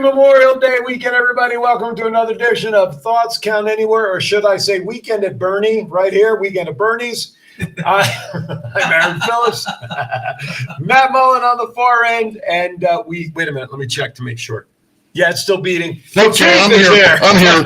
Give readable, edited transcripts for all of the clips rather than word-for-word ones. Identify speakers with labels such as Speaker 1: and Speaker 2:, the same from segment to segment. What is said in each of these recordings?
Speaker 1: Memorial Day weekend, everybody. Welcome to another edition of Thoughts Count Anywhere, or should I say Weekend at Bernie, right here, Weekend at Bernie's. I'm Aaron Phillips, Matt Mullen on the far end, and wait a minute, let me check to make sure. Yeah, it's still beating.
Speaker 2: Okay, I'm here. I'm here.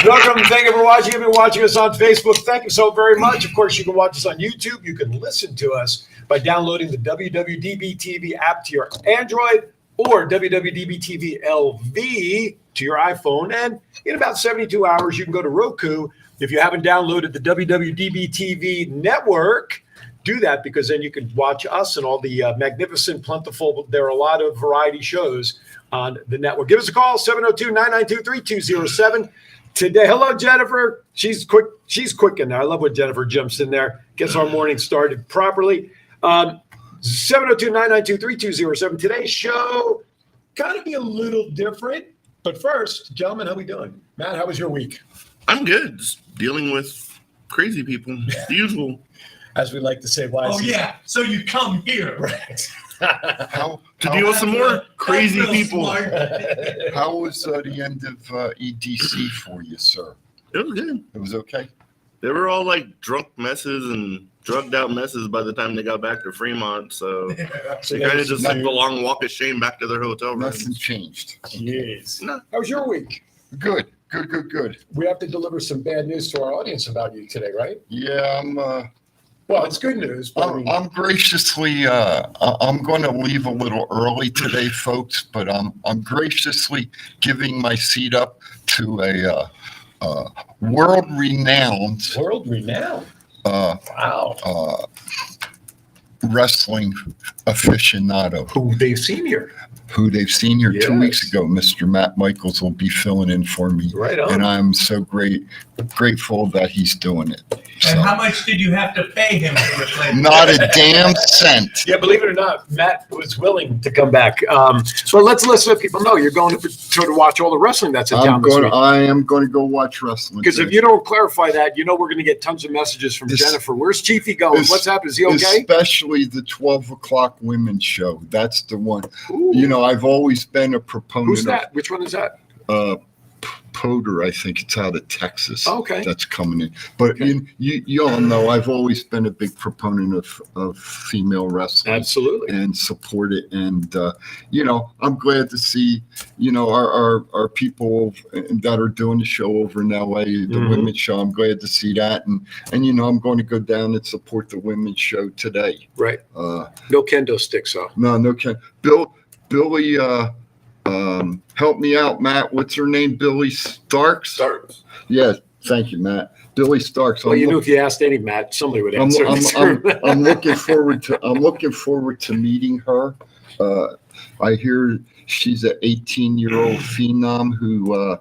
Speaker 1: Welcome. Thank you for watching. If you're watching us on Facebook, thank you so very much. Of course, you can watch us on YouTube. You can listen to us by downloading the WWDB TV app to your Android or WWDB TV LV to your iPhone. And in about 72 hours, you can go to Roku. If you haven't downloaded the WWDB TV network, do that, because then you can watch us and all the magnificent, plentiful, there are a lot of variety shows on the network. Give us a call, 702-992-3207. Today, hello, Jennifer. She's quick in there. I love when Jennifer jumps in there, gets our morning started properly. 702-992-3207. Today's show kind of be a little different. But first, gentlemen, how we doing? Matt, how was your week?
Speaker 2: I'm good. Just dealing with crazy people. The usual.
Speaker 1: As we like to say, why?
Speaker 3: Yeah. So you come here,
Speaker 1: right?
Speaker 2: To deal with some more crazy people.
Speaker 4: How was the end of EDC for you, sir?
Speaker 2: It was good.
Speaker 4: It was okay?
Speaker 2: They were all like drunk messes and drugged out messes by the time they got back to Fremont. So they kind of just took a long walk of shame back to their hotel room.
Speaker 4: Nothing changed.
Speaker 1: Jeez.
Speaker 2: No.
Speaker 1: How was your week?
Speaker 4: Good.
Speaker 1: We have to deliver some bad news to our audience about you today, right?
Speaker 4: Yeah,
Speaker 1: Well, it's good news. But
Speaker 4: I'm graciously. I'm going to leave a little early today, folks. But I'm graciously giving my seat up to a world-renowned.
Speaker 1: Wow.
Speaker 4: Wrestling aficionado.
Speaker 1: Who they've seen here.
Speaker 4: Yes. 2 weeks ago. Mr. Matt Michaels will be filling in for me.
Speaker 1: Right on.
Speaker 4: And I'm so grateful that he's doing it.
Speaker 3: And how much did you have to pay him for it?
Speaker 4: Not a damn cent.
Speaker 1: Yeah, believe it or not, Matt was willing to come back. So let's let people know you're going to watch all the wrestling that's in town this week.
Speaker 4: I am going to go watch wrestling.
Speaker 1: Because if you don't clarify that, we're going to get tons of messages from Jennifer. Where's Chiefy going? What's happened? Is he okay?
Speaker 4: Especially the 12 o'clock women's show. That's the one.
Speaker 1: Ooh.
Speaker 4: I've always been a proponent.
Speaker 1: Who's that? Which one is that?
Speaker 4: Poder, I think it's out of Texas.
Speaker 1: Okay.
Speaker 4: That's coming in. But you all know I've always been a big proponent of female wrestling.
Speaker 1: Absolutely.
Speaker 4: And support it. And, I'm glad to see, our people that are doing the show over in LA, the women's show. I'm glad to see that. And I'm going to go down and support the women's show today.
Speaker 1: Right. No kendo sticks, though.
Speaker 4: No Billy, help me out, Matt. What's her name? Billy Starks?
Speaker 1: Starks.
Speaker 4: Yeah, thank you, Matt. Billy Starks.
Speaker 1: Well, knew if you asked any Matt, somebody would answer.
Speaker 4: I'm looking forward to meeting her. I hear she's an 18-year-old phenom who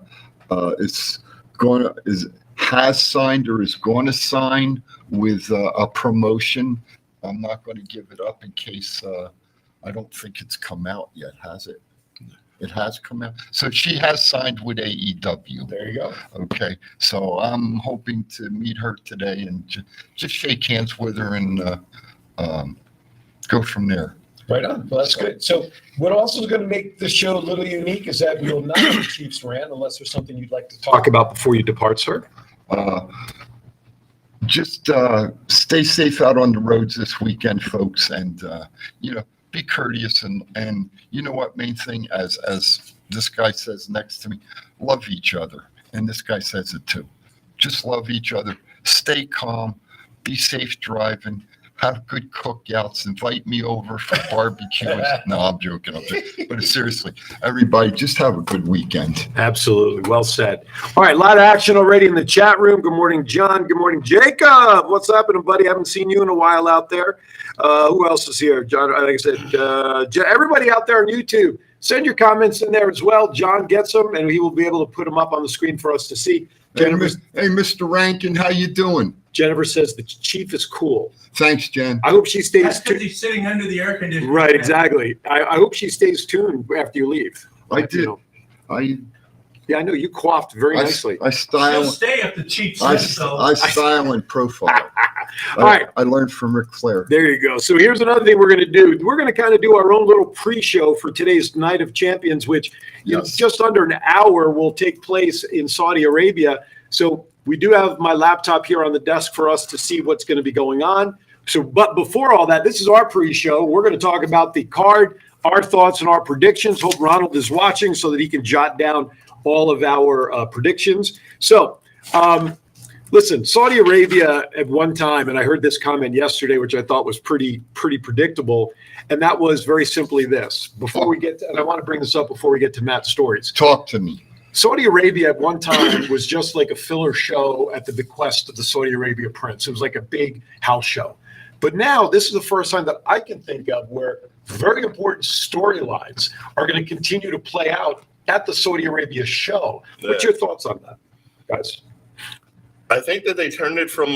Speaker 4: has signed or is going to sign with a promotion. I'm not going to give it up in case I don't think it's come out yet, has it? It has come out. So she has signed with AEW.
Speaker 1: There you go.
Speaker 4: Okay. So I'm hoping to meet her today and just shake hands with her and go from there.
Speaker 1: Right on. Well, that's good. So what also is going to make the show a little unique is that we will not have a Chiefs rant unless there's something you'd like to talk about before you depart, sir.
Speaker 4: Just stay safe out on the roads this weekend, folks. And, be courteous and you know what, main thing, as this guy says next to me, love each other. And this guy says it too. Just love each other. Stay calm. Be safe driving. Have good cookouts. Invite me over for barbecues. No, I'm joking. But seriously, everybody, just have a good weekend.
Speaker 1: Absolutely. Well said. All right, a lot of action already in the chat room. Good morning, John. Good morning, Jacob. What's happening, buddy? Haven't seen you in a while out there. Who else is here? John, like I said, everybody out there on YouTube, send your comments in there as well. John gets them, and he will be able to put them up on the screen for us to see.
Speaker 4: Hey, Mr. Rankin, how you doing?
Speaker 1: Jennifer says the chief is cool.
Speaker 4: Thanks, Jen.
Speaker 1: I hope she stays
Speaker 3: That's because he's sitting under the air conditioner.
Speaker 1: Right, exactly. I hope she stays tuned after you leave.
Speaker 4: I did.
Speaker 1: Yeah, I know you coiffed very nicely.
Speaker 4: I style.
Speaker 3: She'll stay if the chief
Speaker 4: I
Speaker 3: says so.
Speaker 4: style and profile.
Speaker 1: All right.
Speaker 4: I learned from Ric Flair.
Speaker 1: There you go. So here's another thing we're going to do. We're going to kind of do our own little pre-show for today's Night of Champions, which in
Speaker 4: Yes.
Speaker 1: just under an hour will take place in Saudi Arabia. So we do have my laptop here on the desk for us to see what's going to be going on. So, but before all that, this is our pre-show. We're going to talk about the card, our thoughts and our predictions. Hope Ronald is watching so that he can jot down all of our predictions. So, listen, Saudi Arabia at one time, and I heard this comment yesterday, which I thought was pretty predictable, and that was very simply this. Before we get to, and I want to bring this up before we get to Matt's stories.
Speaker 4: Talk to me.
Speaker 1: Saudi Arabia at one time was just like a filler show at the bequest of the Saudi Arabia prince. It was like a big house show. But now this is the first time that I can think of where very important storylines are going to continue to play out at the Saudi Arabia show. What's your thoughts on that, guys?
Speaker 2: I think that they turned it from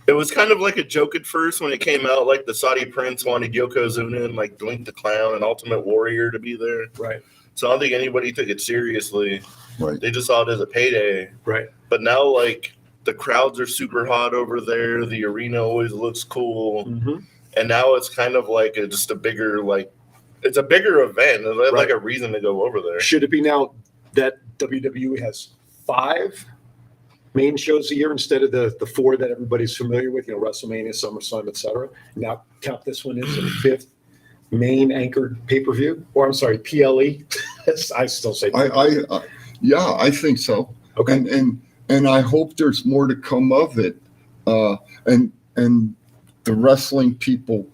Speaker 2: it was kind of like a joke at first when it came out, like the Saudi prince wanted Yokozuna and like Doink the Clown and Ultimate Warrior to be there.
Speaker 1: Right.
Speaker 2: So I don't think anybody took it seriously.
Speaker 4: Right.
Speaker 2: They just saw it as a payday.
Speaker 1: Right.
Speaker 2: But now, like, the crowds are super hot over there. The arena always looks cool.
Speaker 1: Mm-hmm.
Speaker 2: And now it's kind of like just a bigger, it's a bigger event. It's like
Speaker 1: Right.
Speaker 2: a reason to go over there.
Speaker 1: Should it be now that WWE has 5 main shows a year instead of the 4 that everybody's familiar with, WrestleMania, SummerSlam, etc.? Now count this one as the 5th main anchored pay-per-view, or I'm sorry, PLE. I still say
Speaker 4: Yeah, I think so.
Speaker 1: okay.
Speaker 4: And I hope there's more to come of it. And the wrestling people,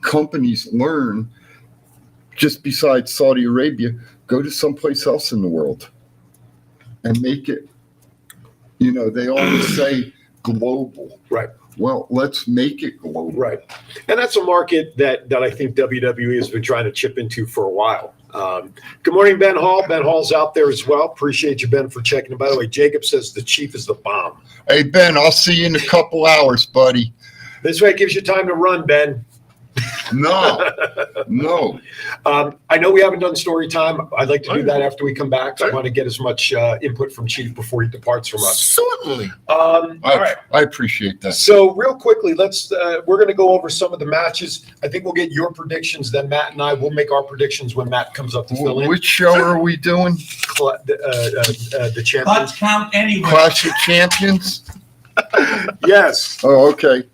Speaker 4: companies learn, just besides Saudi Arabia, go to someplace else in the world and make it, they always say global.
Speaker 1: Right.
Speaker 4: Well, let's make it global.
Speaker 1: Right. And that's a market that I think WWE has been trying to chip into for a while. Good morning, Ben Hall. Ben Hall's out there as well. Appreciate you, Ben, for checking. By the way, Jacob says the Chief is the bomb.
Speaker 4: Hey, Ben, I'll see you in a couple hours, buddy.
Speaker 1: This way it gives you time to run, Ben.
Speaker 4: No.
Speaker 1: I know we haven't done story time. I'd like to do that after we come back. I want to get as much input from Chief before he departs from us.
Speaker 2: Certainly.
Speaker 1: All right.
Speaker 4: I appreciate that.
Speaker 1: So real quickly, we're going to go over some of the matches. I think we'll get your predictions. Then Matt and I will make our predictions when Matt comes up to fill in.
Speaker 4: Which show are we doing?
Speaker 1: The champions.
Speaker 3: Let's count anyway.
Speaker 4: Clash of Champions?
Speaker 1: Yes.
Speaker 4: Oh, okay.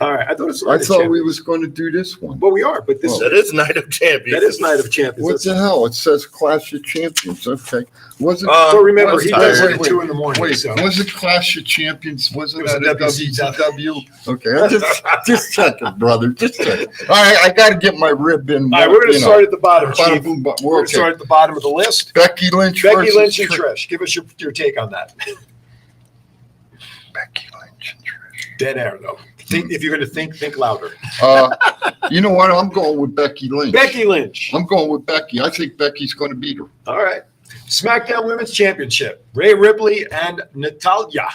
Speaker 1: All right. I thought it was.
Speaker 4: I thought we was going to do this one.
Speaker 1: Well, we are, but this
Speaker 2: That is Night of Champions.
Speaker 1: that is Night of Champions.
Speaker 4: What the hell? It says Clash of Champions. Okay. Was it?
Speaker 1: So remember,
Speaker 2: was
Speaker 1: he
Speaker 2: tired.
Speaker 1: does it at
Speaker 4: Wait,
Speaker 1: 2 in the morning.
Speaker 4: Wait,
Speaker 1: So.
Speaker 4: was it Clash of Champions? Was it
Speaker 1: It was
Speaker 4: at
Speaker 1: a
Speaker 4: a
Speaker 1: WCW.
Speaker 4: WCW? Okay, just checking, brother. Just checking. All right, I got to get my rib in.
Speaker 1: All right, we're going to start at the bottom,
Speaker 4: Bada
Speaker 1: Chief.
Speaker 4: boom,
Speaker 1: We're
Speaker 4: we're
Speaker 1: going to start
Speaker 4: okay.
Speaker 1: at the bottom of the list.
Speaker 4: Becky Lynch.
Speaker 1: Becky
Speaker 4: versus
Speaker 1: Lynch and
Speaker 4: Trish.
Speaker 1: Trish. Give us your take on that.
Speaker 4: Becky Lynch and Trish.
Speaker 1: Dead air, though. If you're going to think louder.
Speaker 4: You know what? I'm going with Becky Lynch.
Speaker 1: Becky Lynch.
Speaker 4: I'm going with Becky. I think Becky's going to beat her.
Speaker 1: All right. SmackDown Women's Championship. Rhea Ripley and Natalya.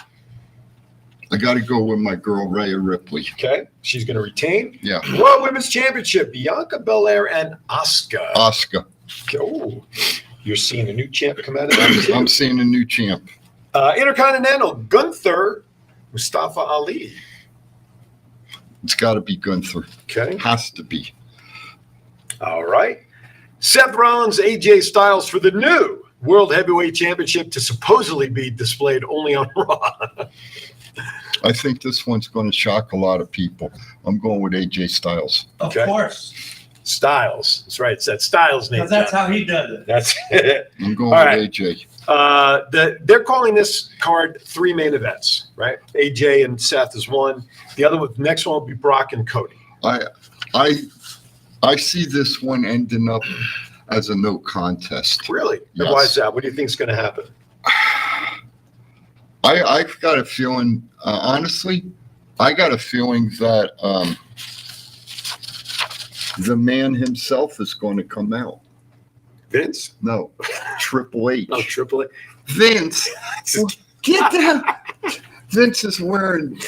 Speaker 4: I got to go with my girl Rhea Ripley.
Speaker 1: Okay. She's going to retain.
Speaker 4: Yeah,
Speaker 1: Raw Women's Championship. Bianca Belair and Asuka.
Speaker 4: Asuka.
Speaker 1: Oh, you're seeing a new champ come out of that, too.
Speaker 4: I'm seeing a new champ.
Speaker 1: Intercontinental. Gunther. Mustafa Ali.
Speaker 4: It's got to be Gunther.
Speaker 1: Okay.
Speaker 4: Has to be.
Speaker 1: All right. Seth Rollins, AJ Styles for the new World Heavyweight Championship to supposedly be displayed only on Raw.
Speaker 4: I think this one's going to shock a lot of people. I'm going with AJ Styles.
Speaker 3: Of
Speaker 1: Okay.
Speaker 3: course.
Speaker 1: Styles. That's right. It's that Styles name.
Speaker 3: Because that's how he does it.
Speaker 1: That's it.
Speaker 4: I'm going
Speaker 1: All
Speaker 4: with
Speaker 1: right.
Speaker 4: AJ.
Speaker 1: They're calling this card 3 main events, right? AJ and Seth is one. The other one, the next one will be Brock and Cody.
Speaker 4: I see this one ending up as a no contest.
Speaker 1: Really? And
Speaker 4: Yes.
Speaker 1: why is that? What do you think is going to happen?
Speaker 4: I've got a feeling, honestly, I got a feeling that the man himself is going to come out.
Speaker 1: Vince?
Speaker 4: No, Triple H.
Speaker 1: Oh, Triple H.
Speaker 4: Vince, get down. Vince is wearing.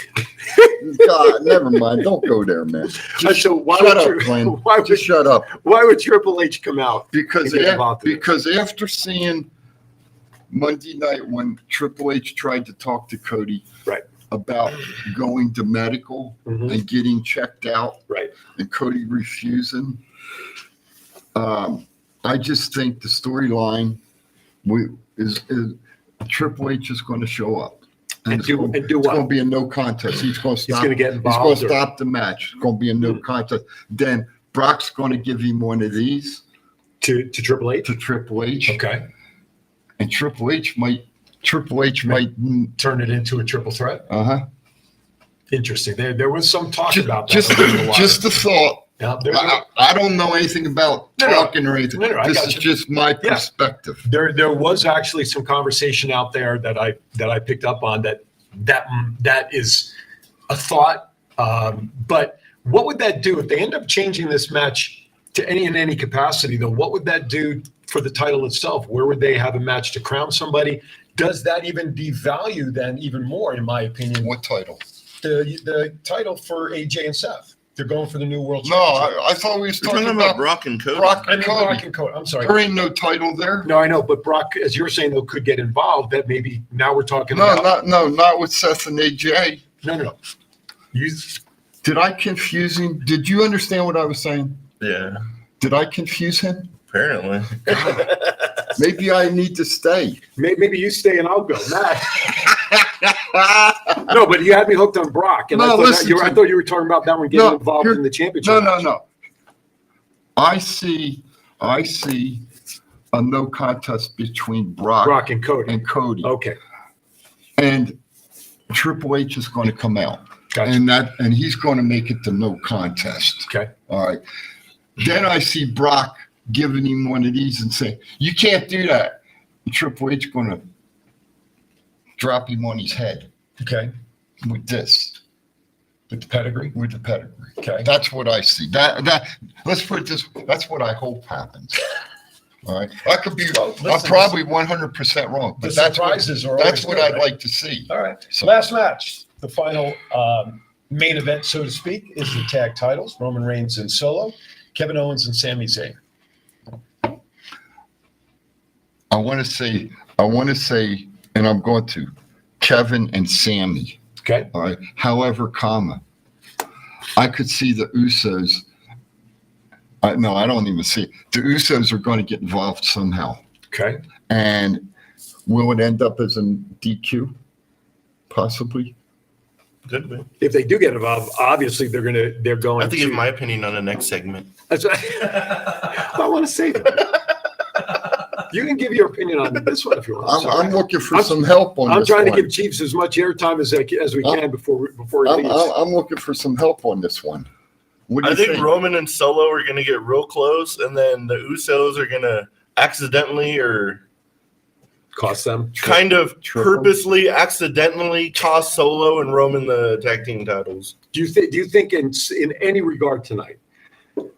Speaker 4: God, never mind. Don't go there, man. Just
Speaker 1: So why
Speaker 4: shut
Speaker 1: would
Speaker 4: up, Glenn.
Speaker 1: why would
Speaker 4: Just shut up.
Speaker 1: why would Triple H come out?
Speaker 4: Because
Speaker 1: He get involved in it.
Speaker 4: because after seeing Monday night when Triple H tried to talk to Cody,
Speaker 1: Right.
Speaker 4: about going to medical
Speaker 1: Mhm.
Speaker 4: and getting checked out
Speaker 1: Right.
Speaker 4: and Cody refusing. I just think the storyline is Triple H is going to show up.
Speaker 1: And
Speaker 4: it's
Speaker 1: do
Speaker 4: gonna-
Speaker 1: and do
Speaker 4: It's going to
Speaker 1: what?
Speaker 4: be a no contest. He's going to
Speaker 1: He's
Speaker 4: stop.
Speaker 1: going to get
Speaker 4: He's going
Speaker 1: involved.
Speaker 4: to
Speaker 1: or-
Speaker 4: stop the match. It's going to be a no contest. Then Brock's going to give him one of these
Speaker 1: to Triple H.
Speaker 4: to Triple H,
Speaker 1: Okay.
Speaker 4: and Triple H might.
Speaker 1: Turn it into a triple threat. Interesting. There was some talk about that.
Speaker 4: Just
Speaker 1: over the wire.
Speaker 4: just a thought.
Speaker 1: Now,
Speaker 4: I don't know anything about
Speaker 1: No, no.
Speaker 4: talking or anything.
Speaker 1: No, I
Speaker 4: This
Speaker 1: got
Speaker 4: is
Speaker 1: you.
Speaker 4: just my
Speaker 1: Yeah.
Speaker 4: perspective.
Speaker 1: there was actually some conversation out there that I picked up on that is a thought. But what would that do if they end up changing this match to any capacity? Though, what would that do for the title itself? Where would they have a match to crown somebody? Does that even devalue then even more, in my opinion,
Speaker 4: What title?
Speaker 1: the title for AJ and Seth? They're going for the new world
Speaker 4: No,
Speaker 1: championship.
Speaker 4: I thought we was
Speaker 2: We're
Speaker 4: talking
Speaker 2: talking about
Speaker 4: about
Speaker 2: Brock and Cody.
Speaker 4: Brock
Speaker 1: I
Speaker 4: and
Speaker 1: mean, Brock
Speaker 4: Cody.
Speaker 1: and Cody. I'm sorry.
Speaker 4: There ain't no title there.
Speaker 1: No, I know, but Brock, as you're saying, though, could get involved. That maybe now we're talking
Speaker 4: No,
Speaker 1: about.
Speaker 4: not with Seth and AJ.
Speaker 1: No. You,
Speaker 4: Did I confuse him? Did you understand what I was saying?
Speaker 2: Yeah,
Speaker 4: Did I confuse him?
Speaker 2: apparently.
Speaker 4: Maybe I need to stay.
Speaker 1: maybe you stay and I'll go. Nah. No, but you had me hooked on Brock, and
Speaker 4: No,
Speaker 1: I, thought
Speaker 4: listen
Speaker 1: I
Speaker 4: to-
Speaker 1: thought you were talking about that one getting
Speaker 4: No,
Speaker 1: involved
Speaker 4: you're-
Speaker 1: in the championship.
Speaker 4: No,
Speaker 1: match.
Speaker 4: no. I see a no contest between
Speaker 1: Brock and Cody.
Speaker 4: and Cody.
Speaker 1: Okay,
Speaker 4: And Triple H is going to come out.
Speaker 1: gotcha.
Speaker 4: And he's going to make it the no contest.
Speaker 1: Okay,
Speaker 4: All right. Then I see Brock giving him one of these and saying, "You can't do that." And Triple H going to drop him on his head
Speaker 1: okay.
Speaker 4: with this,
Speaker 1: With the pedigree.
Speaker 4: with the pedigree.
Speaker 1: Okay.
Speaker 4: That's what I see. That let's put it this. That's what I hope happens. All right. I could be.
Speaker 1: Well,
Speaker 4: I'm
Speaker 1: listen,
Speaker 4: probably 100% wrong,
Speaker 1: The
Speaker 4: but that's what,
Speaker 1: surprises are always
Speaker 4: that's what
Speaker 1: good,
Speaker 4: I'd
Speaker 1: right?
Speaker 4: like to see.
Speaker 1: All right.
Speaker 4: So-
Speaker 1: Last match, the final main event, so to speak, is the tag titles: Roman Reigns and Solo, Kevin Owens and Sami Zayn.
Speaker 4: I want to say, and I'm going to Kevin and Sammy.
Speaker 1: Okay.
Speaker 4: All right. However, I could see the Usos. No, I don't even see it. The Usos are going to get involved somehow.
Speaker 1: Okay.
Speaker 4: And will it end up as a DQ? Possibly.
Speaker 2: Could be.
Speaker 1: If they do get involved, obviously they're going.
Speaker 2: I have to give my opinion on the next segment.
Speaker 1: That's what I want to say. You can give your opinion on this one if you want.
Speaker 4: I'm looking for
Speaker 1: I'm-
Speaker 4: some help on
Speaker 1: I'm
Speaker 4: this
Speaker 1: trying
Speaker 4: one.
Speaker 1: to give Chiefs as much airtime as we can before he
Speaker 4: I'm,
Speaker 1: leaves.
Speaker 4: I'm looking for some help on this one. What do
Speaker 2: I
Speaker 4: you
Speaker 2: think
Speaker 4: think?
Speaker 2: Roman and Solo are going to get real close, and then the Usos are going to accidentally or
Speaker 1: Cost them.
Speaker 2: kind of
Speaker 4: Triple.
Speaker 2: purposely, accidentally cost Solo and Roman the tag team titles.
Speaker 1: Do you think in any regard tonight,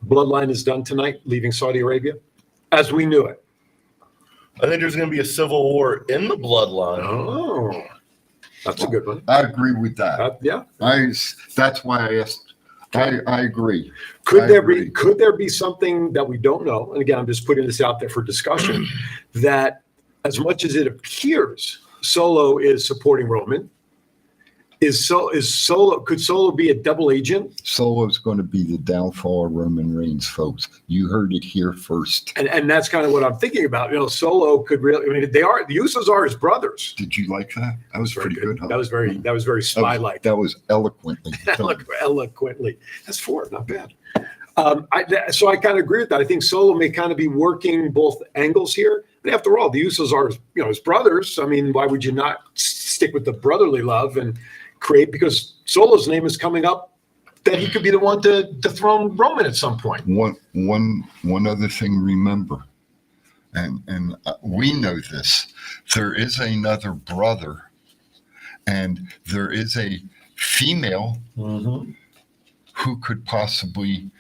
Speaker 1: Bloodline is done tonight, leaving Saudi Arabia, as we knew it?
Speaker 2: I think there's going to be a civil war in the bloodline.
Speaker 1: Oh, that's a good one.
Speaker 4: I agree with that.
Speaker 1: Yeah.
Speaker 4: That's why I asked. I agree.
Speaker 1: Could
Speaker 4: I
Speaker 1: there
Speaker 4: agree.
Speaker 1: be something that we don't know? And again, I'm just putting this out there for discussion. That as much as it appears Solo is supporting Roman, could Solo be a double agent?
Speaker 4: Solo's going to be the downfall of Roman Reigns, folks. You heard it here first.
Speaker 1: And that's kind of what I'm thinking about. Solo could really. I mean, the Usos are his brothers.
Speaker 4: Did you like that? That was pretty good, huh?
Speaker 1: That was very spy-like.
Speaker 4: That was eloquently done.
Speaker 1: Eloquently. That's four, not bad. So I kind of agree with that. I think Solo may kind of be working both angles here. But after all, the Usos are his brothers. I mean, why would you not stick with the brotherly love and create? Because Solo's name is coming up that he could be the one to dethrone Roman at some point.
Speaker 4: One other thing, remember, and we know this. There is another brother, and there is a female who could possibly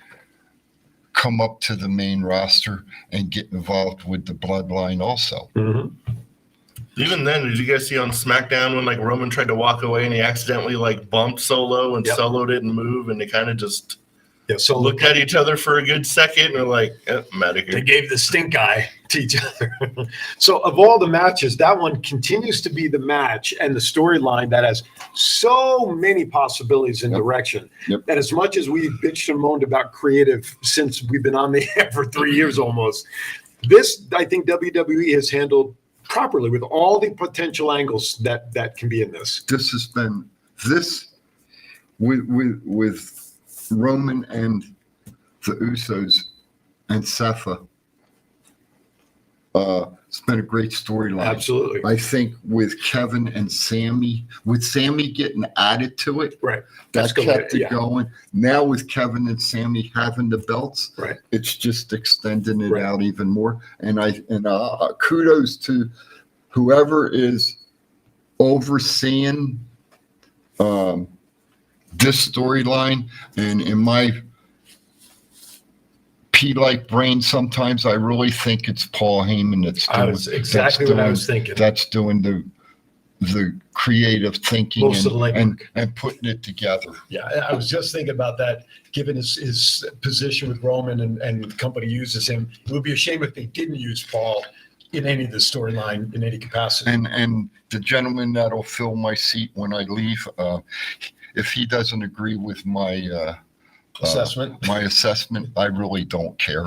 Speaker 4: come up to the main roster and get involved with the bloodline also.
Speaker 2: Even then, did you guys see on SmackDown when Roman tried to walk away and he accidentally bumped Solo and
Speaker 1: Yep.
Speaker 2: Solo didn't move and they kind of just
Speaker 1: Yeah, so
Speaker 2: Looked at each other for a good second and were like, I'm out of
Speaker 1: they
Speaker 2: here.
Speaker 1: gave the stink eye to each other. So of all the matches, that one continues to be the match and the storyline that has so many possibilities and
Speaker 4: Yep.
Speaker 1: direction.
Speaker 4: Yep.
Speaker 1: That as much as we've bitched and moaned about creative since we've been on the air for 3 years almost, this I think WWE has handled properly with all the potential angles that can be in this.
Speaker 4: This has been this with Roman and the Usos and Safa. It's been a great storyline.
Speaker 1: Absolutely.
Speaker 4: I think with Kevin and Sammy, with Sammy getting added to it,
Speaker 1: Right.
Speaker 4: that
Speaker 1: good,
Speaker 4: kept it
Speaker 1: yeah.
Speaker 4: going. Now with Kevin and Sammy having the belts,
Speaker 1: Right.
Speaker 4: it's just extending it
Speaker 1: Right.
Speaker 4: out even more. And kudos to whoever is overseeing this storyline. And in my P-like brain, sometimes I really think it's Paul Heyman that's doing.
Speaker 1: That's exactly what I was thinking.
Speaker 4: That's doing the creative thinking
Speaker 1: Most of the legwork.
Speaker 4: and putting it together.
Speaker 1: Yeah, I was just thinking about that. Given his position with Roman and the company uses him, it would be a shame if they didn't use Paul in any of the storyline in any capacity.
Speaker 4: And the gentleman that'll fill my seat when I leave, if he doesn't agree with my
Speaker 1: Assessment.
Speaker 4: my assessment, I really don't care.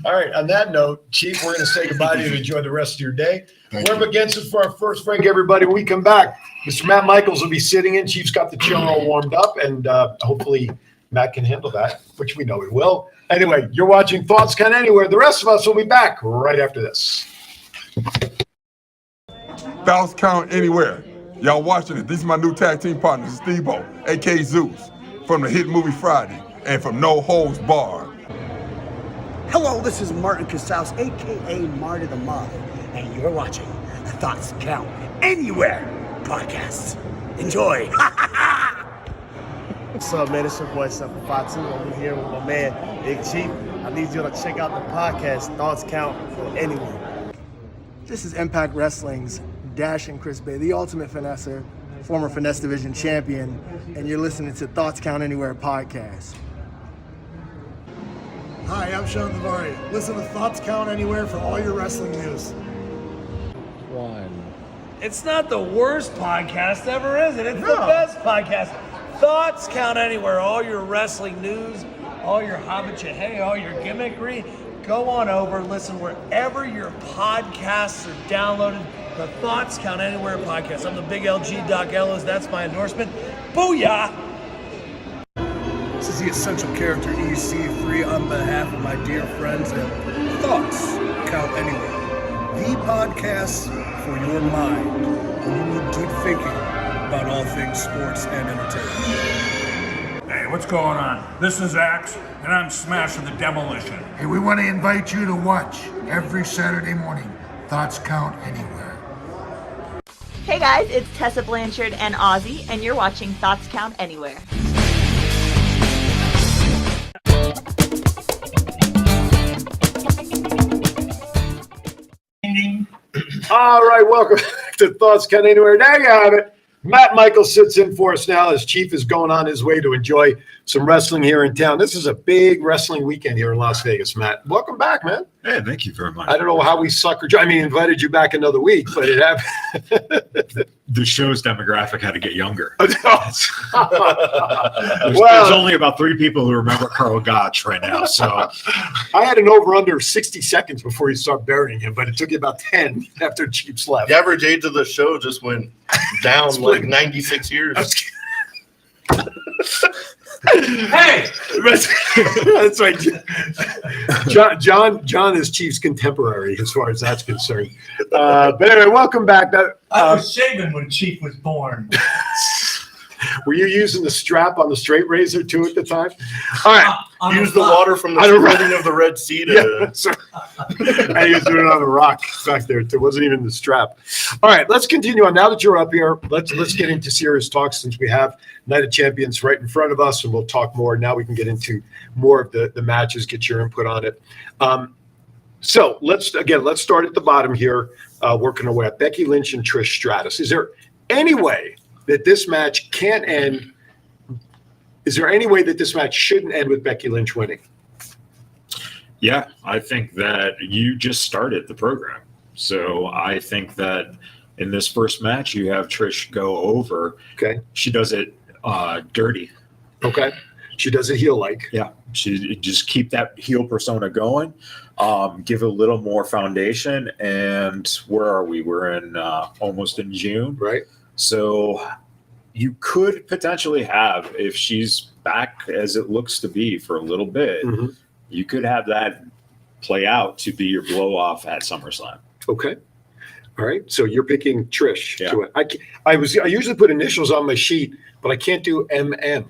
Speaker 1: All right. On that note, Chief, we're going to say goodbye to you and enjoy the rest of your day.
Speaker 4: Thank
Speaker 1: We're
Speaker 4: you.
Speaker 1: up against it for our first break, everybody. When we come back, Mr. Matt Michaels will be sitting in. Chief's got the chair all warmed up, and hopefully Matt can handle that, which we know he will. Anyway, you're watching Thoughts Count Anywhere. The rest of us will be back right after this.
Speaker 5: Thoughts Count Anywhere. Y'all watching it. These are my new tag team partners, Steve-O, a.k.a. Zeus, from the hit movie Friday, and from No Holds Barred.
Speaker 6: Hello, this is Martin Casals, aka Marty the Mob, and you're watching the Thoughts Count Anywhere podcast. Enjoy.
Speaker 7: What's up, man? It's your boy, Simple Fatu. I'm here with my man, Big Chief. I need you to check out the podcast, Thoughts Count Anywhere. This is Impact Wrestling's Dash and Chris Bay, the ultimate finesser, former Finesse Division champion, and you're listening to Thoughts Count Anywhere podcast.
Speaker 8: Hi, I'm Sean Navari. Listen to Thoughts Count Anywhere for all your wrestling news.
Speaker 3: It's not the worst podcast ever, is it? It's the best podcast. Thoughts Count Anywhere. All your wrestling news, all your hobbit all your gimmickry. Go on over, listen wherever your podcasts are downloaded. The Thoughts Count Anywhere podcast. I'm the big LG Doc Ellis. That's my endorsement. Booyah!
Speaker 8: This is the Essential Character EC3 on behalf of my dear friends at Thoughts Count Anywhere. The podcast for your mind when you need deep thinking about all things sports and entertainment.
Speaker 9: Hey, what's going on? This is Axe, and I'm smashing the demolition.
Speaker 8: Hey, we want to invite you to watch every Saturday morning Thoughts Count Anywhere.
Speaker 10: Hey guys, it's Tessa Blanchard and Ozzy, and you're watching Thoughts Count Anywhere.
Speaker 1: All right, welcome to Thoughts Count Anywhere. There you have it. Matt Michaels sits in for us now as Chief is going on his way to enjoy some wrestling here in town. This is a big wrestling weekend here in Las Vegas, Matt. Welcome back, man.
Speaker 11: Hey, thank you very much.
Speaker 1: I don't know how we suckered you. I mean, invited you back another week, but it happened.
Speaker 11: The show's demographic had to get younger.
Speaker 1: There's
Speaker 11: There's only about 3 people who remember Carl Gotch right now. So
Speaker 1: I had an over-under of 60 seconds before you start burying him, but it took you about 10 after Chief's left.
Speaker 2: The average age of the show just went down like 96 years.
Speaker 3: Hey!
Speaker 1: That's right. John is Chief's contemporary as far as that's concerned. But anyway, welcome back.
Speaker 3: I was shaving when Chief was born.
Speaker 1: Were you using the strap on the straight razor too at the time? All right.
Speaker 2: Use the water from the
Speaker 1: I don't know.
Speaker 2: splitting of the Red Sea to
Speaker 1: Yeah, sorry. I used it on a rock back there. It wasn't even the strap. All right, let's continue on. Now that you're up here, let's get into serious talk since we have Night of Champions right in front of us, and we'll talk more. Now we can get into more of the matches, get your input on it. So let's start at the bottom here, working our way up. Becky Lynch and Trish Stratus. Is there any way that this match can't end Is there any way that this match shouldn't end with Becky Lynch winning?
Speaker 11: Yeah, I think that you just started the program. So I think that in this first match, you have Trish go over.
Speaker 1: Okay.
Speaker 11: She does it dirty.
Speaker 1: Okay. She does it heel-like.
Speaker 11: Yeah. She just keep that heel persona going. Give it a little more foundation. And where are we? We're in almost in June.
Speaker 1: Right.
Speaker 11: So you could potentially have, if she's back as it looks to be for a little bit, you could have that play out to be your blow off at SummerSlam.
Speaker 1: Okay. All right. So you're picking Trish to it. I usually put initials on my sheet, but I can't do MM.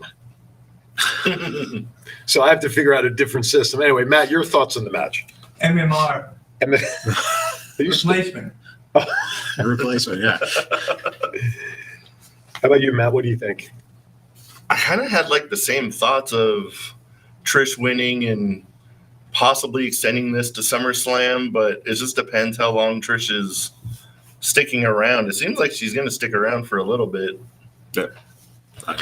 Speaker 1: So I have to figure out a different system. Anyway, Matt, your thoughts on the match?
Speaker 9: MMR.
Speaker 3: Replacement.
Speaker 11: Replacement, yeah.
Speaker 1: How about you, Matt? What do you think?
Speaker 2: I kind of had like the same thoughts of Trish winning and possibly extending this to SummerSlam, but it just depends how long Trish is sticking around. It seems like she's going to stick around for a little bit.
Speaker 11: Yeah, I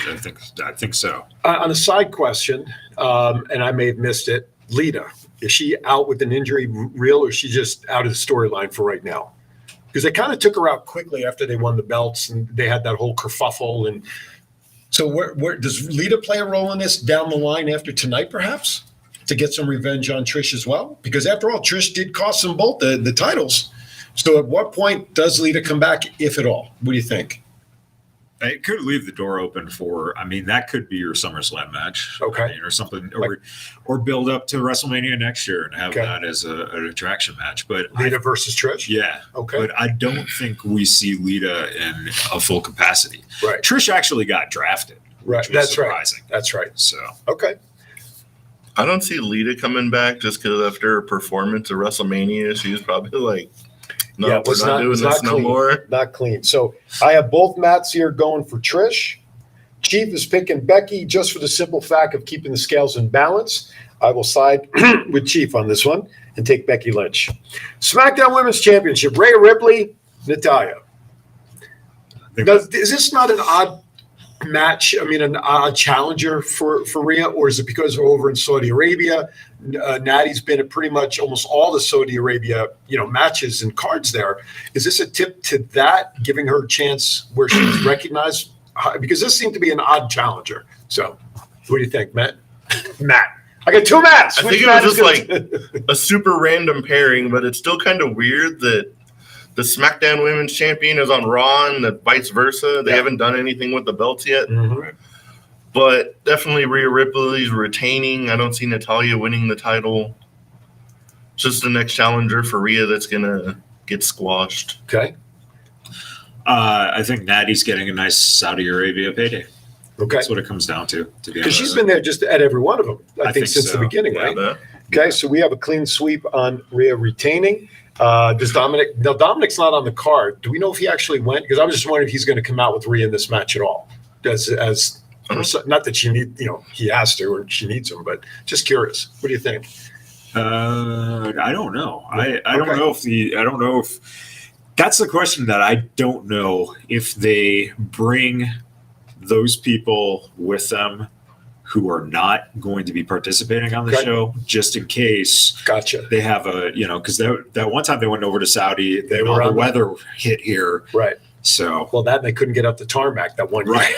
Speaker 11: think so.
Speaker 1: On a side question, and I may have missed it, Lita, is she out with an injury real, or is she just out of the storyline for right now? Because they kind of took her out quickly after they won the belts, and they had that whole kerfuffle. And so where does Lita play a role in this down the line after tonight, perhaps, to get some revenge on Trish as well? Because after all, Trish did cost them both the titles. So at what point does Lita come back, if at all? What do you think?
Speaker 11: It could leave the door open for, I mean, that could be your SummerSlam match.
Speaker 1: Okay.
Speaker 11: I mean, or something, or build up to WrestleMania next year and have that as an attraction match. But
Speaker 1: Lita versus Trish?
Speaker 11: Yeah.
Speaker 1: Okay.
Speaker 11: But I don't think we see Lita in a full capacity.
Speaker 1: Right.
Speaker 11: Trish actually got drafted.
Speaker 1: Right.
Speaker 11: Which was
Speaker 1: That's
Speaker 11: surprising.
Speaker 1: right. That's right.
Speaker 11: So.
Speaker 1: Okay.
Speaker 2: I don't see Lita coming back just because after her performance at WrestleMania, she was probably like, no,
Speaker 1: Yeah,
Speaker 2: we're not doing this no more.
Speaker 1: Not clean. So I have both Matts here going for Trish. Chief is picking Becky just for the simple fact of keeping the scales in balance. I will side with Chief on this one and take Becky Lynch. SmackDown Women's Championship, Rhea Ripley, Natalya. Is this not an odd match? I mean, an odd challenger for Rhea, or is it because we're over in Saudi Arabia? Natty's been at pretty much almost all the Saudi Arabia, matches and cards there. Is this a tip to that, giving her a chance where she's recognized? Because this seemed to be an odd challenger. So, what do you think, Matt? Matt, I got two Matts.
Speaker 2: I think it was just like a super random pairing, but it's still kind of weird that the SmackDown Women's Champion is on Raw and the vice versa. They haven't done anything with the belts yet.
Speaker 1: Mm-hmm.
Speaker 2: But definitely Rhea Ripley's retaining. I don't see Natalya winning the title. Just the next challenger for Rhea that's going to get squashed.
Speaker 1: Okay.
Speaker 11: I think Natty's getting a nice Saudi Arabia payday.
Speaker 1: Okay.
Speaker 11: That's what it comes down to be honest.
Speaker 1: Because she's been there just at every one of them, I think since the beginning, right?
Speaker 2: Yeah.
Speaker 1: Okay, so we have a clean sweep on Rhea retaining. Does Dominic? Now, Dominic's not on the card. Do we know if he actually went? Because I was just wondering if he's going to come out with Rhea in this match at all. Not that she need, he has to or she needs him, but just curious. What do you think?
Speaker 11: I don't know. I don't know if that's the question that I don't know if they bring those people with them who are not going to be participating on the show, just in case.
Speaker 1: Gotcha.
Speaker 11: They have because that one time they went over to Saudi, the weather hit here.
Speaker 1: Right.
Speaker 2: So
Speaker 1: they couldn't get up the tarmac that one
Speaker 2: right.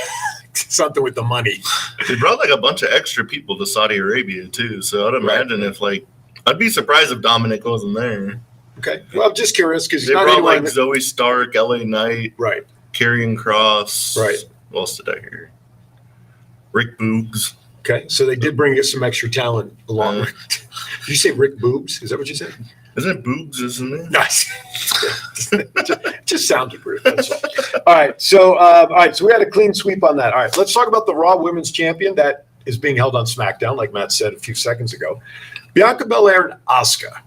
Speaker 1: Something with the money.
Speaker 2: They brought like a bunch of extra people to Saudi Arabia too. So I'd imagine if I'd be surprised if Dominic wasn't there.
Speaker 1: Okay. Well, I'm just curious because
Speaker 2: they brought Zoe Stark, LA Knight,
Speaker 1: right?
Speaker 2: Karrion Kross,
Speaker 1: right?
Speaker 2: What else did I hear? Rick Boogs.
Speaker 1: Okay, so they did bring some extra talent along. Did you say Rick Boobs? Is that what you said?
Speaker 2: Isn't it Boogs, isn't it?
Speaker 1: Nice. just sounded weird. That's all right. So, so we had a clean sweep on that. All right, let's talk about the Raw Women's Champion that is being held on SmackDown, like Matt said a few seconds ago. Bianca Belair and Asuka.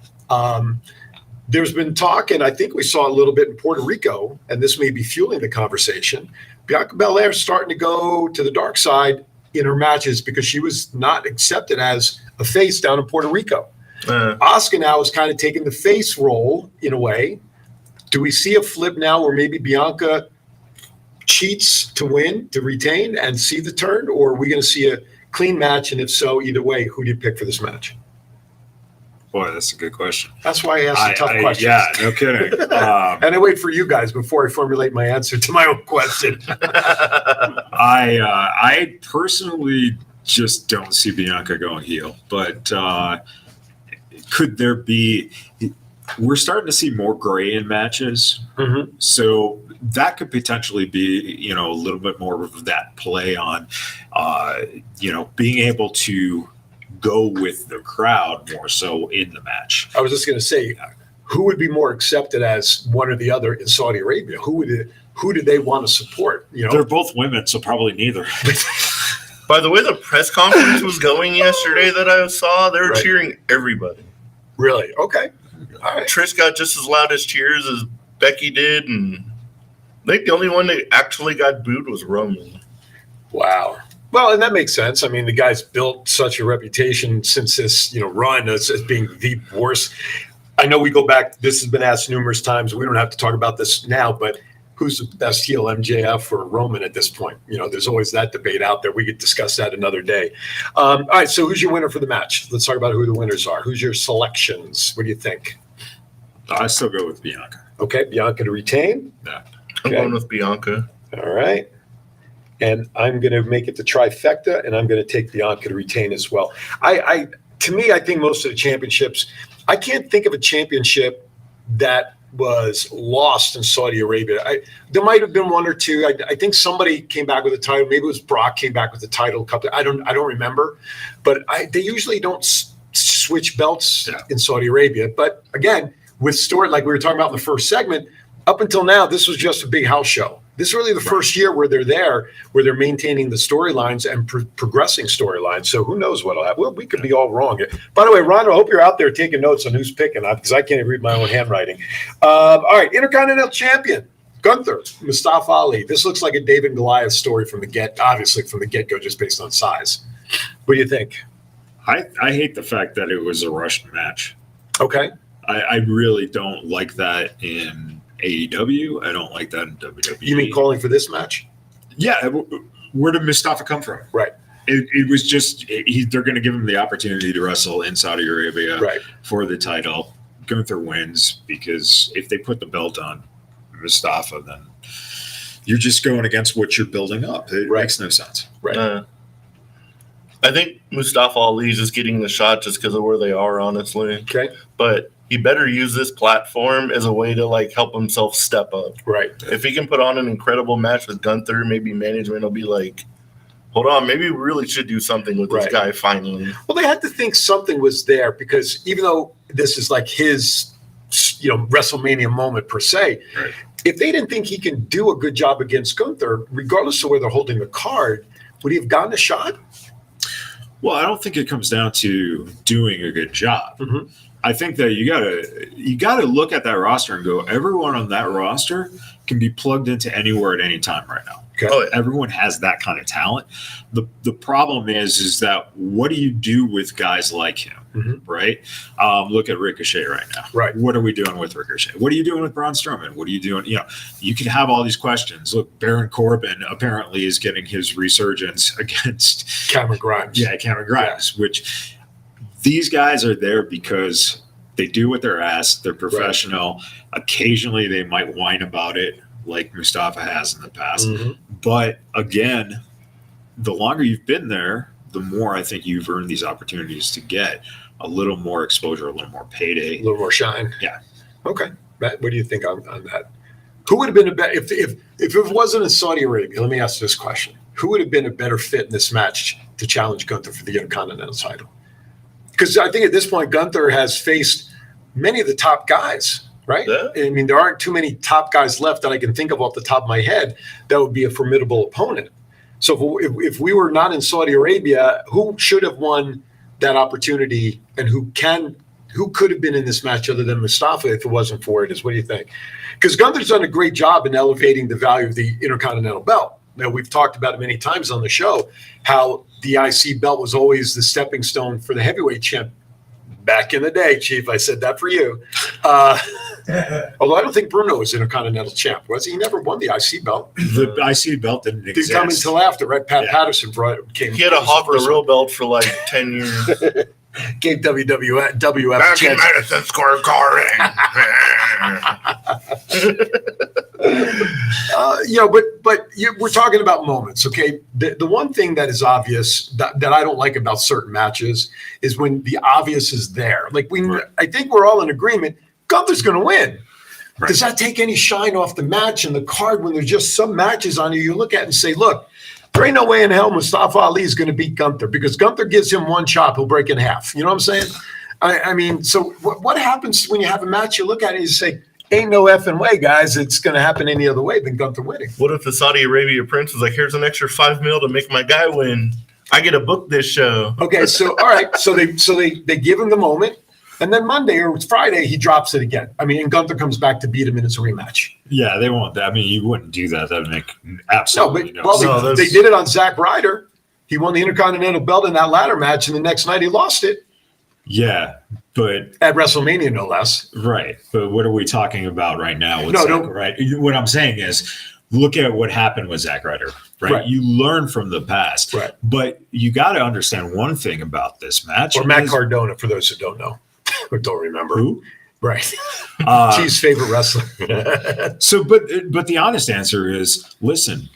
Speaker 1: There's been talk, and I think we saw a little bit in Puerto Rico, and this may be fueling the conversation. Bianca Belair starting to go to the dark side in her matches because she was not accepted as a face down in Puerto Rico. Asuka now is kind of taking the face role in a way. Do we see a flip now where maybe Bianca cheats to win, to retain, and see the turn? Or are we going to see a Clean match, and if so, either way, who do you pick for this match?
Speaker 11: Boy, that's a good question.
Speaker 1: That's why I asked the tough questions.
Speaker 11: Yeah, no kidding.
Speaker 1: And I wait for you guys before I formulate my answer to my own question.
Speaker 11: I personally just don't see Bianca going heel, but could there be? We're starting to see more gray in matches, so that could potentially be, a little bit more of that play on, being able to go with the crowd more so in the match.
Speaker 1: I was just going to say, who would be more accepted as one or the other in Saudi Arabia? Who do they want to support?
Speaker 11: They're both women, so probably neither.
Speaker 2: By the way, the press conference was going yesterday that I saw, they were cheering everybody.
Speaker 1: Really? Okay. All right.
Speaker 2: Trish got just as loud as cheers as Becky did, and I think the only one that actually got booed was Roman.
Speaker 1: Wow. Well, and that makes sense. I mean, the guy's built such a reputation since this, run as being the worst. I know we go back. This has been asked numerous times. We don't have to talk about this now, but who's the best heel, MJF or Roman at this point? There's always that debate out there. We could discuss that another day. All right. So who's your winner for the match? Let's talk about who the winners are. Who's your selections? What do you think?
Speaker 11: I still go with Bianca.
Speaker 1: Okay. Bianca to retain.
Speaker 11: Yeah.
Speaker 2: I'm going with Bianca.
Speaker 1: All right. And I'm going to make it the trifecta, and I'm going to take Bianca to retain as well. To me, I think most of the championships, I can't think of a championship that was lost in Saudi Arabia. There might have been one or two. I think somebody came back with a title. Maybe it was Brock came back with the title. I don't remember. But they usually don't switch belts in Saudi Arabia. But again, with story like we were talking about in the first segment, up until now, this was just a big house show. This is really the first year where they're there, where they're maintaining the storylines and progressing storylines. So who knows what'll happen? Well, we could be all wrong. By the way, Ron, I hope you're out there taking notes on who's picking, because I can't even read my own handwriting. All right, Intercontinental Champion, Gunther, Mustafa Ali. This looks like a David and Goliath story from the get-go, just based on size. What do you think?
Speaker 11: I hate the fact that it was a rushed match.
Speaker 1: Okay.
Speaker 11: I really don't like that in AEW. I don't like that in WWE.
Speaker 1: You mean calling for this match?
Speaker 11: Yeah. Where did Mustafa come from?
Speaker 1: Right.
Speaker 11: It was just they're going to give him the opportunity to wrestle in Saudi Arabia for the title. Gunther wins because if they put the belt on Mustafa, then you're just going against what you're building up. It makes no sense.
Speaker 1: Right.
Speaker 2: I think Mustafa Ali is just getting the shot just because of where they are, honestly.
Speaker 1: Okay.
Speaker 2: But he better use this platform as a way to help himself step up.
Speaker 1: Right.
Speaker 2: If he can put on an incredible match with Gunther, maybe management will be like, hold on, maybe we really should do something with this guy finally.
Speaker 1: Well, they had to think something was there, because even though this is like his, WrestleMania moment per se, if they didn't think he can do a good job against Gunther, regardless of where they're holding the card, would he have gotten a shot?
Speaker 11: Well, I don't think it comes down to doing a good job.
Speaker 1: Mm-hmm.
Speaker 11: I think that you gotta look at that roster and go, everyone on that roster can be plugged into anywhere at any time right now.
Speaker 1: Okay.
Speaker 2: Oh, yeah.
Speaker 11: Everyone has that kind of talent. The problem is that what do you do with guys like him, right? Look at Ricochet right now.
Speaker 1: Right.
Speaker 11: What are we doing with Ricochet? What are you doing with Braun Strowman? What are you doing? You can have all these questions. Look, Baron Corbin apparently is getting his resurgence against
Speaker 1: Cameron Grimes.
Speaker 11: Yeah, Cameron Grimes, which these guys are there because they do what they're asked. They're professional. Occasionally they might whine about it, like Mustafa has in the past. But again, the longer you've been there, the more I think you've earned these opportunities to get a little more exposure, a little more payday,
Speaker 1: A little more shine.
Speaker 11: Yeah.
Speaker 1: Okay. Matt, what do you think on that? Who would have been a better, if it wasn't in Saudi Arabia, let me ask this question. Who would have been a better fit in this match to challenge Gunther for the Intercontinental title? Because I think at this point, Gunther has faced many of the top guys, right?
Speaker 2: Yeah.
Speaker 1: I mean, there aren't too many top guys left that I can think of off the top of my head that would be a formidable opponent. So if we were not in Saudi Arabia, who should have won that opportunity, and who could have been in this match other than Mustafa if it wasn't for it? What do you think? Because Gunther's done a great job in elevating the value of the Intercontinental belt. Now, we've talked about it many times on the show, how the IC belt was always the stepping stone for the heavyweight champ. Back in the day, Chief, I said that for you. Although I don't think Bruno was Intercontinental champ, was he? He never won the IC belt.
Speaker 11: The IC belt didn't
Speaker 1: Didn't
Speaker 11: exist.
Speaker 1: come until after, right? Pat Patterson came.
Speaker 2: He had a hawk the real belt for like 10 years.
Speaker 1: Gave WWF
Speaker 2: Back in
Speaker 1: chance.
Speaker 2: Madison Square Garden.
Speaker 1: We're talking about moments, okay? The one thing that is obvious that I don't like about certain matches is when the obvious is there. Like I think we're all in agreement. Gunther's going to win. Right. Does that take any shine off the match and the card when there's just some matches on you look at and say, look, there ain't no way in hell Mustafa Ali is going to beat Gunther because Gunther gives him one chop, he'll break in half. You know what I'm saying? I mean, so what happens when you have a match, you look at it and you say, ain't no effing way, guys, it's going to happen any other way than Gunther winning.
Speaker 2: What if the Saudi Arabia prince is like, here's an extra $5 million to make my guy win? I get to book this show.
Speaker 1: Okay, so all right, so they give him the moment, and then Monday or Friday he drops it again. I mean, and Gunther comes back to beat him in his rematch.
Speaker 11: Yeah, they won't. I mean, you wouldn't do that. That would make absolutely no sense.
Speaker 1: They did it on Zack Ryder. He won the Intercontinental belt in that ladder match, and the next night he lost it.
Speaker 11: Yeah, but
Speaker 1: at WrestleMania, no less.
Speaker 11: Right, but what are we talking about right now? With Zack, right. What I'm saying is, look at what happened with Zack Ryder. Right, you learn from the past.
Speaker 1: Right,
Speaker 11: but you got to understand one thing about this match.
Speaker 1: Or Matt Cardona, for those who don't know or don't remember.
Speaker 11: Who?
Speaker 1: Right, Chief's favorite wrestler.
Speaker 11: So, but the honest answer is, listen.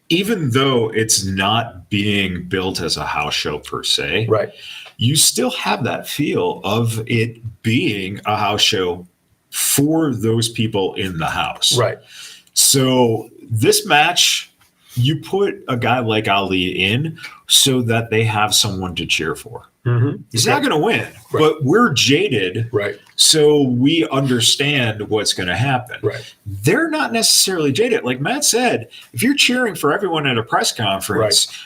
Speaker 11: Even though it's not being built as a house show per se,
Speaker 1: right,
Speaker 11: you still have that feel of it being a house show for those people in the house.
Speaker 1: Right.
Speaker 11: So this match, you put a guy like Ali in so that they have someone to cheer for.
Speaker 1: Mm-hmm.
Speaker 11: He's not going to win, but we're jaded.
Speaker 1: Right.
Speaker 11: So we understand what's going to happen.
Speaker 1: Right.
Speaker 11: They're not necessarily jaded. Like Matt said, if you're cheering for everyone at a press conference,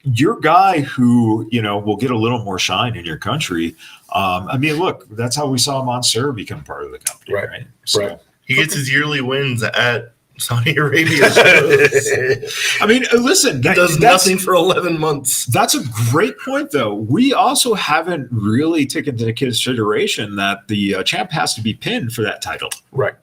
Speaker 11: your guy who, will get a little more shine in your country. I mean, look, that's how we saw Mansoor become part of the company. Right. So,
Speaker 2: he gets his yearly wins at Saudi Arabia shows.
Speaker 11: I mean, listen,
Speaker 2: he does nothing for 11 months.
Speaker 11: That's a great point, though. We also haven't really taken into consideration that the champ has to be pinned for that title,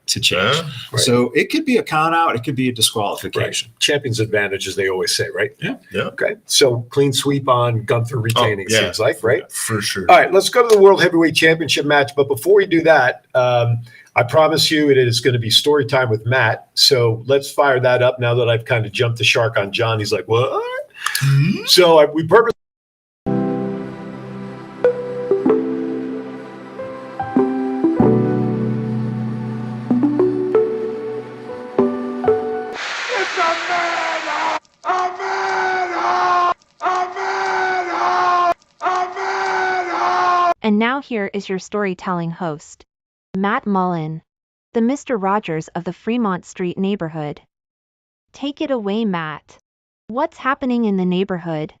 Speaker 11: to change. So it could be a count out, it could be a disqualification.
Speaker 1: Champion's advantage, as they always say, right?
Speaker 11: Yeah.
Speaker 1: Okay. So clean sweep on Gunther retaining, seems like, right?
Speaker 2: For sure.
Speaker 1: All right, let's go to the World Heavyweight Championship match. But before we do that, I promise you it is going to be story time with Matt. So let's fire that up now that I've kind of jumped the shark on John. He's like, what? Mm-hmm. So we purposely.
Speaker 12: And now here is your storytelling host, Matt Mullen, the Mr. Rogers of the Fremont Street neighborhood. Take it away, Matt. What's happening in the neighborhood?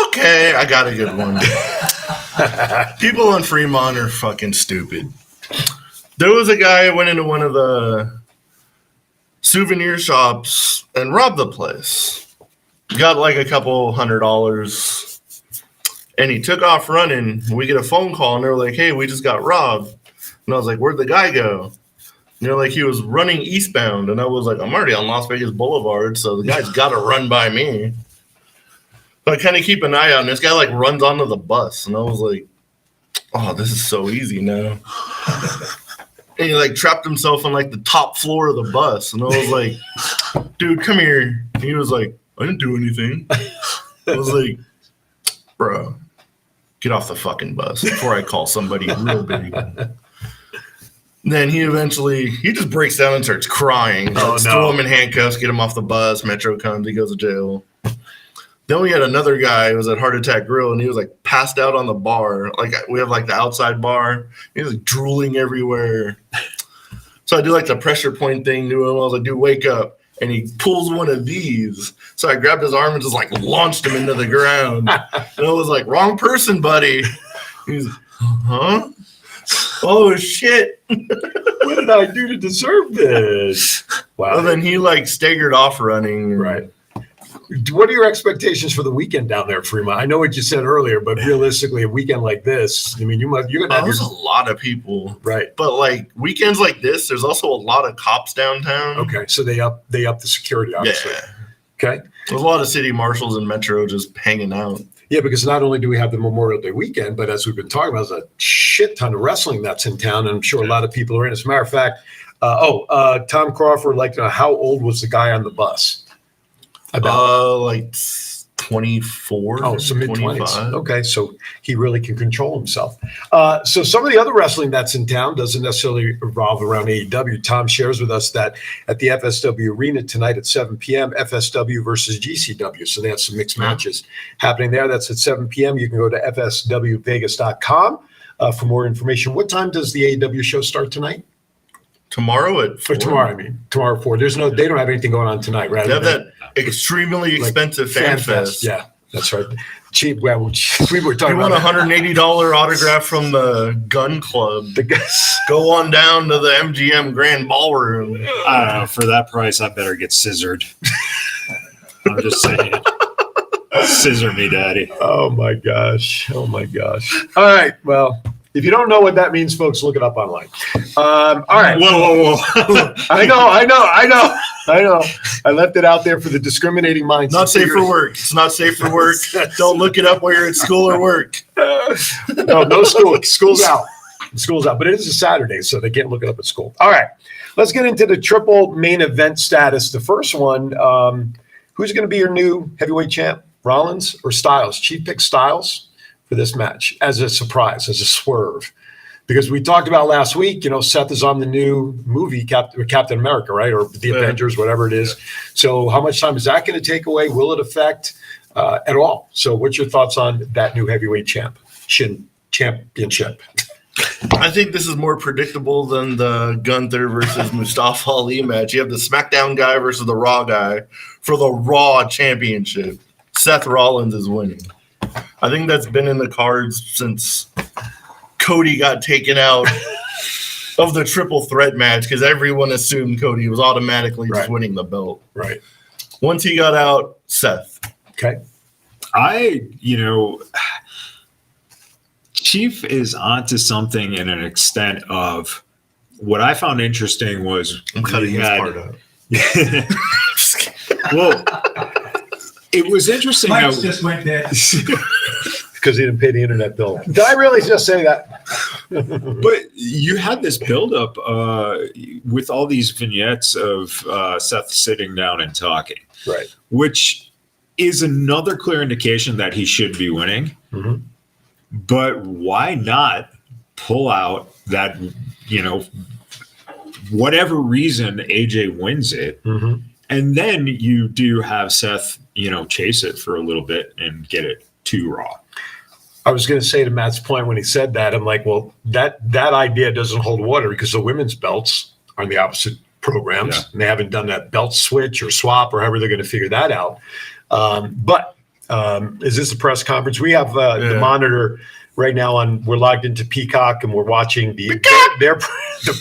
Speaker 2: Okay, I got a good one. People in Fremont are fucking stupid. There was a guy who went into one of the souvenir shops and robbed the place. Got like a couple $100. And he took off running. We get a phone call, and they're like, hey, we just got robbed. And I was like, where'd the guy go? And they're like, he was running eastbound. And I was like, I'm already on Las Vegas Boulevard, so the guy's got to run by me. So I kind of keep an eye out, and this guy, like, runs onto the bus. And I was like, oh, this is so easy now. And he, like, trapped himself on, like, the top floor of the bus. And I was like, dude, come here. And he was like, I didn't do anything. I was like, bro, get off the fucking bus before I call somebody real big. Then he just breaks down and starts crying. Throw him in handcuffs, get him off the bus. Metro comes, he goes to jail. Then we had another guy who was at Heart Attack Grill, and he was like passed out on the bar. Like we have like the outside bar. He was like drooling everywhere. So I do like the pressure point thing to him. I was like, dude, wake up. And he pulls one of these. So I grabbed his arm and just like launched him into the ground. And I was like, wrong person, buddy. He's like, huh? Oh, shit.
Speaker 1: What did I do to deserve this?
Speaker 2: Wow. Well, then he like staggered off running.
Speaker 1: Right. what are your expectations for the weekend down there, Fremont? I know what you said earlier, but realistically, a weekend like this, I mean, you're going to have
Speaker 2: There's a lot of people,
Speaker 1: right?
Speaker 2: But like weekends like this, there's also a lot of cops downtown.
Speaker 1: Okay, so they up the security, obviously.
Speaker 2: Yeah.
Speaker 1: Okay.
Speaker 2: There's a lot of city marshals and Metro just hanging out.
Speaker 1: Yeah, because not only do we have the Memorial Day weekend, but as we've been talking about, there's a shit ton of wrestling that's in town, and I'm sure a lot of people are in. As a matter of fact, Tom Crawford would like to know, how old was the guy on the bus?
Speaker 2: Like 24.
Speaker 1: Oh, so mid-20s.
Speaker 2: 25.
Speaker 1: Okay, so he really can control himself. So some of the other wrestling that's in town doesn't necessarily revolve around AEW. Tom shares with us that at the FSW Arena tonight at 7 p.m., FSW versus GCW. So they have some mixed matches happening there. That's at 7 p.m. You can go to fswvegas.com for more information. What time does the AEW show start tonight?
Speaker 2: Tomorrow at 4.
Speaker 1: Tomorrow at 4. They don't have anything going on tonight, right?
Speaker 2: They have that extremely expensive fan fest.
Speaker 1: Yeah, that's right. Cheap. Well, we were talking
Speaker 2: you want
Speaker 1: about
Speaker 2: $180 autograph from the Gun Club. Go on down to the MGM Grand Ballroom.
Speaker 11: I don't know. For that price, I better get scissored. I'm just saying. Scissor me, daddy.
Speaker 1: Oh my gosh. All right. Well, if you don't know what that means, folks, look it up online. All right.
Speaker 11: Whoa.
Speaker 1: I know. I left it out there for the discriminating minds.
Speaker 2: Not safe for work. It's not safe for work. Don't look it up while you're at school or work.
Speaker 1: No school. School's out. School's out. But it is a Saturday, so they can't look it up at school. All right. Let's get into the triple main event status. The first one, who's going to be your new heavyweight champ? Rollins or Styles? Chief pick Styles for this match as a surprise, as a swerve. Because we talked about last week, Seth is on the new movie, Captain America, right? Or the Avengers, whatever it is. So how much time is that going to take away? Will it affect at all? So what's your thoughts on that new heavyweight championship?
Speaker 2: I think this is more predictable than the Gunther versus Mustafa Ali match. You have the SmackDown guy versus the Raw guy for the Raw championship. Seth Rollins is winning. I think that's been in the cards since Cody got taken out of the triple threat match because everyone assumed Cody was automatically just winning the belt.
Speaker 1: Right.
Speaker 2: Once he got out, Seth.
Speaker 1: Okay.
Speaker 11: Chief is onto something in an extent of what I found interesting was
Speaker 2: I'm cutting this part out.
Speaker 11: Well, it was interesting.
Speaker 9: Mike's just went dead.
Speaker 1: Because he didn't pay the internet bill. Did I really just say that?
Speaker 11: But you had this buildup with all these vignettes of Seth sitting down and talking,
Speaker 1: right?
Speaker 11: Which is another clear indication that he should be winning.
Speaker 1: Mm-hmm.
Speaker 11: But why not pull out that, whatever reason AJ wins it,
Speaker 1: mm-hmm.
Speaker 11: and then you do have Seth, chase it for a little bit and get it to Raw.
Speaker 1: I was going to say to Matt's point when he said that, I'm like, well, that idea doesn't hold water because the women's belts are in the opposite programs, and they haven't done that belt switch or swap or however they're going to figure that out. But is this a press conference? We have the monitor right now we're logged into Peacock and we're watching the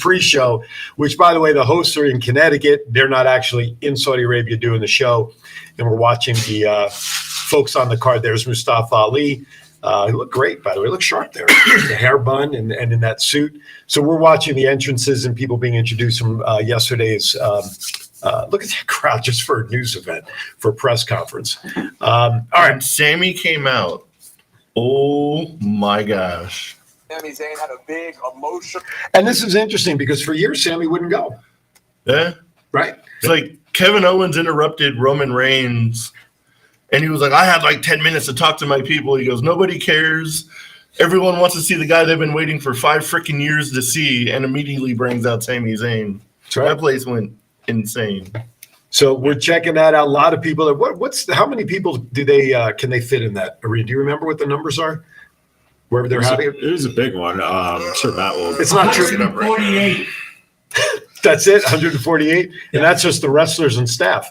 Speaker 1: pre-show, which, by the way, the hosts are in Connecticut. They're not actually in Saudi Arabia doing the show. And we're watching the folks on the card. There's Mustafa Ali. He looked great, by the way. He looked sharp there. The hair bun and in that suit. So we're watching the entrances and people being introduced from yesterday's look at that crowd just for a news event, for a press conference. All right.
Speaker 2: Sammy came out. Oh, my gosh.
Speaker 13: Sami Zayn had a big emotion.
Speaker 1: And this is interesting because for years, Sammy wouldn't go.
Speaker 2: Yeah.
Speaker 1: Right.
Speaker 2: It's like Kevin Owens interrupted Roman Reigns, and he was like, I had like 10 minutes to talk to my people. He goes, nobody cares. Everyone wants to see the guy they've been waiting for 5 freaking years to see, and immediately brings out Sami Zayn.
Speaker 1: Right.
Speaker 2: That place went insane.
Speaker 1: So we're checking that out. A lot of people. How many people do they can they fit in that arena? Do you remember what the numbers are? Wherever they're having it?
Speaker 11: It was a big one. I'm sure Matt will.
Speaker 1: It's not true.
Speaker 9: 148.
Speaker 1: That's it, 148, and that's just the wrestlers and staff.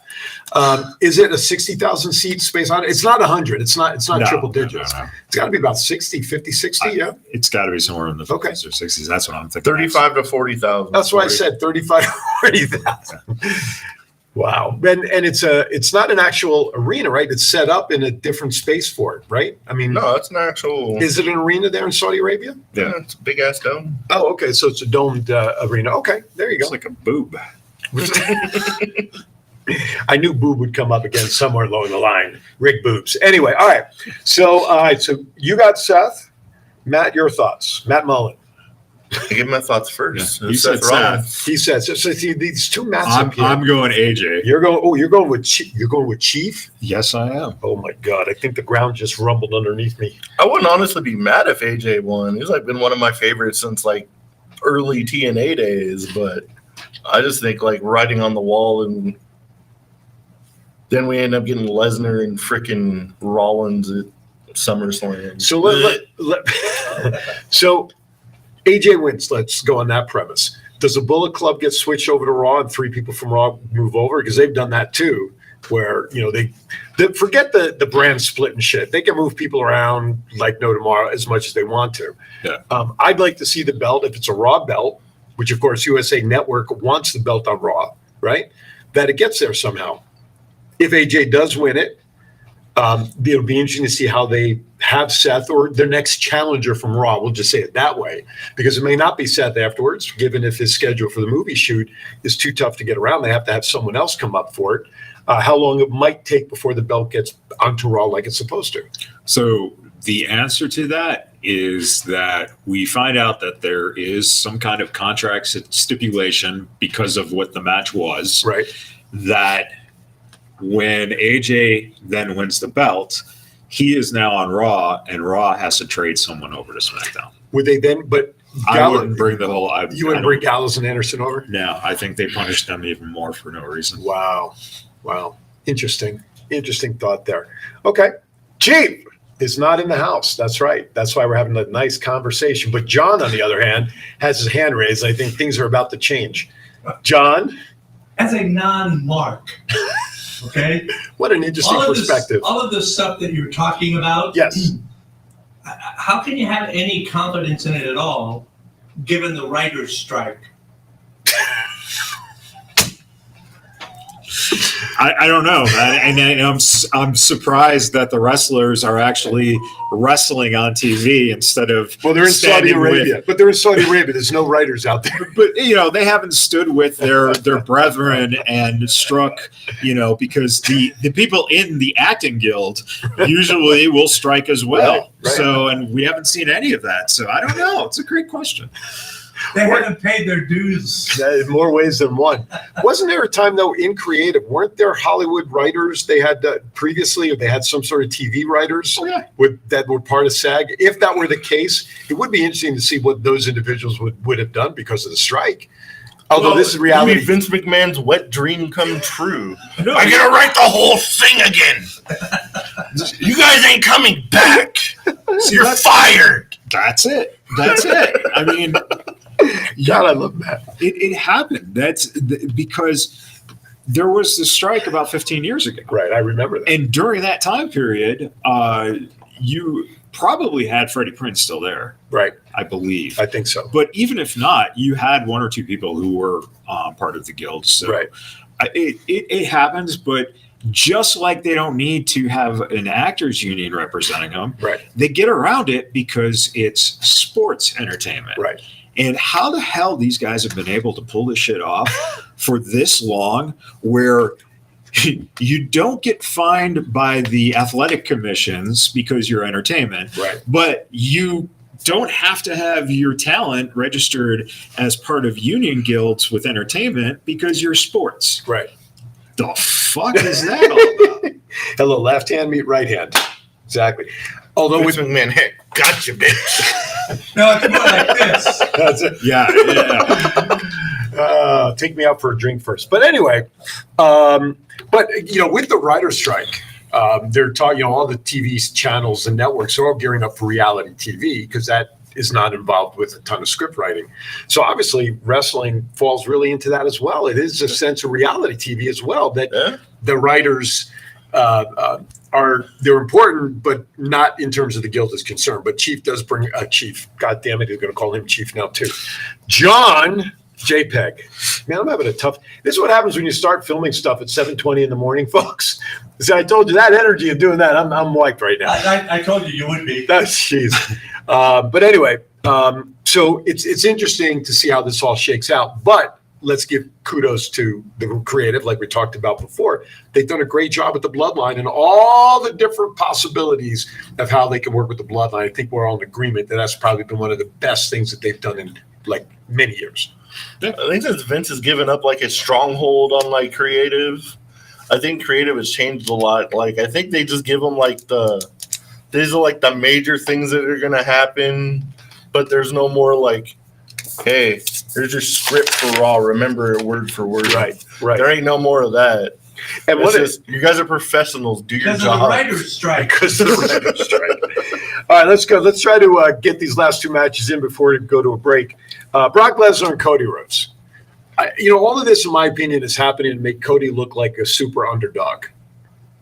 Speaker 1: Is it a 60,000 seat space on it? It's not 100. It's not triple digits.
Speaker 11: No.
Speaker 1: It's got to be about 60, 50, 60. Yeah,
Speaker 11: it's got to be somewhere in the 50s or 60s. That's what I'm thinking.
Speaker 2: 35 to 40,000.
Speaker 1: That's why I said 35 to 40,000. Wow. And it's not an actual arena, right? It's set up in a different space for it, right? I mean,
Speaker 2: No, it's an actual.
Speaker 1: is it an arena there in Saudi Arabia?
Speaker 2: Yeah, it's a big ass dome.
Speaker 1: Oh, okay. So it's a domed arena. Okay, there you go.
Speaker 11: It's like a boob.
Speaker 1: I knew boob would come up again somewhere along the line. Rick Boobs. Anyway, all right. So you got Seth. Matt, your thoughts. Matt Mullen.
Speaker 2: I give my thoughts first.
Speaker 11: Yeah, he said Seth.
Speaker 1: He says so. See these two Matts up here.
Speaker 11: I'm going AJ.
Speaker 1: You're going with Chief.
Speaker 11: Yes, I am.
Speaker 1: Oh my God! I think the ground just rumbled underneath me.
Speaker 2: I wouldn't honestly be mad if AJ won. He's like been one of my favorites since like early TNA days, but I just think like writing on the wall, and then we end up getting Lesnar and freaking Rollins at SummerSlam.
Speaker 1: So so AJ wins. Let's go on that premise. Does the Bullet Club get switched over to Raw and 3 people from Raw move over? Because they've done that too, where they forget the brand split and shit. They can move people around like no tomorrow as much as they want to.
Speaker 11: Yeah.
Speaker 1: I'd like to see the belt, if it's a Raw belt, which of course USA Network wants the belt on Raw, right? That it gets there somehow. If AJ does win it, it'll be interesting to see how they have Seth or their next challenger from Raw. We'll just say it that way, because it may not be Seth afterwards, given if his schedule for the movie shoot is too tough to get around. They have to have someone else come up for it. How long it might take before the belt gets onto Raw like it's supposed to.
Speaker 11: So the answer to that is that we find out that there is some kind of contract stipulation because of what the match was.
Speaker 1: Right.
Speaker 11: That when AJ then wins the belt, he is now on Raw, and Raw has to trade someone over to SmackDown.
Speaker 1: Would they then? But
Speaker 11: I wouldn't bring the whole.
Speaker 1: You wouldn't bring Gallows and Anderson over?
Speaker 11: No, I think they punished them even more for no reason.
Speaker 1: Wow. Interesting thought there. Okay. Chief is not in the house. That's right. That's why we're having a nice conversation. But John, on the other hand, has his hand raised. I think things are about to change. John?
Speaker 14: As a non-mark, okay?
Speaker 1: What an interesting perspective.
Speaker 14: All of this stuff that you're talking about.
Speaker 1: Yes.
Speaker 14: How can you have any confidence in it at all, given the writer's strike?
Speaker 11: I don't know, man. And I'm surprised that the wrestlers are actually wrestling on TV instead of.
Speaker 1: Well, they're in Saudi Arabia, but they're in Saudi Arabia. There's no writers out there.
Speaker 11: But they haven't stood with their brethren and struck. Because the people in the acting guild usually will strike as well.
Speaker 1: Right.
Speaker 11: So, and we haven't seen any of that. So I don't know. It's a great question.
Speaker 14: They haven't paid their dues.
Speaker 1: In more ways than one. Wasn't there a time, though, in creative, weren't there Hollywood writers they had previously, or they had some sort of TV writers that were part of SAG? If that were the case, it would be interesting to see what those individuals would have done because of the strike. Although this is reality.
Speaker 2: Maybe Vince McMahon's wet dream come true. No, I gotta write the whole thing again. You guys ain't coming back. You're fired.
Speaker 11: That's it. I mean,
Speaker 1: God, I love that.
Speaker 11: It happened. That's because there was the strike about 15 years ago.
Speaker 1: Right, I remember that.
Speaker 11: And during that time period, you probably had Freddie Prinze still there.
Speaker 1: Right.
Speaker 11: I believe.
Speaker 1: I think so.
Speaker 11: But even if not, you had 1 or 2 people who were part of the guild. So
Speaker 1: right.
Speaker 11: It happens, but just like they don't need to have an actors union representing them,
Speaker 1: right?
Speaker 11: They get around it because it's sports entertainment.
Speaker 1: Right.
Speaker 11: And how the hell these guys have been able to pull this shit off for this long, where you don't get fined by the athletic commissions because you're entertainment,
Speaker 1: right?
Speaker 11: But you don't have to have your talent registered as part of union guilds with entertainment because you're sports.
Speaker 1: Right.
Speaker 11: The fuck is that all about?
Speaker 1: Hello, left hand meet right hand. Exactly. Although
Speaker 2: with McMahon, hey, gotcha, bitch.
Speaker 14: No, it's more like this.
Speaker 1: That's it.
Speaker 11: Yeah.
Speaker 1: Take me out for a drink first. But anyway, but with the writer's strike, they're talking. All the TV channels and networks are all gearing up for reality TV because that is not involved with a ton of script writing. So obviously wrestling falls really into that as well. It is a sense of reality TV as well, that the writers they're important, but not in terms of the guild is concerned. But Chief does bring Chief. God damn it, he's going to call him Chief now too. John JPEG. Man, I'm having a tough. This is what happens when you start filming stuff at 7:20 in the morning, folks. See, I told you that energy of doing that. I'm wiped right now.
Speaker 14: I told you would be.
Speaker 1: That's jeez. But anyway, so it's interesting to see how this all shakes out. But let's give kudos to the creative, like we talked about before. They've done a great job with the bloodline and all the different possibilities of how they can work with the bloodline. I think we're all in agreement that that's probably been one of the best things that they've done in like many years.
Speaker 2: I think since Vince has given up like a stronghold on like creative, I think creative has changed a lot. Like I think they just give them like these are like the major things that are gonna happen, but there's no more like, hey, here's your script for Raw. Remember it word for word.
Speaker 1: Right.
Speaker 2: There ain't no more of that.
Speaker 1: And
Speaker 2: it's just, you guys are professionals. Do your job.
Speaker 14: Because of the writer's strike.
Speaker 1: Because of the writer's strike. All right, let's go. Let's try to get these last two matches in before we go to a break. Brock Lesnar and Cody Rhodes. All of this, in my opinion, is happening to make Cody look like a super underdog.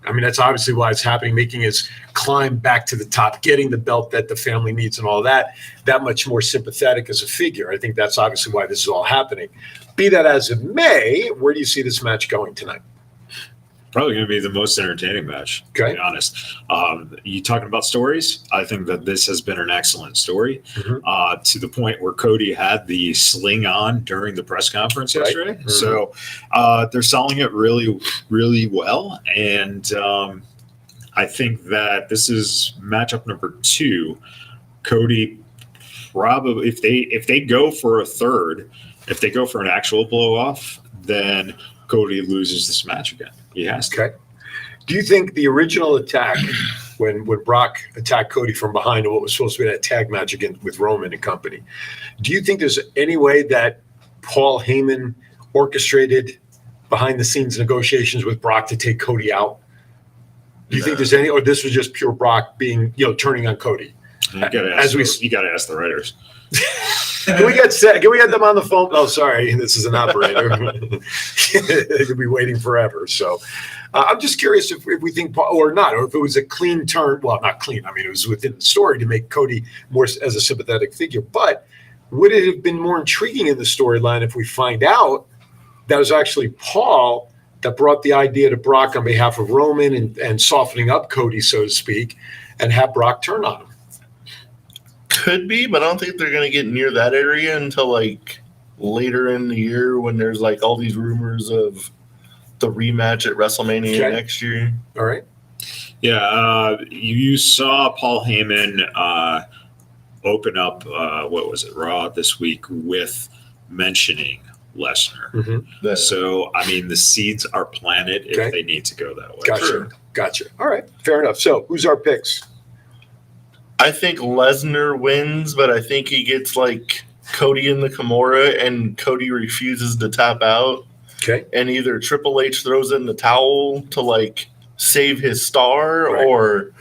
Speaker 1: I mean, that's obviously why it's happening, making his climb back to the top, getting the belt that the family needs and all that much more sympathetic as a figure. I think that's obviously why this is all happening. Be that as it may, where do you see this match going tonight?
Speaker 11: Probably going to be the most entertaining match, to be honest. You talking about stories? I think that this has been an excellent story to the point where Cody had the sling on during the press conference yesterday.
Speaker 1: Mm-hmm.
Speaker 11: So they're selling it really, really well. And I think that this is matchup number 2. Cody probably, if they go for a third, if they go for an actual blow off, then Cody loses this match again. He has to.
Speaker 1: Okay. Do you think the original attack, when Brock attacked Cody from behind in what was supposed to be that tag match again with Roman and company, do you think there's any way that Paul Heyman orchestrated behind the scenes negotiations with Brock to take Cody out? Do you think there's any, or this was just pure Brock being, turning on Cody?
Speaker 11: You got to ask the writers.
Speaker 1: Can we get them on the phone? Oh, sorry, this is an operator. They could be waiting forever. So I'm just curious if we think, or not, or if it was a clean turn. Well, not clean. I mean, it was within the story to make Cody more as a sympathetic figure. But would it have been more intriguing in the storyline if we find out that it was actually Paul that brought the idea to Brock on behalf of Roman and softening up Cody, so to speak, and have Brock turn on him?
Speaker 2: Could be, but I don't think they're going to get near that area until like later in the year when there's like all these rumors of the rematch at WrestleMania next year.
Speaker 1: All right.
Speaker 11: Yeah, you saw Paul Heyman open up, what was it, Raw this week with mentioning Lesnar.
Speaker 1: Mm-hmm.
Speaker 11: So, I mean, the seeds are planted if they need to go that way.
Speaker 1: Gotcha. All right, fair enough. So, who's our picks?
Speaker 2: I think Lesnar wins, but I think he gets like Cody in the Kimura and Cody refuses to tap out.
Speaker 1: Okay.
Speaker 2: And either Triple H throws in the towel to like save his star or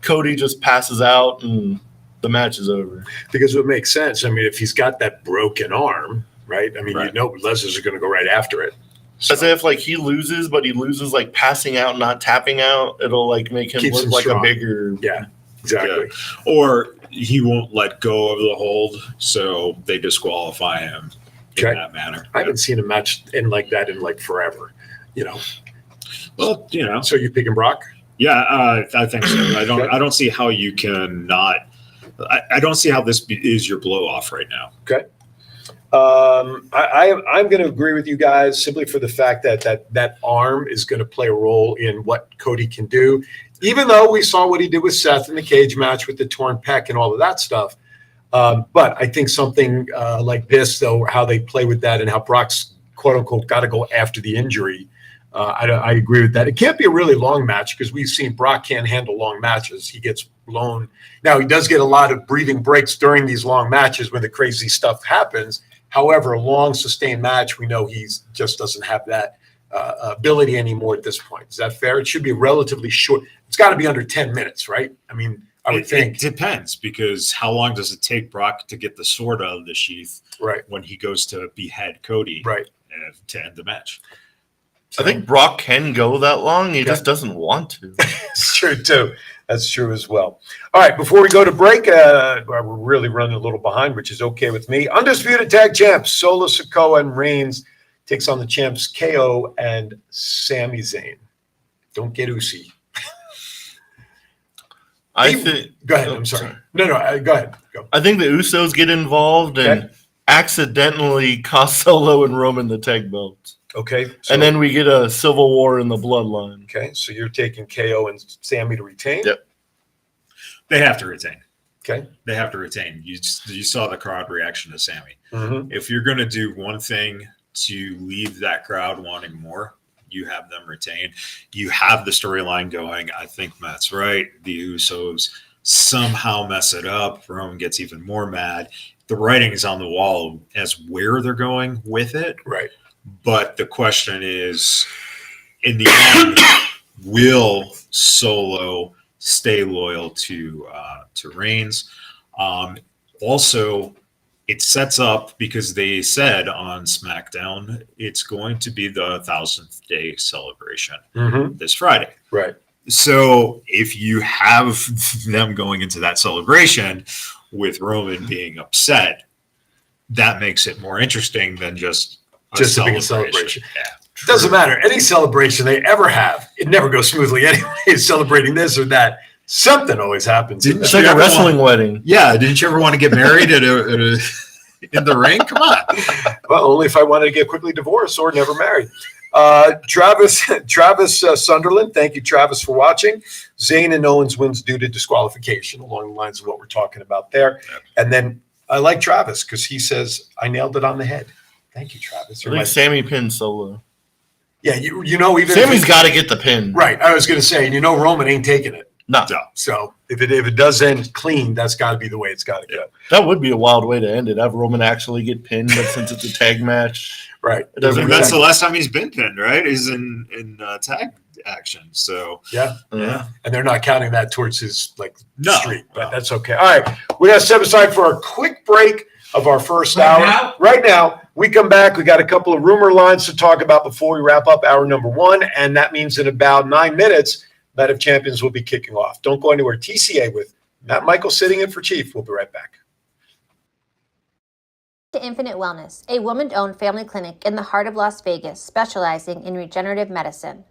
Speaker 2: Cody just passes out and the match is over.
Speaker 1: Because it would make sense. I mean, if he's got that broken arm, right? I mean, Lesnar's going to go right after it.
Speaker 2: So. As if like he loses, but he loses like passing out, not tapping out. It'll like make him look like
Speaker 1: strong.
Speaker 2: A bigger.
Speaker 1: Yeah. Exactly.
Speaker 11: Yeah. Or he won't let go of the hold, so they disqualify him in that manner.
Speaker 1: I haven't seen a match end like that in like forever,
Speaker 11: Well,
Speaker 1: So you picking Brock?
Speaker 11: Yeah, I think so. I don't see how you can not. I don't see how this is your blow off right now.
Speaker 1: Okay. I'm going to agree with you guys simply for the fact that arm is going to play a role in what Cody can do. Even though we saw what he did with Seth in the cage match with the torn pec and all of that stuff. But I think something like this, though, how they play with that and how Brock's, quote unquote, got to go after the injury, I agree with that. It can't be a really long match because we've seen Brock can't handle long matches. He gets blown. Now, he does get a lot of breathing breaks during these long matches when the crazy stuff happens. However, a long, sustained match, we know he just doesn't have that ability anymore at this point. Is that fair? It should be relatively short. It's got to be under 10 minutes, right? I mean, I would think.
Speaker 11: It depends, because how long does it take Brock to get the sword out of the sheath when he goes to behead Cody to end the match?
Speaker 2: I think Brock can go that long. He just doesn't want to.
Speaker 1: That's true too. That's true as well. All right, before we go to break, we're really running a little behind, which is okay with me. Undisputed tag champs Solo Sikoa and Reigns takes on the champs KO and Sami Zayn. Don't get Usi.
Speaker 2: I think.
Speaker 1: Go ahead. I'm sorry. No, go ahead. Go.
Speaker 2: I think the Usos get involved and accidentally cost Solo and Roman the tag belts.
Speaker 1: Okay.
Speaker 2: And then we get a civil war in the bloodline.
Speaker 1: Okay, so you're taking KO and Sami to retain?
Speaker 2: Yep.
Speaker 11: They have to retain.
Speaker 1: Okay.
Speaker 11: They have to retain. You saw the crowd reaction to Sami.
Speaker 1: Mm-hmm.
Speaker 11: If you're going to do one thing to leave that crowd wanting more, you have them retain. You have the storyline going. I think Matt's right. The Usos somehow mess it up. Roman gets even more mad. The writing is on the wall as where they're going with it.
Speaker 1: Right.
Speaker 11: But the question is, in the end, will Solo stay loyal to Reigns? Also, it sets up, because they said on SmackDown it's going to be the 1000th day celebration this Friday.
Speaker 1: Right.
Speaker 11: So if you have them going into that celebration with Roman being upset, that makes it more interesting than just
Speaker 1: a big celebration.
Speaker 11: Yeah.
Speaker 1: Doesn't matter. Any celebration they ever have, it never goes smoothly anyway. Celebrating this or that, something always happens.
Speaker 2: It's like a wrestling wedding.
Speaker 11: Yeah. Didn't you ever want to get married in the ring? Come on.
Speaker 1: Well, only if I wanted to get quickly divorced or never married. Travis Sunderland, thank you, Travis, for watching. Zayn and Owens wins due to disqualification, along the lines of what we're talking about there. And then I like Travis because he says, I nailed it on the head. Thank you, Travis.
Speaker 2: I think Sami pinned Solo.
Speaker 1: Yeah, you know, even
Speaker 2: Sami's got to get the pin.
Speaker 1: Right. I was going to say, and Roman ain't taking it.
Speaker 2: No.
Speaker 1: So if it does end clean, that's got to be the way it's got to go.
Speaker 2: That would be a wild way to end it. Have Roman actually get pinned, but since it's a tag match,
Speaker 1: right?
Speaker 2: It doesn't.
Speaker 11: That's the last time he's been pinned, right? He's in tag action. So
Speaker 1: yeah. And they're not counting that towards his streak, but that's okay. All right, we got to step aside for a quick break of our first hour. Right now, we come back. We got a couple of rumor lines to talk about before we wrap up hour number one, and that means in about 9 minutes, Night of Champions will be kicking off. Don't go anywhere. TCA with Matt Michael sitting in for Chief. We'll be right back.
Speaker 15: To Infinite Wellness, a woman-owned family clinic in the heart of Las Vegas, specializing in regenerative medicine.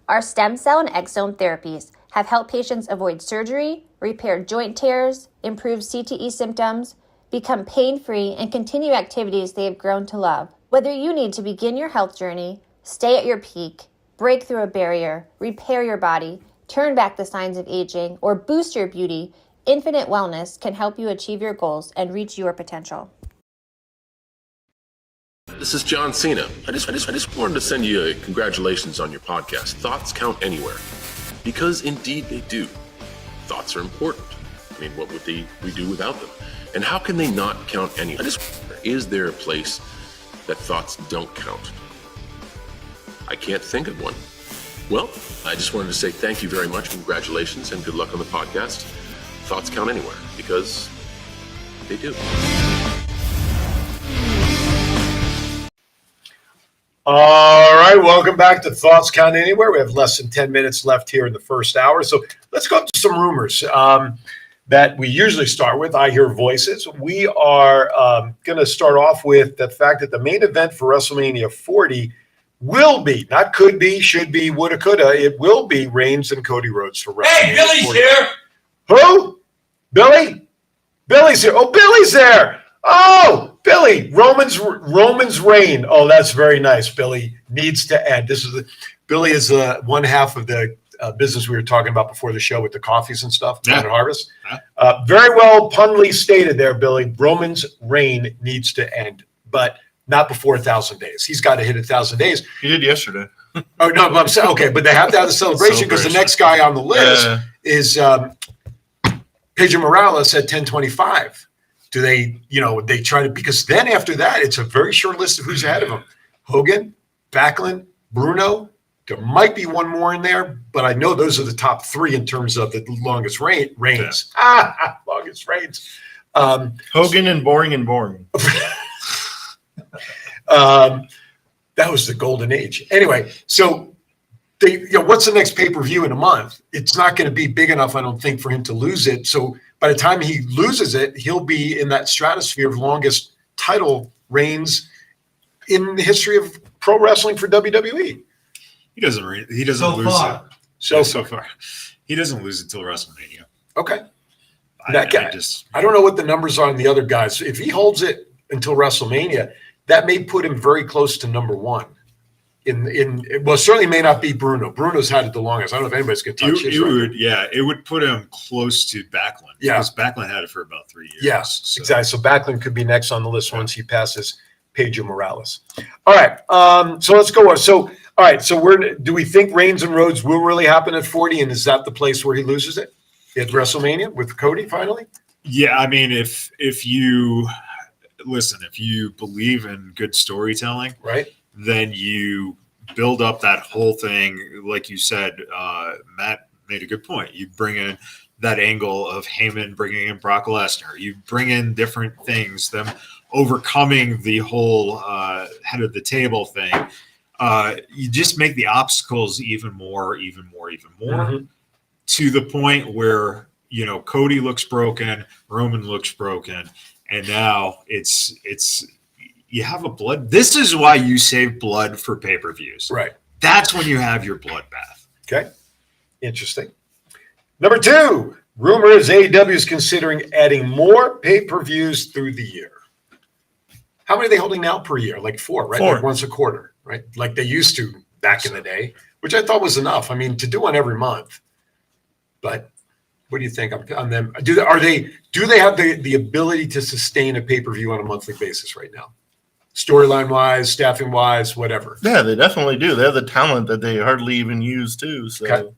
Speaker 15: Our stem cell and exome therapies have helped patients avoid surgery, repair joint tears, improve CTE symptoms, become pain-free, and continue activities they have grown to love. Whether you need to begin your health journey, stay at your peak, break through a barrier, repair your body, turn back the signs of aging, or boost your beauty, Infinite Wellness can help you achieve your goals and reach your potential.
Speaker 16: This is John Cena. I just wanted to send you a congratulations on your podcast. Thoughts count anywhere. Because indeed they do. Thoughts are important. I mean, what would we do without them? And how can they not count anywhere? Is there a place that thoughts don't count? I can't think of one. Well, I just wanted to say thank you very much, congratulations, and good luck on the podcast. Thoughts count anywhere, because they do.
Speaker 1: All right, welcome back to Thoughts Count Anywhere. We have less than 10 minutes left here in the first hour, so let's go to some rumors that we usually start with. I hear voices. We are going to start off with the fact that the main event for WrestleMania 40 will be, not could be, should be, woulda, coulda. It will be Reigns and Cody Rhodes for WrestleMania.
Speaker 14: Hey, Billy's
Speaker 1: 40.
Speaker 14: here.
Speaker 1: Who? Billy? Billy's here. Oh, Billy's there. Oh, Billy. Roman's reign. Oh, that's very nice. Billy needs to end. Billy is one half of the business we were talking about before the show with the coffees and stuff. Planet Harvest. Very well punly stated there, Billy. Roman's reign needs to end, but not before 1,000 days. He's got to hit 1,000 days.
Speaker 2: He did yesterday.
Speaker 1: Oh, no, but I'm saying, okay, but they have to have the celebration because the next guy on the list is Pedro Morales at 10:25. Do they, they try to, because then after that, it's a very short list of who's ahead of him. Hogan, Backlund, Bruno. There might be one more in there, but I know those are the top three in terms of the longest reigns. Longest reigns.
Speaker 2: Hogan and Boring.
Speaker 1: That was the golden age. Anyway, so what's the next pay-per-view in a month? It's not going to be big enough, I don't think, for him to lose it. So by the time he loses it, he'll be in that stratosphere of longest title reigns in the history of pro wrestling for WWE.
Speaker 11: He doesn't
Speaker 14: So
Speaker 11: lose
Speaker 14: far.
Speaker 11: it. So far. He doesn't lose it till WrestleMania.
Speaker 1: Okay.
Speaker 11: I
Speaker 1: don't know what the numbers are on the other guys. If he holds it until WrestleMania, that may put him very close to number one. Well, certainly may not be Bruno. Bruno's had it the longest. I don't know if anybody's going to touch his record.
Speaker 11: it would put him close to Backlund.
Speaker 1: Yeah.
Speaker 11: Because Backlund had it for about 3 years.
Speaker 1: Yes, exactly. So Backlund could be next on the list once he passes Pedro Morales. All right. So let's go on. So, all right. So do we think Reigns and Rhodes will really happen at 40? And is that the place where he loses it at WrestleMania with Cody finally?
Speaker 11: Yeah. I mean, if you believe in good storytelling,
Speaker 1: right,
Speaker 11: then you build up that whole thing. Like you said, Matt made a good point. You bring in that angle of Heyman bringing in Brock Lesnar. You bring in different things, them overcoming the whole head of the table thing. You just make the obstacles even more to the point where, Cody looks broken, Roman looks broken. And now it's you have a blood. This is why you save blood for pay-per-views.
Speaker 1: Right.
Speaker 11: That's when you have your bloodbath.
Speaker 1: Okay. Interesting. Number 2, rumor is AEW is considering adding more pay-per-views through the year. How many are they holding now per year? Like 4, right?
Speaker 2: 4.
Speaker 1: Like once a quarter, right? Like they used to back in the day, which I thought was enough. I mean, to do one every month. But what do you think on them? Do they have the ability to sustain a pay-per-view on a monthly basis right now? Storyline wise, staffing wise, whatever.
Speaker 2: Yeah, they definitely do. They have the talent that they hardly even use too. So
Speaker 1: Okay.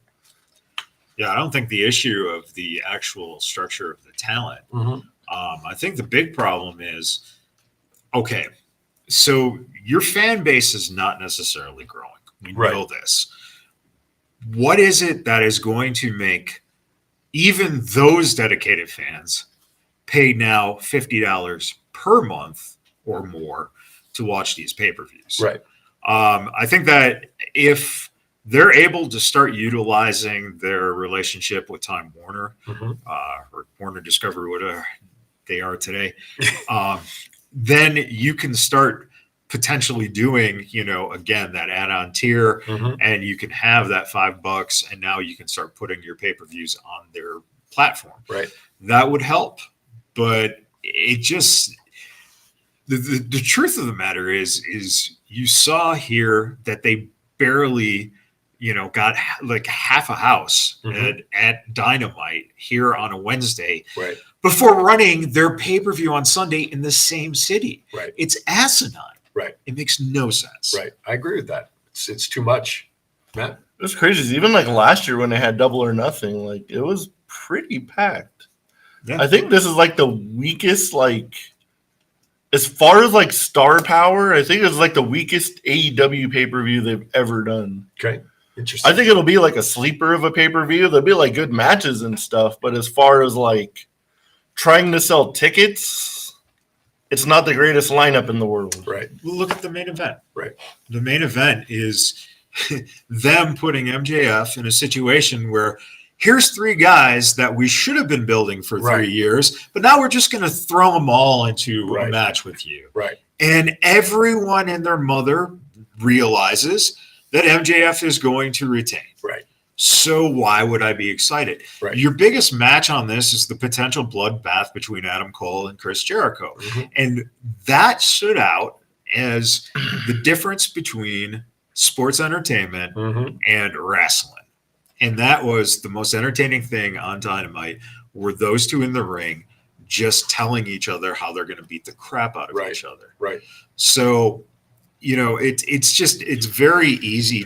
Speaker 11: Yeah, I don't think the issue of the actual structure of the talent. I think the big problem is, okay, so your fan base is not necessarily growing. We know this. What is it that is going to make even those dedicated fans pay now $50 per month or more to watch these pay-per-views?
Speaker 1: Right.
Speaker 11: I think that if they're able to start utilizing their relationship with Time Warner or Warner Discovery, whatever they are today, then you can start potentially doing, again, that add-on tier, and you can have that $5, and now you can start putting your pay-per-views on their platform.
Speaker 1: Right.
Speaker 11: That would help, but it just the truth of the matter is you saw here that they barely, got like half a house at Dynamite here on a Wednesday,
Speaker 1: right,
Speaker 11: before running their pay-per-view on Sunday in the same city.
Speaker 1: Right.
Speaker 11: It's asinine.
Speaker 1: Right.
Speaker 11: It makes no sense.
Speaker 1: Right. I agree with that. It's too much, Matt.
Speaker 2: it's crazy. Even like last year when they had Double or Nothing, like it was pretty packed.
Speaker 11: Yeah.
Speaker 2: I think this is like the weakest, like as far as like star power, I think it's like the weakest AEW pay-per-view they've ever done.
Speaker 1: Okay. Interesting.
Speaker 2: I think it'll be like a sleeper of a pay-per-view. There'll be like good matches and stuff, but as far as like trying to sell tickets, it's not the greatest lineup in the world.
Speaker 1: Right.
Speaker 11: Well, look at the main event.
Speaker 1: Right.
Speaker 11: The main event is them putting MJF in a situation where here's 3 guys that we should have been building for 3 years, but now we're just going to throw them all into a match with you.
Speaker 1: Right.
Speaker 11: And everyone and their mother realizes that MJF is going to retain.
Speaker 1: Right.
Speaker 11: So why would I be excited?
Speaker 1: Right.
Speaker 11: Your biggest match on this is the potential bloodbath between Adam Cole and Chris Jericho. And that stood out as the difference between sports entertainment and wrestling. And that was the most entertaining thing on Dynamite, were those 2 in the ring just telling each other how they're going to beat the crap out of each other.
Speaker 1: Right.
Speaker 11: So, it's very easy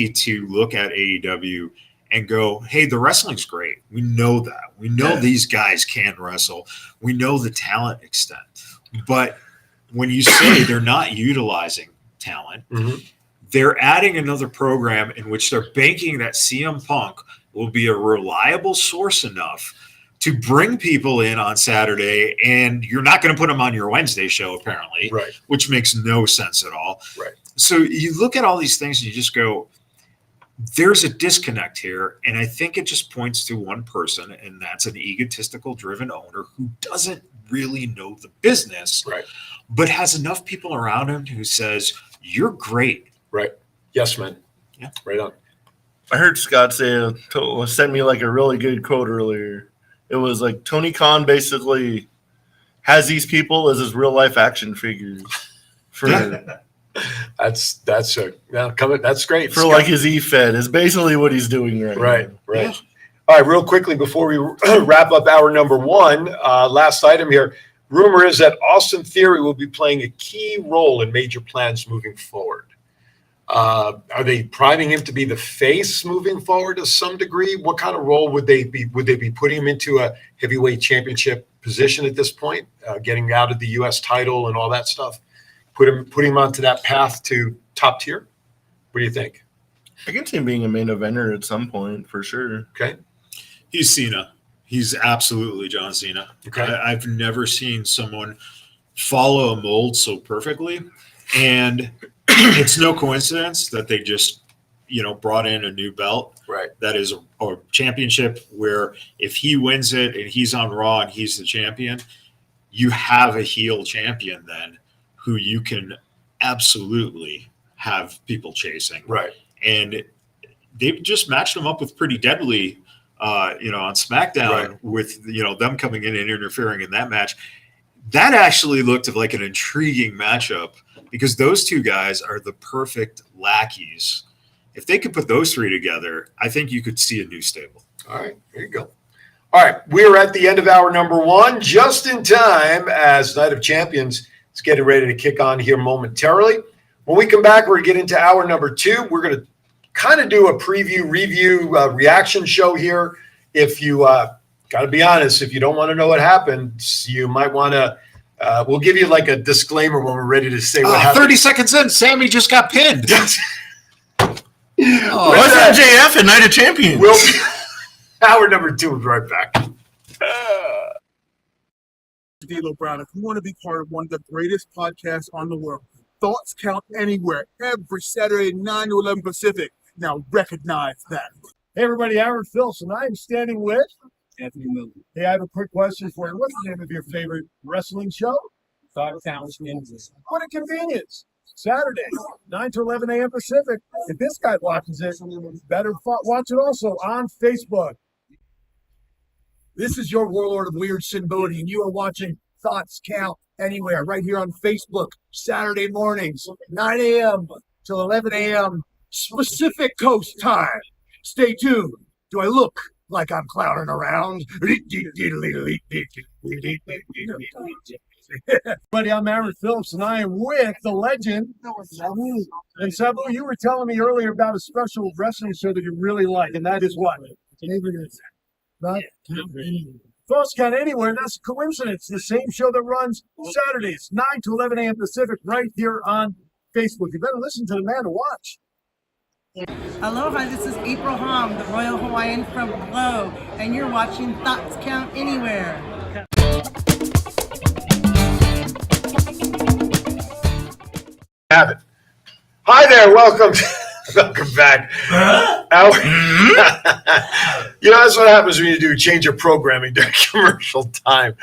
Speaker 11: to look at AEW and go, hey, the wrestling's great. We know that. We know these guys can wrestle. We know the talent extent. But when you say they're not utilizing talent, they're adding another program in which they're banking that CM Punk will be a reliable source enough to bring people in on Saturday, and you're not going to put them on your Wednesday show, apparently,
Speaker 1: right,
Speaker 11: which makes no sense at all.
Speaker 1: Right.
Speaker 11: So you look at all these things and you just go, there's a disconnect here. And I think it just points to one person, and that's an egotistical driven owner who doesn't really know the business,
Speaker 1: right?
Speaker 11: But has enough people around him who says, you're great.
Speaker 1: Right. Yes, man.
Speaker 11: Yeah.
Speaker 1: Right on.
Speaker 2: I heard Scott sent me like a really good quote earlier. It was like Tony Khan basically has these people as his real life action figures for
Speaker 1: that's great.
Speaker 2: For like his E-Fed is basically what he's doing right now.
Speaker 1: Right. Yeah. All right, real quickly before we wrap up hour number one, last item here. Rumor is that Austin Theory will be playing a key role in major plans moving forward. Are they priming him to be the face moving forward to some degree? What kind of role would they be? Would they be putting him into a heavyweight championship position at this point, getting out of the U.S. title and all that stuff? Putting him onto that path to top tier? What do you think?
Speaker 2: I can see him being a main eventer at some point for sure.
Speaker 1: Okay.
Speaker 11: He's Cena. He's absolutely John Cena.
Speaker 1: Okay.
Speaker 11: I've never seen someone follow a mold so perfectly. And it's no coincidence that they just, brought in a new belt.
Speaker 1: Right.
Speaker 11: That is a championship where if he wins it and he's on Raw and he's the champion, you have a heel champion then who you can absolutely have people chasing.
Speaker 1: Right.
Speaker 11: And they've just matched him up with Pretty Deadly, on SmackDown,
Speaker 1: right,
Speaker 11: with, them coming in and interfering in that match. That actually looked like an intriguing matchup because those two guys are the perfect lackeys. If they could put those three together, I think you could see a new stable.
Speaker 1: All right, there you go. All right, we're at the end of hour number one, just in time as Night of Champions is getting ready to kick on here momentarily. When we come back, we're going to get into hour number two. We're going to kind of do a preview, review, reaction show here. If you got to be honest, if you don't want to know what happened, you might want to, we'll give you like a disclaimer when we're ready to say what happened.
Speaker 11: 30 seconds in, Sammy just got pinned.
Speaker 2: What's MJF at Night of Champions?
Speaker 1: Hour number two, we'll be right back.
Speaker 8: D'Lo Brown, if you want to be part of one of the greatest podcasts on the world, Thoughts Count Anywhere, every Saturday, 9 to 11 Pacific. Now recognize that.
Speaker 7: Hey, everybody, Aaron Phillips, and I am standing with Anthony Miller. Hey, I have a quick question for you. What's the name of your favorite wrestling show? Thoughts Count Anywhere. What a convenience. Saturday, 9 to 11 a.m. Pacific. If this guy watches it, better watch it also on Facebook. This is your Warlord of Weird Sin Bodhi, and you are watching Thoughts Count Anywhere right here on Facebook, Saturday mornings, 9 a.m. till 11 a.m. Pacific Coast time. Stay tuned. Do I look like I'm clowning around? Buddy, I'm Aaron Phillips, and I am with the legend. And Sabu, you were telling me earlier about a special wrestling show that you really like, and that is what? Thoughts Count Anywhere. That's a coincidence. The same show that runs Saturdays, 9 to 11 a.m. Pacific, right here on Facebook. You better listen to the man to watch.
Speaker 17: Aloha, this is April Hom, the Royal Hawaiian from Glow, and you're watching Thoughts Count Anywhere.
Speaker 1: Have it. Hi there, welcome back. That's what happens when you do change your programming during commercial time.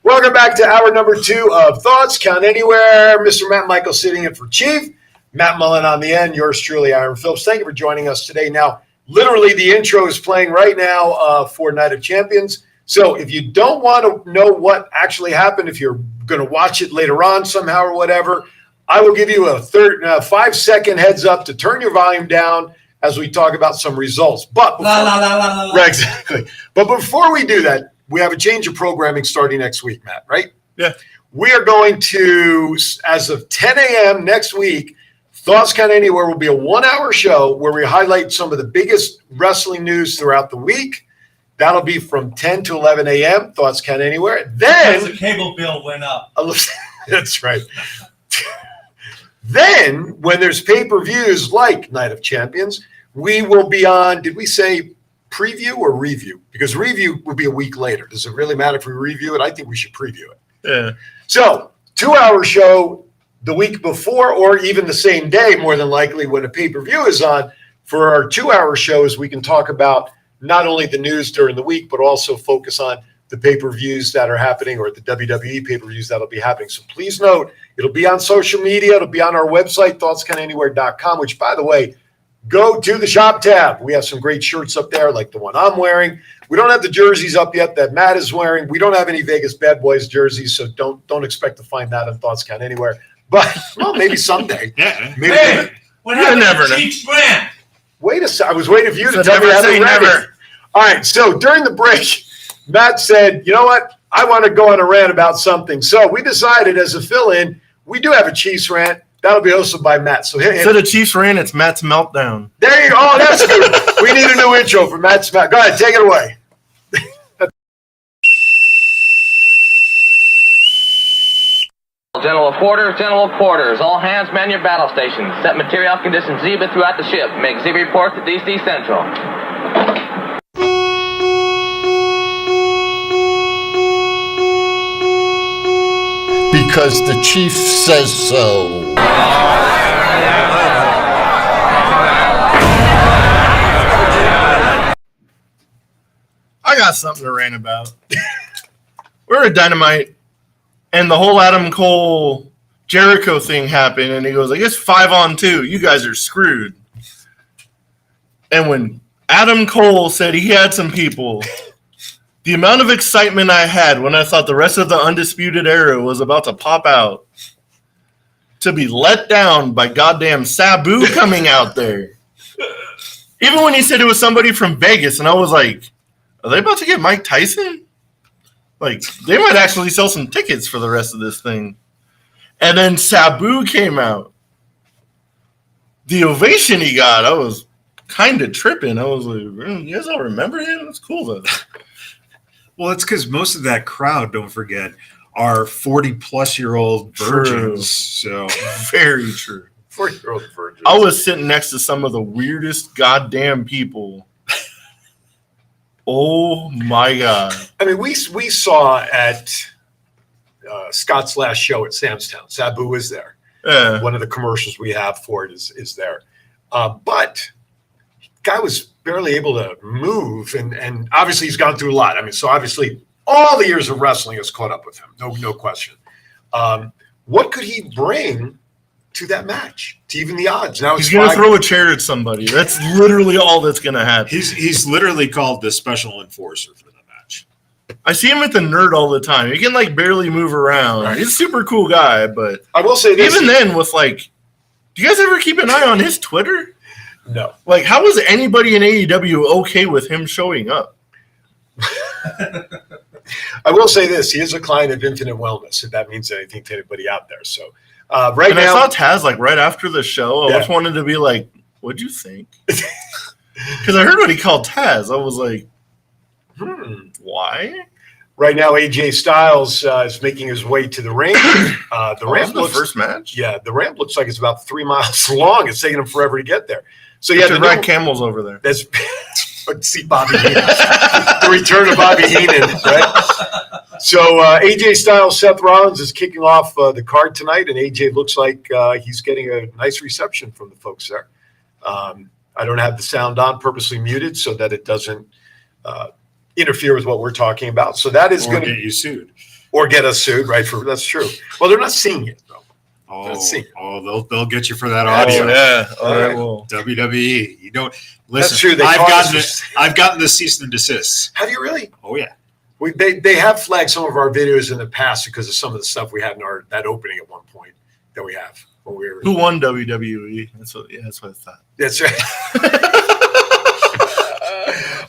Speaker 1: Welcome back to hour number two of Thoughts Count Anywhere. Mr. Matt Michael sitting in for Chief. Matt Mullen on the end. Yours truly, Aaron Phillips. Thank you for joining us today. Now, literally, the intro is playing right now for Night of Champions. So if you don't want to know what actually happened, if you're going to watch it later on somehow or whatever, I will give you a 5-second heads up to turn your volume down as we talk about some results. But right, exactly. But before we do that, we have a change of programming starting next week, Matt, right?
Speaker 2: Yeah.
Speaker 1: We are going to, as of 10 a.m. next week, Thoughts Count Anywhere will be a 1-hour show where we highlight some of the biggest wrestling news throughout the week. That'll be from 10 to 11 a.m. Thoughts Count Anywhere. Then
Speaker 14: the cable bill went up.
Speaker 1: That's right. Then, when there's pay-per-views like Night of Champions, we will be on, did we say preview or review? Because review would be a week later. Does it really matter if we review it? I think we should preview it.
Speaker 2: Yeah.
Speaker 1: So, 2-hour show the week before or even the same day, more than likely, when a pay-per-view is on. For our 2-hour shows, we can talk about not only the news during the week, but also focus on the pay-per-views that are happening or the WWE pay-per-views that'll be happening. So please note, it'll be on social media. It'll be on our website, thoughtscountanywhere.com, which, by the way, go to the shop tab. We have some great shirts up there like the one I'm wearing. We don't have the jerseys up yet that Matt is wearing. We don't have any Vegas Bad Boys jerseys, so don't expect to find that on Thoughts Count Anywhere. But, well, maybe someday.
Speaker 11: Yeah.
Speaker 1: Maybe.
Speaker 14: Hey, what happened
Speaker 2: never
Speaker 14: to
Speaker 2: know.
Speaker 14: Cheech Grant?
Speaker 1: Wait a second. I was waiting for you to
Speaker 2: So
Speaker 1: tell me
Speaker 2: never
Speaker 1: how to
Speaker 2: say
Speaker 1: read
Speaker 2: never.
Speaker 1: it. All right. So during the break, Matt said, you know what? I want to go on a rant about something. So we decided as a fill-in, we do have a Chiefs rant. That'll be hosted by Matt. So
Speaker 2: Instead of Chiefs rant, it's Matt's meltdown.
Speaker 1: there you go. Oh, that's good. We need a new intro for Matt's Matt. Go ahead. Take it away.
Speaker 18: General quarters, all hands man your battle stations. Set material conditions Zebra throughout the ship. Make Zebra report to DC Central.
Speaker 4: Because the chief says so.
Speaker 2: I got something to rant about. We're at Dynamite, and the whole Adam Cole Jericho thing happened, and he goes like, it's 5-on-2. You guys are screwed. And when Adam Cole said he had some people, the amount of excitement I had when I thought the rest of the Undisputed Era was about to pop out, to be let down by goddamn Sabu coming out there. Even when he said it was somebody from Vegas, and I was like, are they about to get Mike Tyson? Like, they might actually sell some tickets for the rest of this thing. And then Sabu came out. The ovation he got, I was kind of tripping. I was like, you guys all remember him? That's cool, though.
Speaker 11: Well, it's because most of that crowd, don't forget, are 40-plus-year-old virgins. So
Speaker 2: very true.
Speaker 1: 40-year-old virgins.
Speaker 2: I was sitting next to some of the weirdest goddamn people. Oh my god!
Speaker 1: I mean, we saw at Scott's last show at Sam's Town. Sabu was there.
Speaker 2: Yeah.
Speaker 1: One of the commercials we have for it is there. But guy was barely able to move, and obviously he's gone through a lot. I mean, so obviously all the years of wrestling has caught up with him. No question. What could he bring to that match, to even the odds? Now
Speaker 2: He's going to throw a chair at somebody. That's literally all that's going to happen.
Speaker 11: he's literally called the special enforcer for the match.
Speaker 2: I see him at the Nerd all the time. He can like barely move around.
Speaker 1: Right.
Speaker 2: He's a super cool guy, but
Speaker 1: I will say this.
Speaker 2: even then with like, do you guys ever keep an eye on his Twitter?
Speaker 1: No.
Speaker 2: Like, how was anybody in AEW okay with him showing up?
Speaker 1: I will say this. He is a client of Infinite Wellness, if that means anything to anybody out there. So right
Speaker 2: And
Speaker 1: now.
Speaker 2: I saw Taz like right after the show. I
Speaker 1: Yeah.
Speaker 2: just wanted to be like, what'd you think? Because I heard what he called Taz. I was like, why?
Speaker 1: Right now, AJ Styles is making his way to the ring. The ramp
Speaker 2: the
Speaker 1: looks,
Speaker 2: first match?
Speaker 1: Yeah, the ramp looks like it's about 3 miles long. It's taking him forever to get there. So yeah,
Speaker 2: the ride camels over there.
Speaker 1: That's see Bobby Heenan. The return of Bobby Heenan, right? So AJ Styles, Seth Rollins is kicking off the card tonight, and AJ looks like he's getting a nice reception from the folks there. I don't have the sound on, purposely muted so that it doesn't interfere with what we're talking about. So that is going to
Speaker 11: get you sued.
Speaker 1: Or get us sued, right? That's true. Well, they're not seeing it, though.
Speaker 11: They'll get you for that audio.
Speaker 2: Yeah.
Speaker 1: All right.
Speaker 2: Well,
Speaker 11: WWE. You don't listen.
Speaker 1: That's true. They
Speaker 11: I've gotten the cease and desist.
Speaker 1: Have you really?
Speaker 11: Oh yeah.
Speaker 1: They have flagged some of our videos in the past because of some of the stuff we had in that opening at one point that we have. When we were,
Speaker 2: who won WWE? That's what I thought.
Speaker 1: That's right.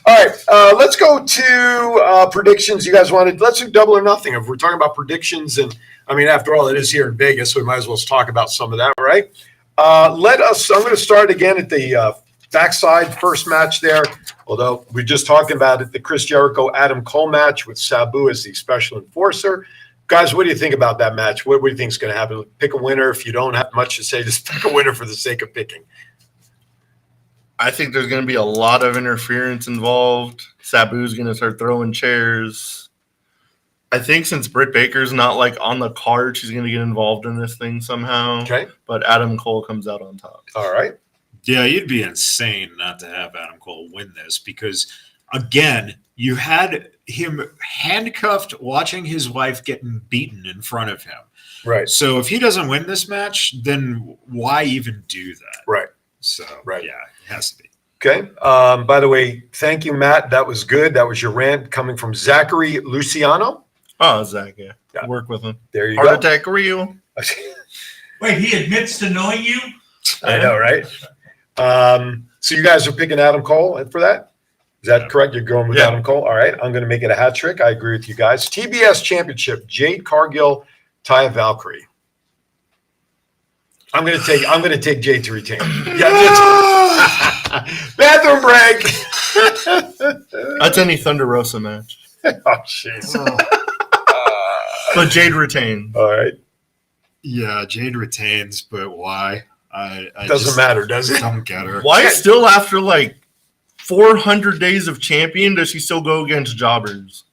Speaker 1: All right, let's go to predictions. You guys wanted? Let's do double or nothing. If we're talking about predictions, and I mean, after all, it is here in Vegas, so we might as well talk about some of that, right? I'm going to start again at the backside first match there. Although we just talked about it, the Chris Jericho Adam Cole match with Sabu as the special enforcer. Guys, what do you think about that match? What do you think is going to happen? Pick a winner. If you don't have much to say, just pick a winner for the sake of picking.
Speaker 2: I think there's going to be a lot of interference involved. Sabu's going to start throwing chairs. I think since Britt Baker's not like on the card, she's going to get involved in this thing somehow.
Speaker 1: Okay.
Speaker 2: But Adam Cole comes out on top.
Speaker 1: All right.
Speaker 11: Yeah, you'd be insane not to have Adam Cole win this because, again, you had him handcuffed watching his wife getting beaten in front of him.
Speaker 1: Right.
Speaker 11: So if he doesn't win this match, then why even do that?
Speaker 1: Right.
Speaker 11: So,
Speaker 1: Right.
Speaker 11: yeah, it has to be.
Speaker 1: Okay. By the way, thank you, Matt. That was good. That was your rant coming from Zachary Luciano.
Speaker 2: Oh, Zach, yeah. Work with him.
Speaker 1: There you
Speaker 2: Heart
Speaker 1: go.
Speaker 2: attack real.
Speaker 14: Wait, he admits to knowing you?
Speaker 1: I know, right? So you guys are picking Adam Cole for that? Is that correct? You're going with Adam Cole? All right. I'm going to make it a hat trick. I agree with you guys. TBS Championship, Jade Cargill, Taya Valkyrie. I'm going to take Jade to retain. Bathroom break.
Speaker 2: That's any Thunder Rosa match.
Speaker 1: Oh, jeez.
Speaker 2: But Jade retained.
Speaker 1: All right.
Speaker 11: Yeah, Jade retains, but why? I
Speaker 1: Doesn't
Speaker 11: just
Speaker 1: matter, does it?
Speaker 11: Don't get her.
Speaker 2: Why still after like 400 days of champion does she still go against jobbers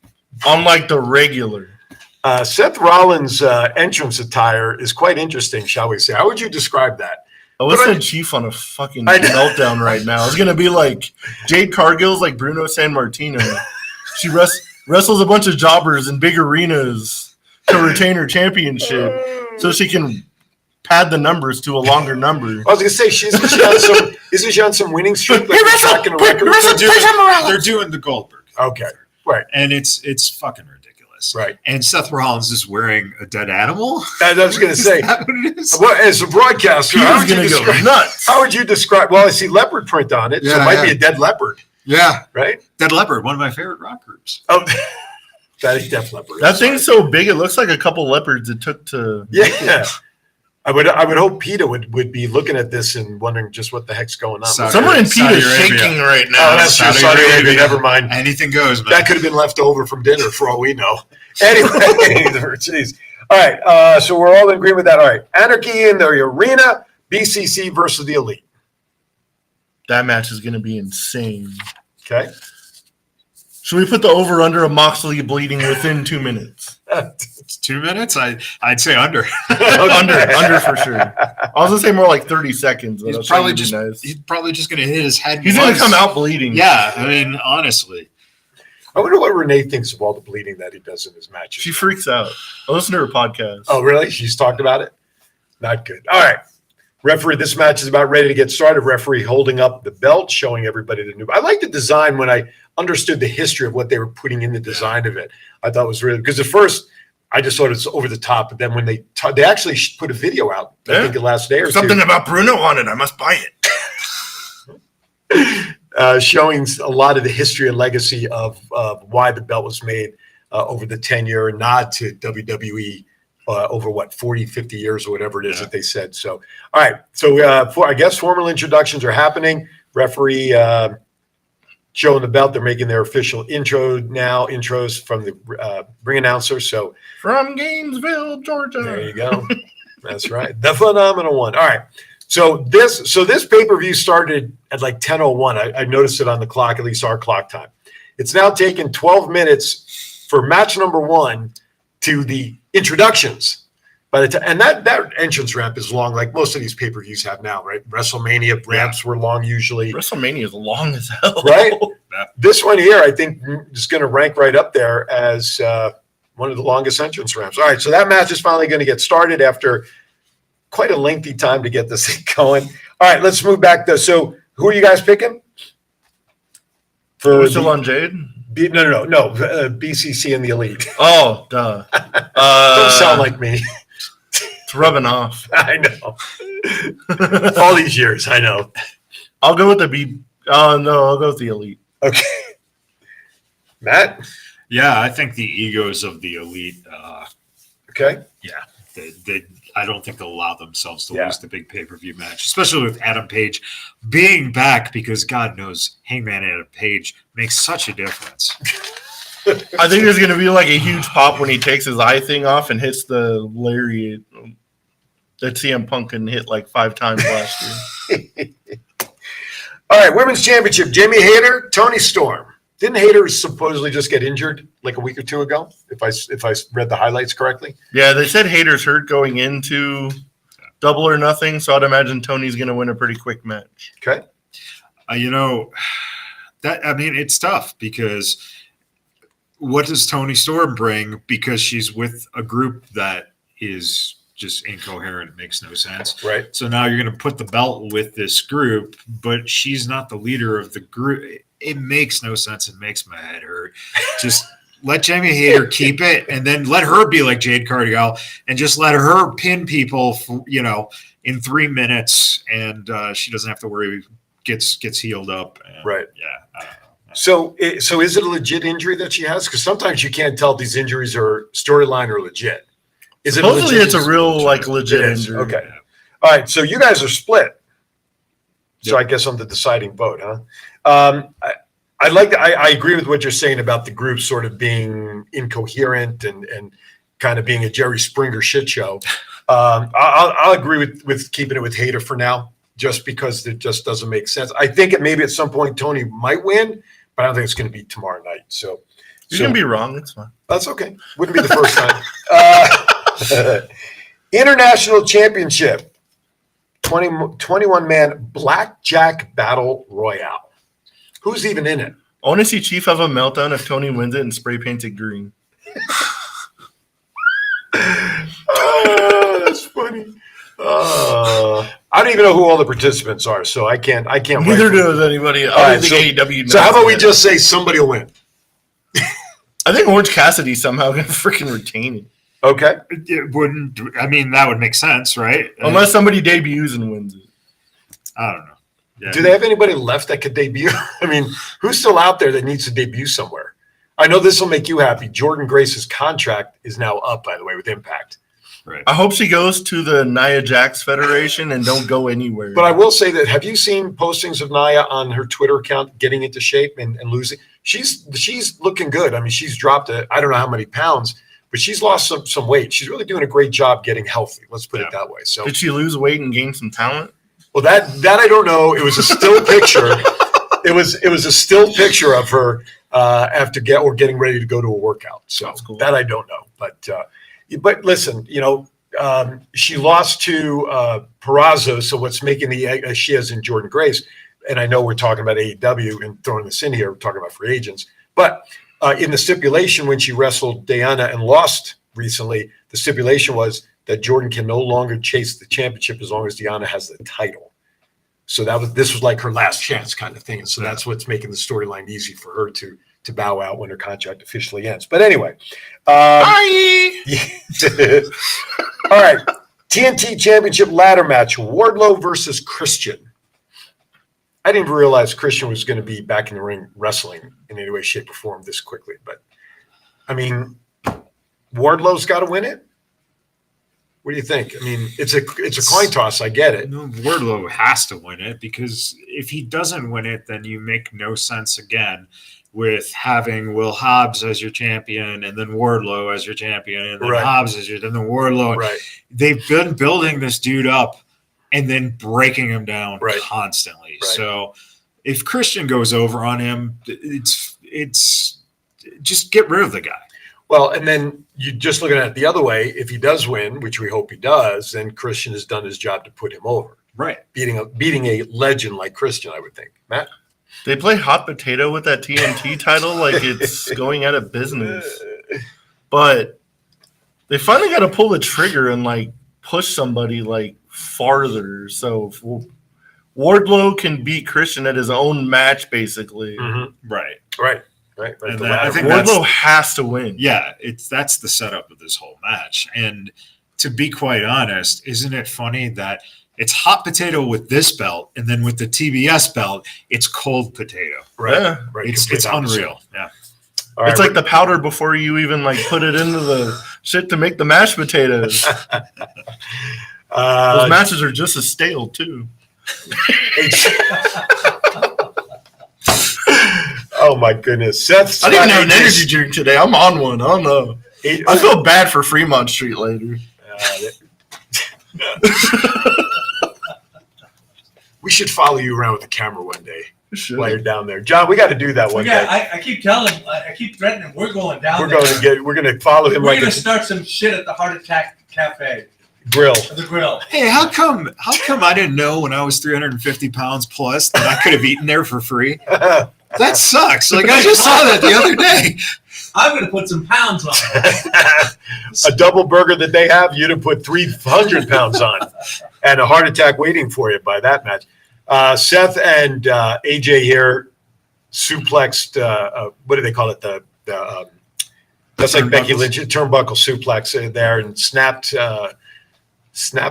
Speaker 2: on like the regular?
Speaker 1: Seth Rollins' entrance attire is quite interesting, shall we say. How would you describe that?
Speaker 2: Listen, Chief on a fucking meltdown right now. It's going to be like Jade Cargill's like Bruno Sammartino. She wrestles a bunch of jobbers in big arenas to retain her championship so she can pad the numbers to a longer number.
Speaker 1: I was going to say, isn't she on some winning streak? Like tracking a record?
Speaker 11: They're doing the Goldberg.
Speaker 1: Okay, right.
Speaker 11: And it's fucking ridiculous.
Speaker 1: Right.
Speaker 11: And Seth Rollins is wearing a dead animal.
Speaker 1: I was going to say,
Speaker 11: Is that what it is?
Speaker 1: well, as a broadcaster,
Speaker 2: He was going to go nuts.
Speaker 1: How would you describe? Well, I see leopard print on it, so it
Speaker 11: Yeah,
Speaker 1: might be a dead leopard,
Speaker 11: Yeah.
Speaker 1: right?
Speaker 11: Dead Leopard, one of my favorite rock groups.
Speaker 1: Oh, that is Def Leppard.
Speaker 2: That thing's so big, it looks like a couple leopards it took to.
Speaker 1: Yeah. I would hope PETA would be looking at this and wondering just what the heck's going on.
Speaker 2: Someone in PETA is shaking right now.
Speaker 1: Oh, that's true. Saudi Arabia. Never mind.
Speaker 11: Anything goes, man.
Speaker 1: That could have been left over from dinner for all we know. Anyway, jeez. All right. So we're all in agreement with that. All right. Anarchy in the Arena, BCC versus the Elite.
Speaker 2: That match is going to be insane.
Speaker 1: Okay.
Speaker 2: Should we put the over-under of Moxley bleeding within 2 minutes?
Speaker 11: It's 2 minutes? I'd say under.
Speaker 2: under for sure. I was going to say more like 30 seconds. But
Speaker 11: He's probably just going to hit his head.
Speaker 2: He's going to come out bleeding.
Speaker 11: Yeah, I mean, honestly.
Speaker 1: I wonder what Renee thinks of all the bleeding that he does in his matches.
Speaker 2: She freaks out. I listen to her podcast.
Speaker 1: Oh, really? She's talked about it? Not good. All right. Referee, this match is about ready to get started. Referee holding up the belt, showing everybody the new. I like the design when I understood the history of what they were putting in the design of it. I thought it was really, because at first I just thought it was over the top, but then when they actually put a video out, I think the last day or
Speaker 2: Something
Speaker 1: two.
Speaker 2: about Bruno on it. I must buy
Speaker 1: it. Showing a lot of the history and legacy of why the belt was made over the 10-year nod to WWE. Over 40, 50 years or whatever it is that they said. So, all right. So, I guess formal introductions are happening. Referee showing the belt. They're making their official intros from the ring announcer. So,
Speaker 2: From Gainesville, Georgia.
Speaker 1: there you go. That's right. The phenomenal one. All right. So this pay-per-view started at like 10:01. I noticed it on the clock, at least our clock time. It's now taken 12 minutes for match number 1 to the introductions. By the time, and that entrance ramp is long, like most of these pay-per-views have now, right? WrestleMania ramps were long usually.
Speaker 2: WrestleMania is long as hell.
Speaker 1: Right? This one here, I think, is going to rank right up there as one of the longest entrance ramps. All right, so that match is finally going to get started after quite a lengthy time to get this thing going. All right, let's move back though. So who are you guys picking?
Speaker 2: We're still on Jade?
Speaker 1: No. BCC and the Elite.
Speaker 2: Oh, duh.
Speaker 1: Don't sound like me.
Speaker 2: It's rubbing off.
Speaker 1: I know. All these years, I know.
Speaker 2: I'll go with the B. Oh, no, I'll go with the Elite.
Speaker 1: Okay. Matt?
Speaker 11: Yeah, I think the egos of the Elite.
Speaker 1: Okay.
Speaker 11: Yeah, they I don't think they'll allow themselves to lose the big pay-per-view match, especially with Adam Page being back, because God knows Hangman Adam Page makes such a difference.
Speaker 2: I think there's going to be like a huge pop when he takes his eye thing off and hits the lariat that CM Punk can hit like 5 times last year.
Speaker 1: All right, Women's Championship. Jamie Hayter, Toni Storm. Didn't Hayter supposedly just get injured like a week or two ago? If I read the highlights correctly.
Speaker 2: Yeah, they said Hayter's hurt going into Double or Nothing, so I'd imagine Tony's going to win a pretty quick match.
Speaker 1: Okay.
Speaker 11: It's tough because what does Toni Storm bring? Because she's with a group that is just incoherent. It makes no sense.
Speaker 1: Right.
Speaker 11: So now you're going to put the belt with this group, but she's not the leader of the group. It makes no sense. It makes my head hurt. Just let Jamie Hayter keep it, and then let her be like Jade Cargill, and just let her pin people, in 3 minutes, and she doesn't have to worry. Gets healed up. And,
Speaker 1: right.
Speaker 11: Yeah.
Speaker 1: So is it a legit injury that she has? Because sometimes you can't tell if these injuries are storyline or legit. Is
Speaker 2: Supposedly
Speaker 1: it
Speaker 2: it's a real legit injury.
Speaker 1: Okay. All right. So you guys are split. So I guess I'm the deciding vote, huh? I agree with what you're saying about the group sort of being incoherent and kind of being a Jerry Springer shit show. I'll agree with keeping it with Hayter for now, just because it just doesn't make sense. I think maybe at some point Tony might win, but I don't think it's going to be tomorrow night. So
Speaker 2: you can be wrong. It's fine.
Speaker 1: That's okay. Wouldn't be the first time. International Championship, 21-man Blackjack Battle Royale. Who's even in it?
Speaker 2: I want to see Chief have a meltdown if Tony wins it and spray paints it green.
Speaker 1: Oh, that's funny. I don't even know who all the participants are, so I can't.
Speaker 2: Neither does anybody.
Speaker 1: Right, so how about we just say somebody will win?
Speaker 2: I think Orange Cassidy somehow going to freaking retain it.
Speaker 1: Okay.
Speaker 11: It wouldn't. I mean, that would make sense, right?
Speaker 2: Unless somebody debuts and wins it.
Speaker 11: I don't know. Yeah.
Speaker 1: Do they have anybody left that could debut? I mean, who's still out there that needs to debut somewhere? I know this will make you happy. Jordan Grace's contract is now up, by the way, with Impact.
Speaker 11: Right.
Speaker 2: I hope she goes to the Nia Jax Federation and don't go anywhere.
Speaker 1: But I will say that, have you seen postings of Nia on her Twitter account getting into shape and losing? She's looking good. I mean, she's dropped I don't know how many pounds, but she's lost some weight. She's really doing a great job getting healthy. Let's put it that way. So
Speaker 2: did she lose weight and gain some talent?
Speaker 1: Well, that I don't know. It was a still picture. It was a still picture of her after getting ready to go to a workout. So cool. That I don't know. But listen, she lost to Purrazzo. So what's making she has in Jordan Grace, and I know we're talking about AEW and throwing this in here, we're talking about free agents. But in the stipulation when she wrestled Diana and lost recently, the stipulation was that Jordan can no longer chase the championship as long as Diana has the title. So this was like her last chance kind of thing. And so that's what's making the storyline easy for her to bow out when her contract officially ends. But anyway.
Speaker 2: Bye!
Speaker 1: All right. TNT Championship ladder match, Wardlow versus Christian. I didn't even realize Christian was going to be back in the ring wrestling in any way, shape, or form this quickly. But, I mean, Wardlow's got to win it? What do you think? I mean, it's a coin toss. I get it.
Speaker 11: No, Wardlow has to win it, because if he doesn't win it, then you make no sense again with having Will Hobbs as your champion and then Wardlow as your champion and then Hobbs as and then Wardlow.
Speaker 1: Right.
Speaker 11: They've been building this dude up and then breaking him down constantly.
Speaker 1: Right.
Speaker 11: So if Christian goes over on him, it's just get rid of the guy.
Speaker 1: Well, and then you just looking at it the other way, if he does win, which we hope he does, then Christian has done his job to put him over.
Speaker 11: Right.
Speaker 1: Beating a legend like Christian, I would think. Matt?
Speaker 2: They play hot potato with that TNT title like it's going out of business. But they finally got to pull the trigger and push somebody farther. So Wardlow can beat Christian at his own match, basically.
Speaker 1: Mm-hmm.
Speaker 11: Right.
Speaker 1: Right.
Speaker 11: And I think
Speaker 2: Wardlow has to win.
Speaker 11: Yeah, that's the setup of this whole match. And to be quite honest, isn't it funny that it's hot potato with this belt, and then with the TBS belt, it's cold potato.
Speaker 1: Right.
Speaker 2: Yeah.
Speaker 1: Right.
Speaker 11: It's unreal. Yeah.
Speaker 1: All
Speaker 2: It's
Speaker 1: right,
Speaker 2: like the powder before you even put it into the shit to make the mashed potatoes. Those matches are just as stale too.
Speaker 1: Oh my goodness, Seth!
Speaker 2: I didn't even have an energy drink today. I'm on one. I don't know. I feel bad for Fremont Street later.
Speaker 1: We should follow you around with a camera one day
Speaker 2: Sure.
Speaker 1: while you're down there. John, we got to do that one day.
Speaker 14: Yeah, I keep telling him, I keep threatening him, we're going down
Speaker 1: We're
Speaker 14: there.
Speaker 1: going to follow him
Speaker 14: We're
Speaker 1: like
Speaker 14: going
Speaker 1: a
Speaker 14: to start some shit at the Heart Attack Cafe,
Speaker 1: grill.
Speaker 14: the grill.
Speaker 11: Hey, how come I didn't know when I was 350 pounds plus that I could have eaten there for free? That sucks. Like, I just saw that the other day.
Speaker 14: I'm going to put some pounds on
Speaker 1: A double burger that they have, you'd have put 300 pounds on, and a heart attack waiting for you by that match. Seth and AJ here suplexed. What do they call it? That's like Becky Lynch turnbuckle suplex there, and snapped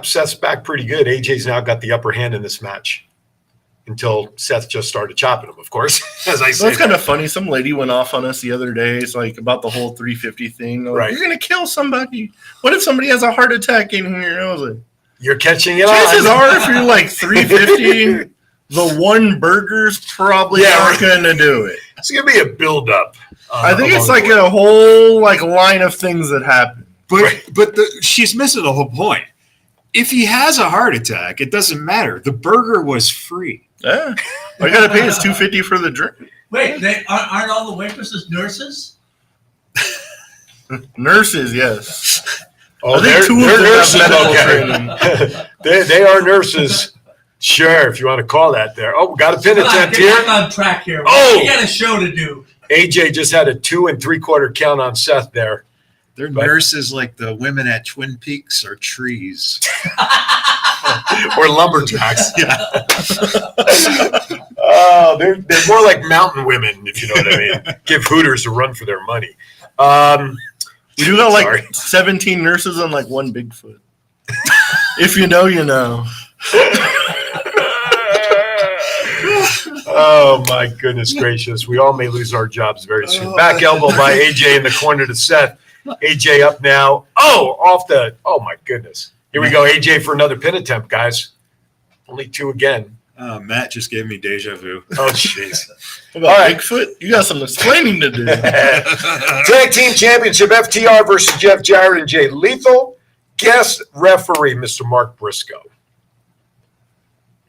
Speaker 1: Seth's back pretty good. AJ's now got the upper hand in this match until Seth just started chopping him, of course. As I said,
Speaker 2: That's kind of funny. Some lady went off on us the other day. It's like about the whole 350 thing. Like,
Speaker 1: Right.
Speaker 2: You're gonna kill somebody. What if somebody has a heart attack in here? I was like,
Speaker 1: you're catching it
Speaker 2: chances
Speaker 1: on.
Speaker 2: are, if you're like 350, the one burger's probably not gonna do it.
Speaker 1: It's gonna be a build-up.
Speaker 2: I think it's like a whole like line of things that happen.
Speaker 11: But she's missing the whole point. If he has a heart attack, it doesn't matter. The burger was free.
Speaker 2: Yeah, I gotta pay his $250 for the drink.
Speaker 14: Wait, aren't all the waitresses nurses?
Speaker 2: Nurses, yes.
Speaker 1: Oh,
Speaker 2: I think
Speaker 1: they're
Speaker 2: two of them
Speaker 1: nurses.
Speaker 2: have medical
Speaker 1: Okay. they are nurses. Sure, if you want to call that there. Oh, we got a pin attempt
Speaker 14: Get
Speaker 1: here.
Speaker 14: back on track here.
Speaker 1: Oh!
Speaker 14: We got a show to do.
Speaker 1: AJ just had a 2 3/4 count on Seth there.
Speaker 11: They're nurses like the women at Twin Peaks or trees.
Speaker 1: Or lumberjacks.
Speaker 11: Yeah.
Speaker 1: Oh, they're more like mountain women, if you know what I mean. Give Hooters a run for their money.
Speaker 2: We do got like 17 nurses on like one Bigfoot. If you know, you know.
Speaker 1: Oh my goodness gracious. We all may lose our jobs very soon. Back elbow by AJ in the corner to Seth. AJ up now. Oh my goodness. Here we go. AJ for another pin attempt, guys. Only 2 again.
Speaker 11: Matt just gave me deja vu.
Speaker 1: Oh, jeez.
Speaker 2: What about
Speaker 1: All right.
Speaker 2: Bigfoot? You got some explaining to do.
Speaker 1: Tag Team Championship, FTR versus Jeff Jarrett and Jay Lethal. Guest referee, Mr. Mark Briscoe.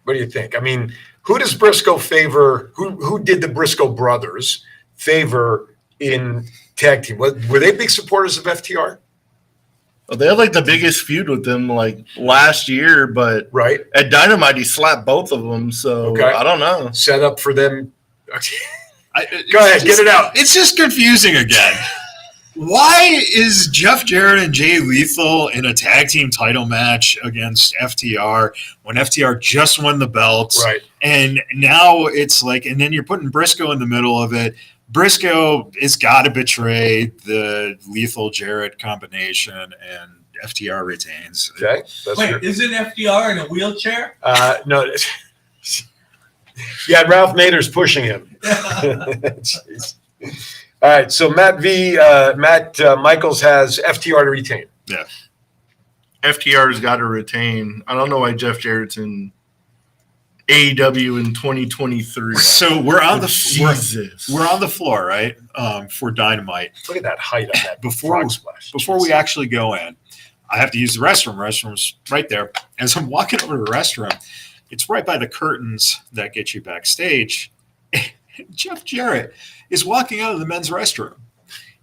Speaker 1: What do you think? I mean, who does Briscoe favor? Who did the Briscoe brothers favor in tag team? Were they big supporters of FTR?
Speaker 2: Well, they had like the biggest feud with them like last year, but
Speaker 1: right
Speaker 2: at Dynamite he slapped both of them. So I don't know.
Speaker 1: Set up for them. Go
Speaker 11: ahead,
Speaker 1: get it out.
Speaker 11: It's just confusing again. Why is Jeff Jarrett and Jay Lethal in a tag team title match against FTR when FTR just won the belts?
Speaker 1: Right.
Speaker 11: And now it's like, and then you're putting Briscoe in the middle of it. Briscoe has got to betray the Lethal Jarrett combination, and FTR retains.
Speaker 1: Okay.
Speaker 14: Wait, isn't FDR in a wheelchair?
Speaker 1: No. Yeah, Ralph Nader's pushing him. Jeez. All right, so Matt Michaels has FTR to retain.
Speaker 11: Yeah.
Speaker 2: FTR's got to retain. I don't know why Jeff Jarrett's in AEW in 2023.
Speaker 11: So we're on the
Speaker 2: Jesus.
Speaker 11: we're on the floor, right? For Dynamite.
Speaker 1: Look at that height on that
Speaker 11: Before
Speaker 1: frog splash.
Speaker 11: Before we actually go in, I have to use the restroom. Restroom's right there. As I'm walking over to the restroom, it's right by the curtains that get you backstage. Jeff Jarrett is walking out of the men's restroom.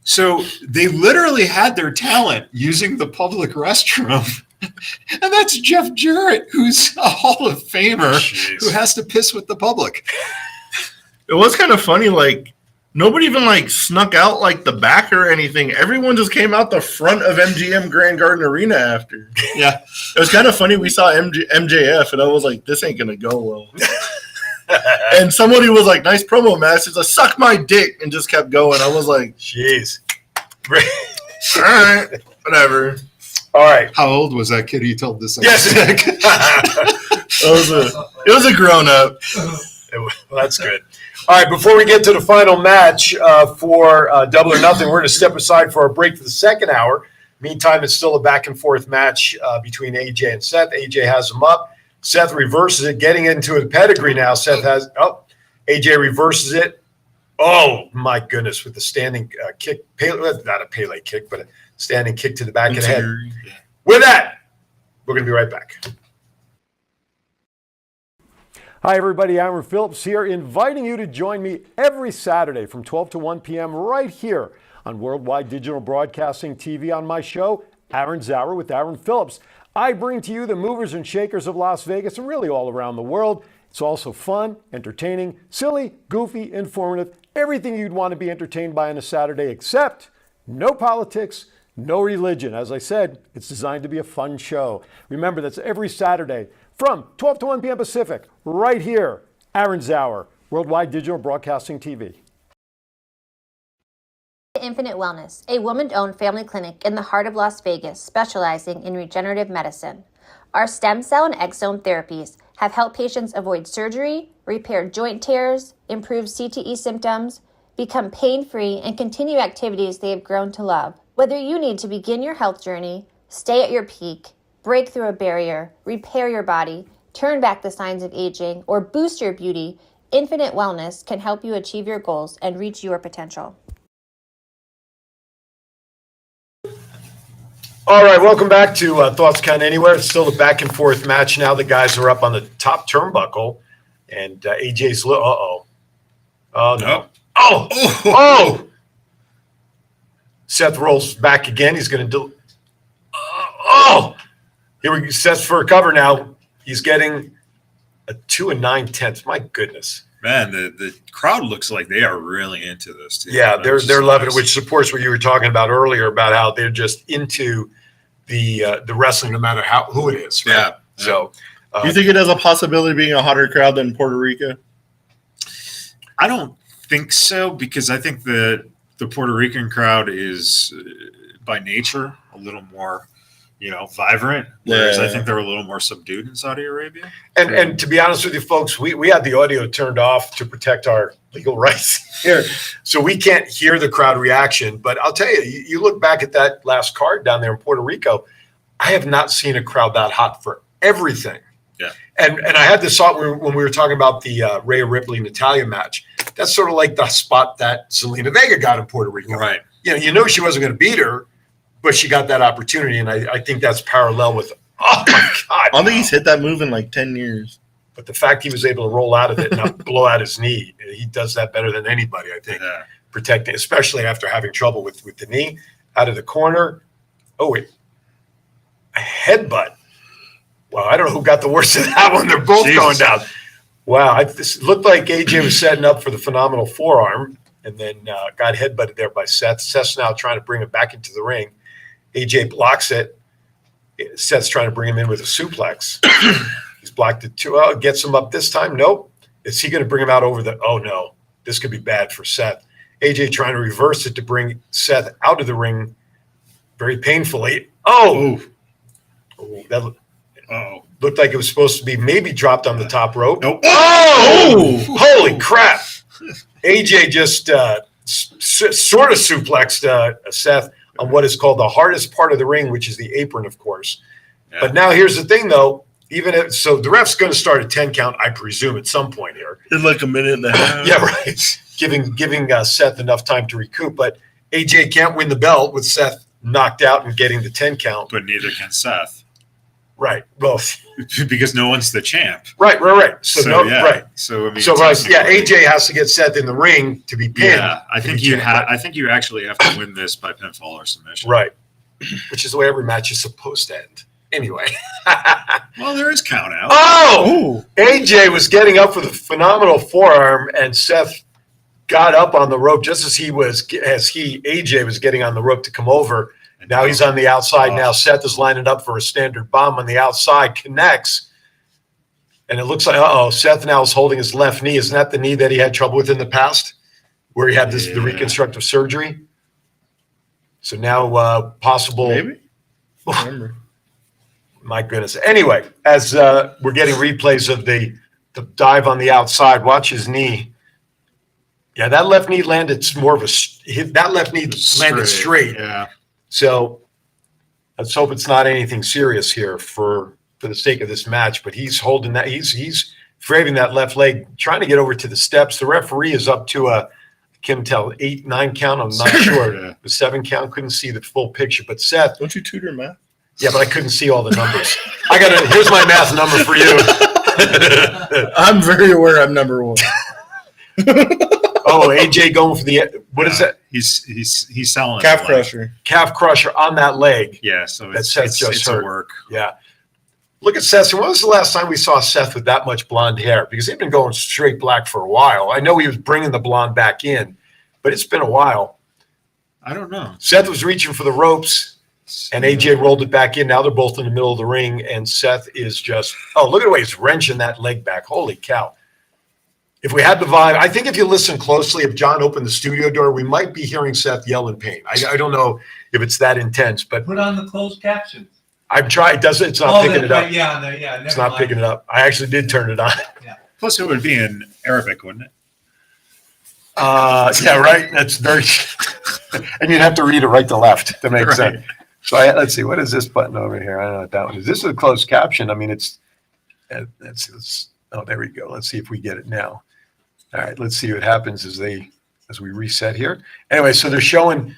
Speaker 11: So they literally had their talent using the public restroom. And that's Jeff Jarrett, who's a Hall of Famer, who has to piss with the public.
Speaker 2: It was kind of funny, like nobody even like snuck out like the back or anything. Everyone just came out the front of MGM Grand Garden Arena after.
Speaker 11: Yeah.
Speaker 2: It was kind of funny. We saw MJF and I was like, this ain't going to go well. And somebody was like, nice promo match. He's like, suck my dick, and just kept going. I was like,
Speaker 1: jeez.
Speaker 2: All right, whatever.
Speaker 1: All right.
Speaker 11: How old was that kid he told this?
Speaker 1: Yes.
Speaker 2: It was a grown up.
Speaker 1: Well, that's good. All right, before we get to the final match for Double or Nothing, we're going to step aside for our break for the second hour. Meantime, it's still a back and forth match between AJ and Seth. AJ has him up. Seth reverses it, getting into a pedigree now. AJ reverses it. Oh, my goodness, with the standing kick. Not a Pele kick, but a standing kick to the back of the head. With that, we're going to be right back. Hi, everybody. Aaron Phillips here, inviting you to join me every Saturday from 12 to 1 p.m. right here on Worldwide Digital Broadcasting TV on my show, Aaron's Hour with Aaron Phillips. I bring to you the movers and shakers of Las Vegas and really all around the world. It's also fun, entertaining, silly, goofy, informative, everything you'd want to be entertained by on a Saturday, except no politics, no religion. As I said, it's designed to be a fun show. Remember, that's every Saturday from 12 to 1 p.m. Pacific, right here, Aaron's Hour, Worldwide Digital Broadcasting TV.
Speaker 15: Infinite Wellness, a woman-owned family clinic in the heart of Las Vegas specializing in regenerative medicine. Our stem cell and exome therapies have helped patients avoid surgery, repair joint tears, improve CTE symptoms, become pain-free, and continue activities they have grown to love. Whether you need to begin your health journey, stay at your peak, break through a barrier, repair your body, turn back the signs of aging, or boost your beauty, Infinite Wellness can help you achieve your goals and reach your potential.
Speaker 1: All right, welcome back to Thoughts Count Anywhere. It's still a back and forth match now. The guys are up on the top turnbuckle, and AJ's oh no, oh! Seth rolls back again. He's going to do. Here we go. Seth's for a cover now. He's getting a 2 9/10. My goodness.
Speaker 11: Man, the crowd looks like they are really into this too.
Speaker 1: Yeah, they're loving it, which supports what you were talking about earlier about how they're just into the wrestling, no matter who it is. Right?
Speaker 11: Yeah.
Speaker 1: So,
Speaker 2: you think it has a possibility of being a hotter crowd than Puerto Rico?
Speaker 11: I don't think so, because I think the Puerto Rican crowd is by nature a little more, vibrant. Whereas I think they're a little more subdued in Saudi Arabia.
Speaker 1: And to be honest with you, folks, we had the audio turned off to protect our legal rights here, so we can't hear the crowd reaction. But I'll tell you, you look back at that last card down there in Puerto Rico, I have not seen a crowd that hot for everything.
Speaker 11: Yeah.
Speaker 1: And I had this thought when we were talking about the Rhea Ripley Natalia match. That's sort of like the spot that Zelina Vega got in Puerto Rico.
Speaker 11: Right.
Speaker 1: You know she wasn't going to beat her, but she got that opportunity, and I think that's parallel with. Oh my God!
Speaker 2: I don't think he's hit that move in like 10 years.
Speaker 1: But the fact he was able to roll out of it and not blow out his knee, he does that better than anybody, I think.
Speaker 11: Yeah.
Speaker 1: Protecting, especially after having trouble with the knee out of the corner. Oh wait, a headbutt. Well, I don't know who got the worst of that one. They're both going down. Wow, this looked like AJ was setting up for the phenomenal forearm, and then got headbutted there by Seth. Seth's now trying to bring him back into the ring. AJ blocks it. Seth's trying to bring him in with a suplex. He's blocked it too. Oh, gets him up this time. Nope. Is he going to bring him out over the? Oh no, this could be bad for Seth. AJ trying to reverse it to bring Seth out of the ring, very painfully. That looked like it was supposed to be maybe dropped on the top rope.
Speaker 11: Nope.
Speaker 1: Oh, holy crap! AJ just sort of suplexed Seth on what is called the hardest part of the ring, which is the apron, of course. Yeah. But now here's the thing, though. So the ref's going to start a 10 count, I presume, at some point here.
Speaker 2: In like a minute and a half.
Speaker 1: Yeah, right. Giving Seth enough time to recoup. But AJ can't win the belt with Seth knocked out and getting the 10 count.
Speaker 11: But neither can Seth.
Speaker 1: Right. Well,
Speaker 11: because no one's the champ.
Speaker 1: Right. So right.
Speaker 11: So I mean,
Speaker 1: AJ has to get Seth in the ring to be pinned.
Speaker 11: Yeah, I think you actually have to win this by pinfall or submission.
Speaker 1: Right. Which is the way every match is supposed to end. Anyway.
Speaker 11: Well, there is count out.
Speaker 1: Oh! AJ was getting up for the phenomenal forearm, and Seth got up on the rope just as AJ was getting on the rope to come over. Now he's on the outside. Now Seth is lining up for a standard bomb on the outside, connects, and it looks like, Seth now is holding his left knee. Isn't that the knee that he had trouble with in the past, where he had the reconstructive surgery? So now possible.
Speaker 2: Maybe. I remember.
Speaker 1: My goodness. Anyway, as we're getting replays of the dive on the outside, watch his knee. Yeah, that left knee landed landed straight.
Speaker 11: Yeah.
Speaker 1: So let's hope it's not anything serious here for the sake of this match. But he's holding that. He's framing that left leg, trying to get over to the steps. The referee is up to a, can tell, 8, 9 count. I'm not sure.
Speaker 11: Yeah.
Speaker 1: The 7 count. Couldn't see the full picture. But Seth,
Speaker 2: don't you tutor math?
Speaker 1: Yeah, but I couldn't see all the numbers. Here's my math number for you.
Speaker 2: I'm very aware I'm number one.
Speaker 1: Oh, AJ going for the what is that?
Speaker 11: He's selling
Speaker 2: Calf crusher.
Speaker 1: Calf crusher on that leg.
Speaker 11: Yeah, so
Speaker 1: That
Speaker 11: it's,
Speaker 1: Seth
Speaker 11: it's,
Speaker 1: just
Speaker 11: it's
Speaker 1: hurt.
Speaker 11: a work.
Speaker 1: Yeah. Look at Seth. When was the last time we saw Seth with that much blonde hair? Because he'd been going straight black for a while. I know he was bringing the blonde back in, but it's been a while.
Speaker 11: I don't know.
Speaker 1: Seth was reaching for the ropes, and AJ rolled it back in. Now they're both in the middle of the ring, and Seth is just – oh, look at the way he's wrenching that leg back. Holy cow. If we had the vibe – I think if you listen closely, if John opened the studio door, we might be hearing Seth yell in pain. I don't know if it's that intense, but
Speaker 14: Put on the closed captions.
Speaker 1: I've tried. It's not picking it up.
Speaker 14: Yeah,
Speaker 1: It's
Speaker 14: never
Speaker 1: not
Speaker 14: mind.
Speaker 1: picking it up. I actually did turn it on.
Speaker 11: Plus, it would be in Arabic, wouldn't it?
Speaker 1: Yeah, right. That's very – and you'd have to read it right to left to make
Speaker 11: Right.
Speaker 1: sense. So let's see. What is this button over here? I don't know what that one is. This is a closed caption. I mean, it's oh, there we go. Let's see if we get it now. All right, let's see what happens as we reset here. Anyway, so they're showing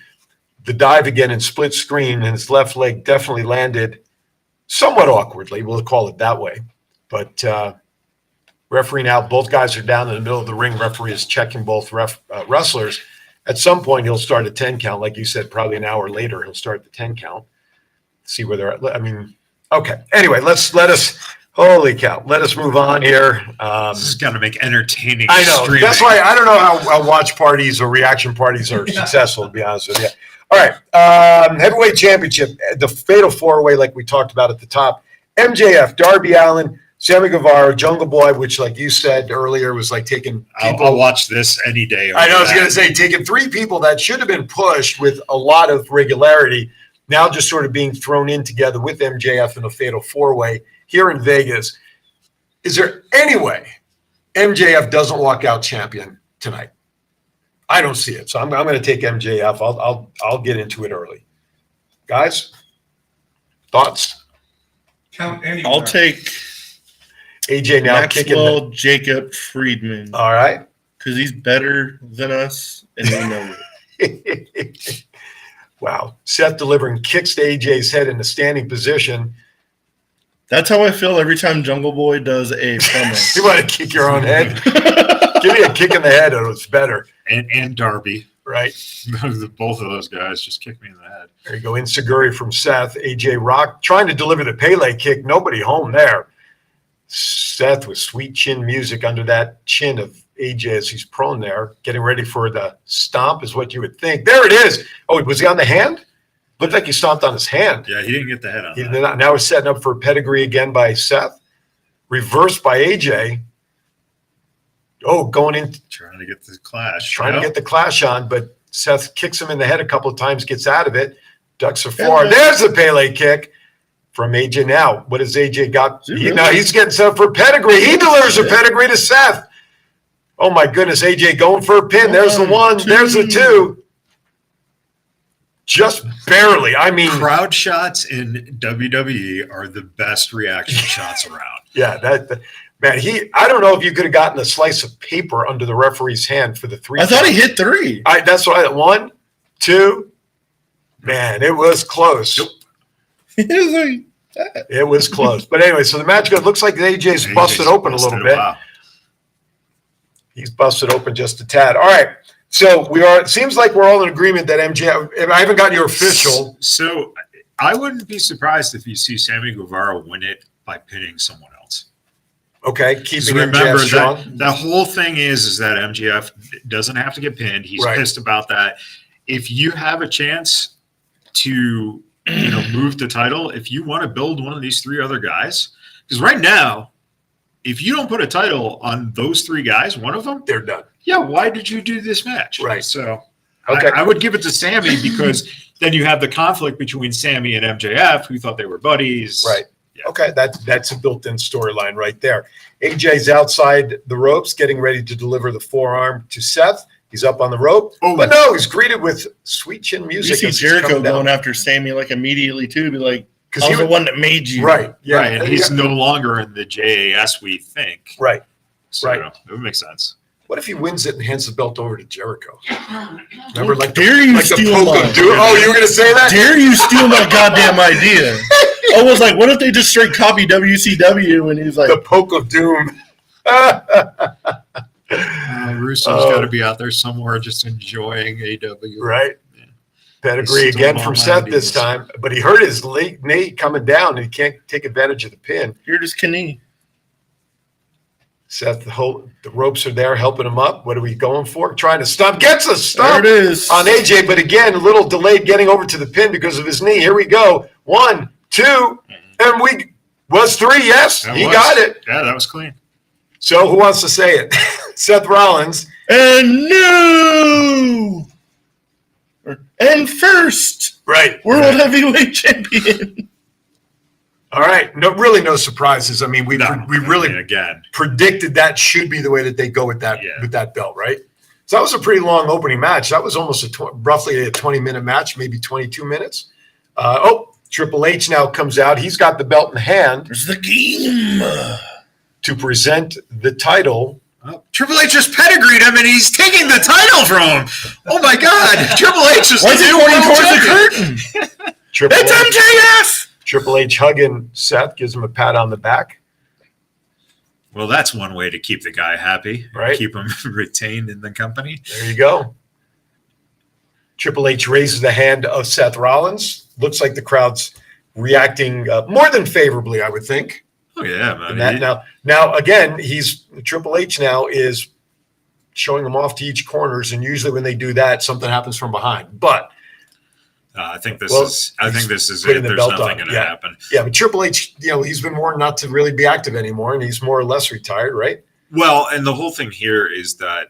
Speaker 1: the dive again in split screen, and his left leg definitely landed somewhat awkwardly. We'll call it that way. But referee now, both guys are down in the middle of the ring. Referee is checking both wrestlers. At some point, he'll start a 10 count. Like you said, probably an hour later, he'll start the 10 count. See where they're at. I mean, okay. Anyway, let us holy cow. Let us move on here.
Speaker 11: This is going to make entertaining.
Speaker 1: I know.
Speaker 11: streaming.
Speaker 1: That's why I don't know how watch parties or reaction parties are successful, to be honest with you. All right. Heavyweight championship, the fatal four-way, like we talked about at the top. MJF, Darby Allin, Sammy Guevara, Jungle Boy, which, like you said earlier, was like taking people.
Speaker 11: I'll watch this any day.
Speaker 1: I know. I was
Speaker 11: over
Speaker 1: going to say, taking three people that should have been pushed with a lot of regularity, now just sort of being thrown in together with MJF in a fatal four-way here in Vegas. Is there any way MJF doesn't walk out champion tonight? I don't see it. So I'm going to take MJF. I'll get into it early. Guys, thoughts?
Speaker 14: Count anywhere.
Speaker 2: I'll take
Speaker 1: AJ now
Speaker 2: Maxwell Jacob Friedman.
Speaker 1: All right.
Speaker 2: Because he's better than us, and we know it.
Speaker 1: Wow. Seth delivering kicks to AJ's head in a standing position.
Speaker 2: That's how I feel every time Jungle Boy does a promo.
Speaker 1: You want to kick your own head? Give me a kick in the head, and it's better.
Speaker 11: And Darby.
Speaker 1: Right.
Speaker 11: Both of those guys just kicked me in the head.
Speaker 1: There you go. Inseguri from Seth. AJ Rock trying to deliver the Pele kick. Nobody home there. Seth with sweet chin music under that chin of AJ as he's prone there, getting ready for the stomp is what you would think. There it is. Oh, was he on the hand? Looked like he stomped on his hand.
Speaker 11: Yeah, he didn't get the head on that.
Speaker 1: Now he's setting up for a pedigree again by Seth. Reversed by AJ. Oh, going in.
Speaker 11: Trying to get the clash.
Speaker 1: Trying to get the clash on, but Seth kicks him in the head a couple of times, gets out of it, ducks a four. There's the Pele kick from AJ now. What has AJ got? Now he's getting set up for pedigree. He delivers a pedigree to Seth. Oh, my goodness. AJ going for a pin. There's the one. There's the two. Just barely. I mean,
Speaker 11: crowd shots in WWE are the best reaction shots around.
Speaker 1: Yeah, man, I don't know if you could have gotten a slice of paper under the referee's hand for the three.
Speaker 2: I thought he hit three.
Speaker 1: That's what I thought. 1, 2. Man, it was close. It was close. But anyway, so the match goes. Looks like AJ's busted open a little bit.
Speaker 11: Wow.
Speaker 1: He's busted open just a tad. All right. So it seems like we're all in agreement that MJF, I haven't gotten your official.
Speaker 11: So I wouldn't be surprised if you see Sammy Guevara win it by pinning someone else.
Speaker 1: Okay, keeping
Speaker 11: remember
Speaker 1: MJF strong.
Speaker 11: The whole thing is that MJF doesn't have to get pinned. He's pissed about that. If you have a chance to move the title, if you want to build one of these three other guys, because right now, if you don't put a title on those three guys, one of them,
Speaker 1: they're done.
Speaker 11: Yeah, why did you do this match?
Speaker 1: Right.
Speaker 11: So
Speaker 1: okay.
Speaker 11: I would give it to Sammy because then you have the conflict between Sammy and MJF, who thought they were buddies.
Speaker 1: Right. Yeah. Okay, that's a built-in storyline right there. AJ's outside the ropes, getting ready to deliver the forearm to Seth. He's up on the rope. Oh. But no, he's greeted with sweet chin music.
Speaker 2: You see Jericho going after Sammy like immediately too, be like, I was the one that made you.
Speaker 1: Right. Yeah.
Speaker 11: Right. And he's no longer in the JAS, we think.
Speaker 1: Right.
Speaker 11: So
Speaker 1: right.
Speaker 11: It would make sense.
Speaker 1: What if he wins it and hands the belt over to Jericho? Remember, like
Speaker 2: dare you steal my
Speaker 1: Oh, you were going to say that?
Speaker 2: Dare you steal my goddamn idea? I was like, what if they just straight copy WCW? And he's like,
Speaker 1: the poke of doom.
Speaker 11: Russo's got to be out there somewhere just enjoying AW.
Speaker 1: Right. Pedigree
Speaker 11: He's
Speaker 1: again
Speaker 11: still
Speaker 1: from
Speaker 11: on
Speaker 1: Seth
Speaker 11: my
Speaker 1: this
Speaker 11: ideas.
Speaker 1: time, but he hurt his late knee coming down, and he can't take advantage of the pin.
Speaker 2: Here it is, Kenny.
Speaker 1: Seth, the ropes are there helping him up. What are we going for? Trying to stop. Gets a stop
Speaker 2: There it is.
Speaker 1: on AJ, but again, a little delayed getting over to the pin because of his knee. Here we go. 1, 2, and was 3. Yes, he got it.
Speaker 11: Yeah, that was clean.
Speaker 1: So who wants to say it? Seth Rollins.
Speaker 2: And first,
Speaker 1: right,
Speaker 2: World Heavyweight Champion.
Speaker 1: All right, no surprises. I mean, we really
Speaker 11: again
Speaker 1: predicted that should be the way that they go with that belt, right? So that was a pretty long opening match. That was almost roughly a 20-minute match, maybe 22 minutes. Triple H now comes out. He's got the belt in hand.
Speaker 2: There's the game
Speaker 1: to present the title.
Speaker 11: Triple H just pedigreed him, and he's taking the title from him. Oh my God! Triple H is
Speaker 2: Why is he
Speaker 11: new
Speaker 2: pointing
Speaker 11: world
Speaker 2: towards the
Speaker 11: champion.
Speaker 2: curtain?
Speaker 1: It's
Speaker 2: MJF.
Speaker 1: Triple H hugging Seth, gives him a pat on the back.
Speaker 11: Well, that's one way to keep the guy happy,
Speaker 1: right?
Speaker 11: Keep him retained in the company.
Speaker 1: There you go. Triple H raises the hand of Seth Rollins. Looks like the crowd's reacting more than favorably, I would think.
Speaker 11: Oh yeah, man.
Speaker 1: Now again, Triple H now is showing them off to each corners, and usually when they do that, something happens from behind. But
Speaker 11: I think this is it. There's nothing going to happen.
Speaker 1: Yeah, but Triple H, he's been warned not to really be active anymore, and he's more or less retired, right?
Speaker 11: Well, and the whole thing here is that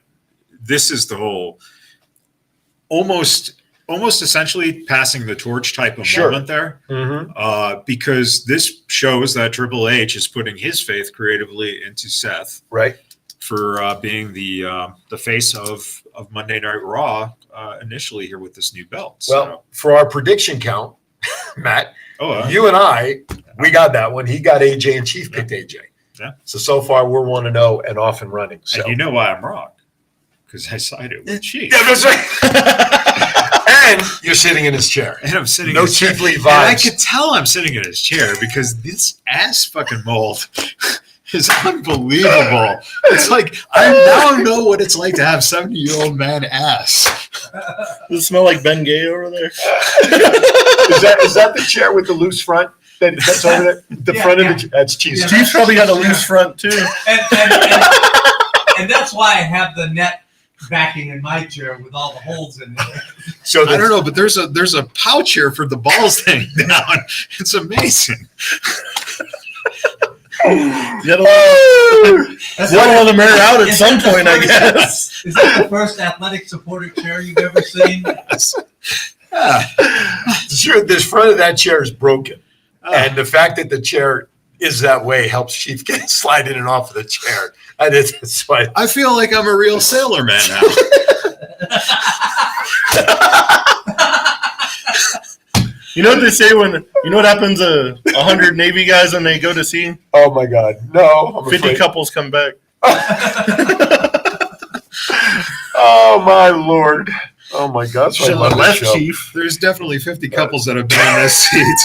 Speaker 11: this is the whole almost essentially passing the torch type of moment there, because this shows that Triple H is putting his faith creatively into Seth,
Speaker 1: right,
Speaker 11: for being the face of Monday Night Raw initially here with this new belt.
Speaker 1: Well, for our prediction count, Matt,
Speaker 11: Oh,
Speaker 1: you and I, we got that one. He got AJ and Chief picked AJ.
Speaker 11: Yeah.
Speaker 1: So far we're 1-0 and off and running. So
Speaker 11: And you know why I'm wrong? Because I sided with Chief.
Speaker 1: Yeah, that's right. And you're sitting in his chair.
Speaker 11: And I'm sitting
Speaker 1: No
Speaker 11: in his chair.
Speaker 1: Chief Lee
Speaker 11: And I
Speaker 1: vibes.
Speaker 11: could tell I'm sitting in his chair because this ass fucking mold is unbelievable. It's like I now know what it's like to have 70-year-old man ass.
Speaker 2: Does it smell like Ben Gay over there?
Speaker 1: Is that the chair with the loose front? That's over there. The front of the that's Chief's.
Speaker 2: Yeah, Chief's probably got a loose front too.
Speaker 14: And that's why I have the net backing in my chair with all the holes in it.
Speaker 1: So
Speaker 11: I don't know, but there's a pouch here for the balls hanging down. It's amazing.
Speaker 2: You gotta let them air out at some point, I guess.
Speaker 14: Is that the first athletic supporter chair you've ever seen?
Speaker 1: Sure, the front of that chair is broken. And the fact that the chair is that way helps Chief get slide in and off of the chair. That's why
Speaker 11: I feel like I'm a real sailor man now.
Speaker 2: You know what they say you know what happens to 100 Navy guys when they go to sea?
Speaker 1: Oh my God. No. I'm
Speaker 2: 50
Speaker 1: afraid.
Speaker 2: couples come back.
Speaker 1: Oh my Lord. Oh my God. That's why I
Speaker 2: Should've
Speaker 1: love this
Speaker 2: left,
Speaker 1: show.
Speaker 2: Chief.
Speaker 11: There's definitely 50 couples that have been in this seat.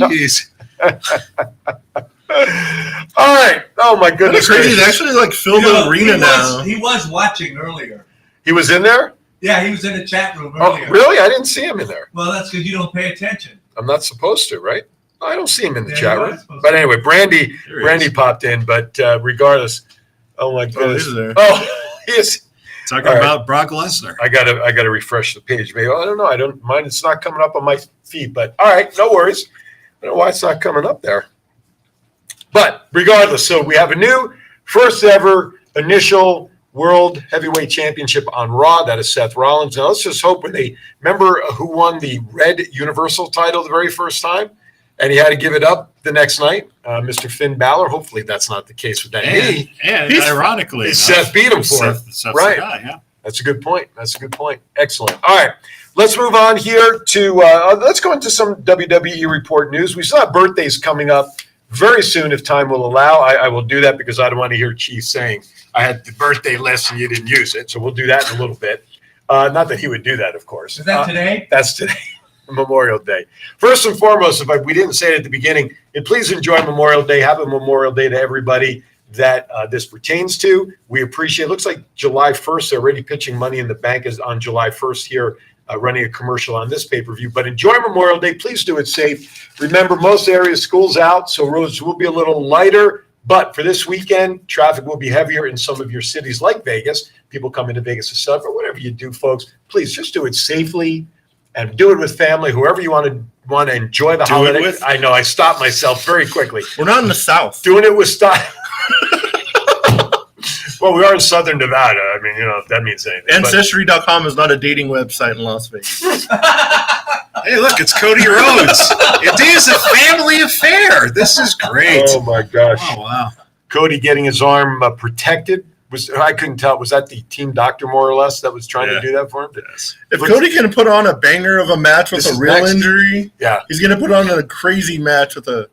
Speaker 11: Jeez.
Speaker 1: All right. Oh my goodness.
Speaker 2: That's crazy. They
Speaker 1: gracious.
Speaker 2: actually like fill the arena now.
Speaker 14: He was watching earlier.
Speaker 1: He was in there?
Speaker 14: Yeah, he was in the chat room
Speaker 1: Oh,
Speaker 14: earlier.
Speaker 1: really? I didn't see him in there.
Speaker 14: Well, that's because you don't pay attention.
Speaker 1: I'm not supposed to, right? I don't see him in the
Speaker 14: Yeah,
Speaker 1: chat
Speaker 14: you are
Speaker 1: room.
Speaker 14: supposed
Speaker 1: But
Speaker 14: to.
Speaker 1: anyway, Brandy
Speaker 11: he is.
Speaker 1: popped in, but regardless, oh my goodness.
Speaker 2: he's there.
Speaker 1: Oh, he is.
Speaker 11: Talking
Speaker 1: All right.
Speaker 11: about Brock Lesnar.
Speaker 1: I gotta refresh the page. Maybe I don't know. I don't mind. It's not coming up on my feed, but all right, no worries. I don't know why it's not coming up there. But regardless, so we have a new first ever initial World Heavyweight Championship on Raw. That is Seth Rollins. Now let's just hope when they remember who won the Red Universal title the very first time, and he had to give it up the next night, Mr. Finn Balor. Hopefully that's not the case with that knee.
Speaker 11: And
Speaker 1: He's-
Speaker 11: ironically, enough,
Speaker 1: Seth beat him for it.
Speaker 11: Seth's
Speaker 1: Right.
Speaker 11: the guy, yeah.
Speaker 1: That's a good point. Excellent. All right. Let's move on here to let's go into some WWE report news. We still have birthdays coming up very soon if time will allow. I will do that because I don't want to hear Chief saying I had the birthday list and you didn't use it. So we'll do that in a little bit. Not that he would do that, of course.
Speaker 14: Is that today?
Speaker 1: That's today. Memorial Day. First and foremost, if we didn't say it at the beginning, please enjoy Memorial Day. Have a Memorial Day to everybody that this pertains to. We appreciate it. Looks like July 1st, they're already pitching Money in the Bank is on July 1st here, running a commercial on this pay-per-view. But enjoy Memorial Day. Please do it safe. Remember, most areas, school's out, so roads will be a little lighter. But for this weekend, traffic will be heavier in some of your cities like Vegas. People come into Vegas to celebrate. Whatever you do, folks, please just do it safely and do it with family. Whoever you want to enjoy the holiday. I know I stopped myself very quickly.
Speaker 2: We're not in the South.
Speaker 1: Doing it with style. Well, we are in Southern Nevada. I mean, if that means anything.
Speaker 2: Ancestry.com is not a dating website in Las Vegas.
Speaker 11: Hey, look, it's Cody Rhodes. It is a family affair. This is great.
Speaker 1: Oh my gosh!
Speaker 11: Oh wow!
Speaker 1: Cody getting his arm protected. I couldn't tell. Was that the team doctor more or less that was trying to do that for him?
Speaker 2: Yes. If Cody can put on a banger of a match with a real injury, he's going to put on a crazy match with a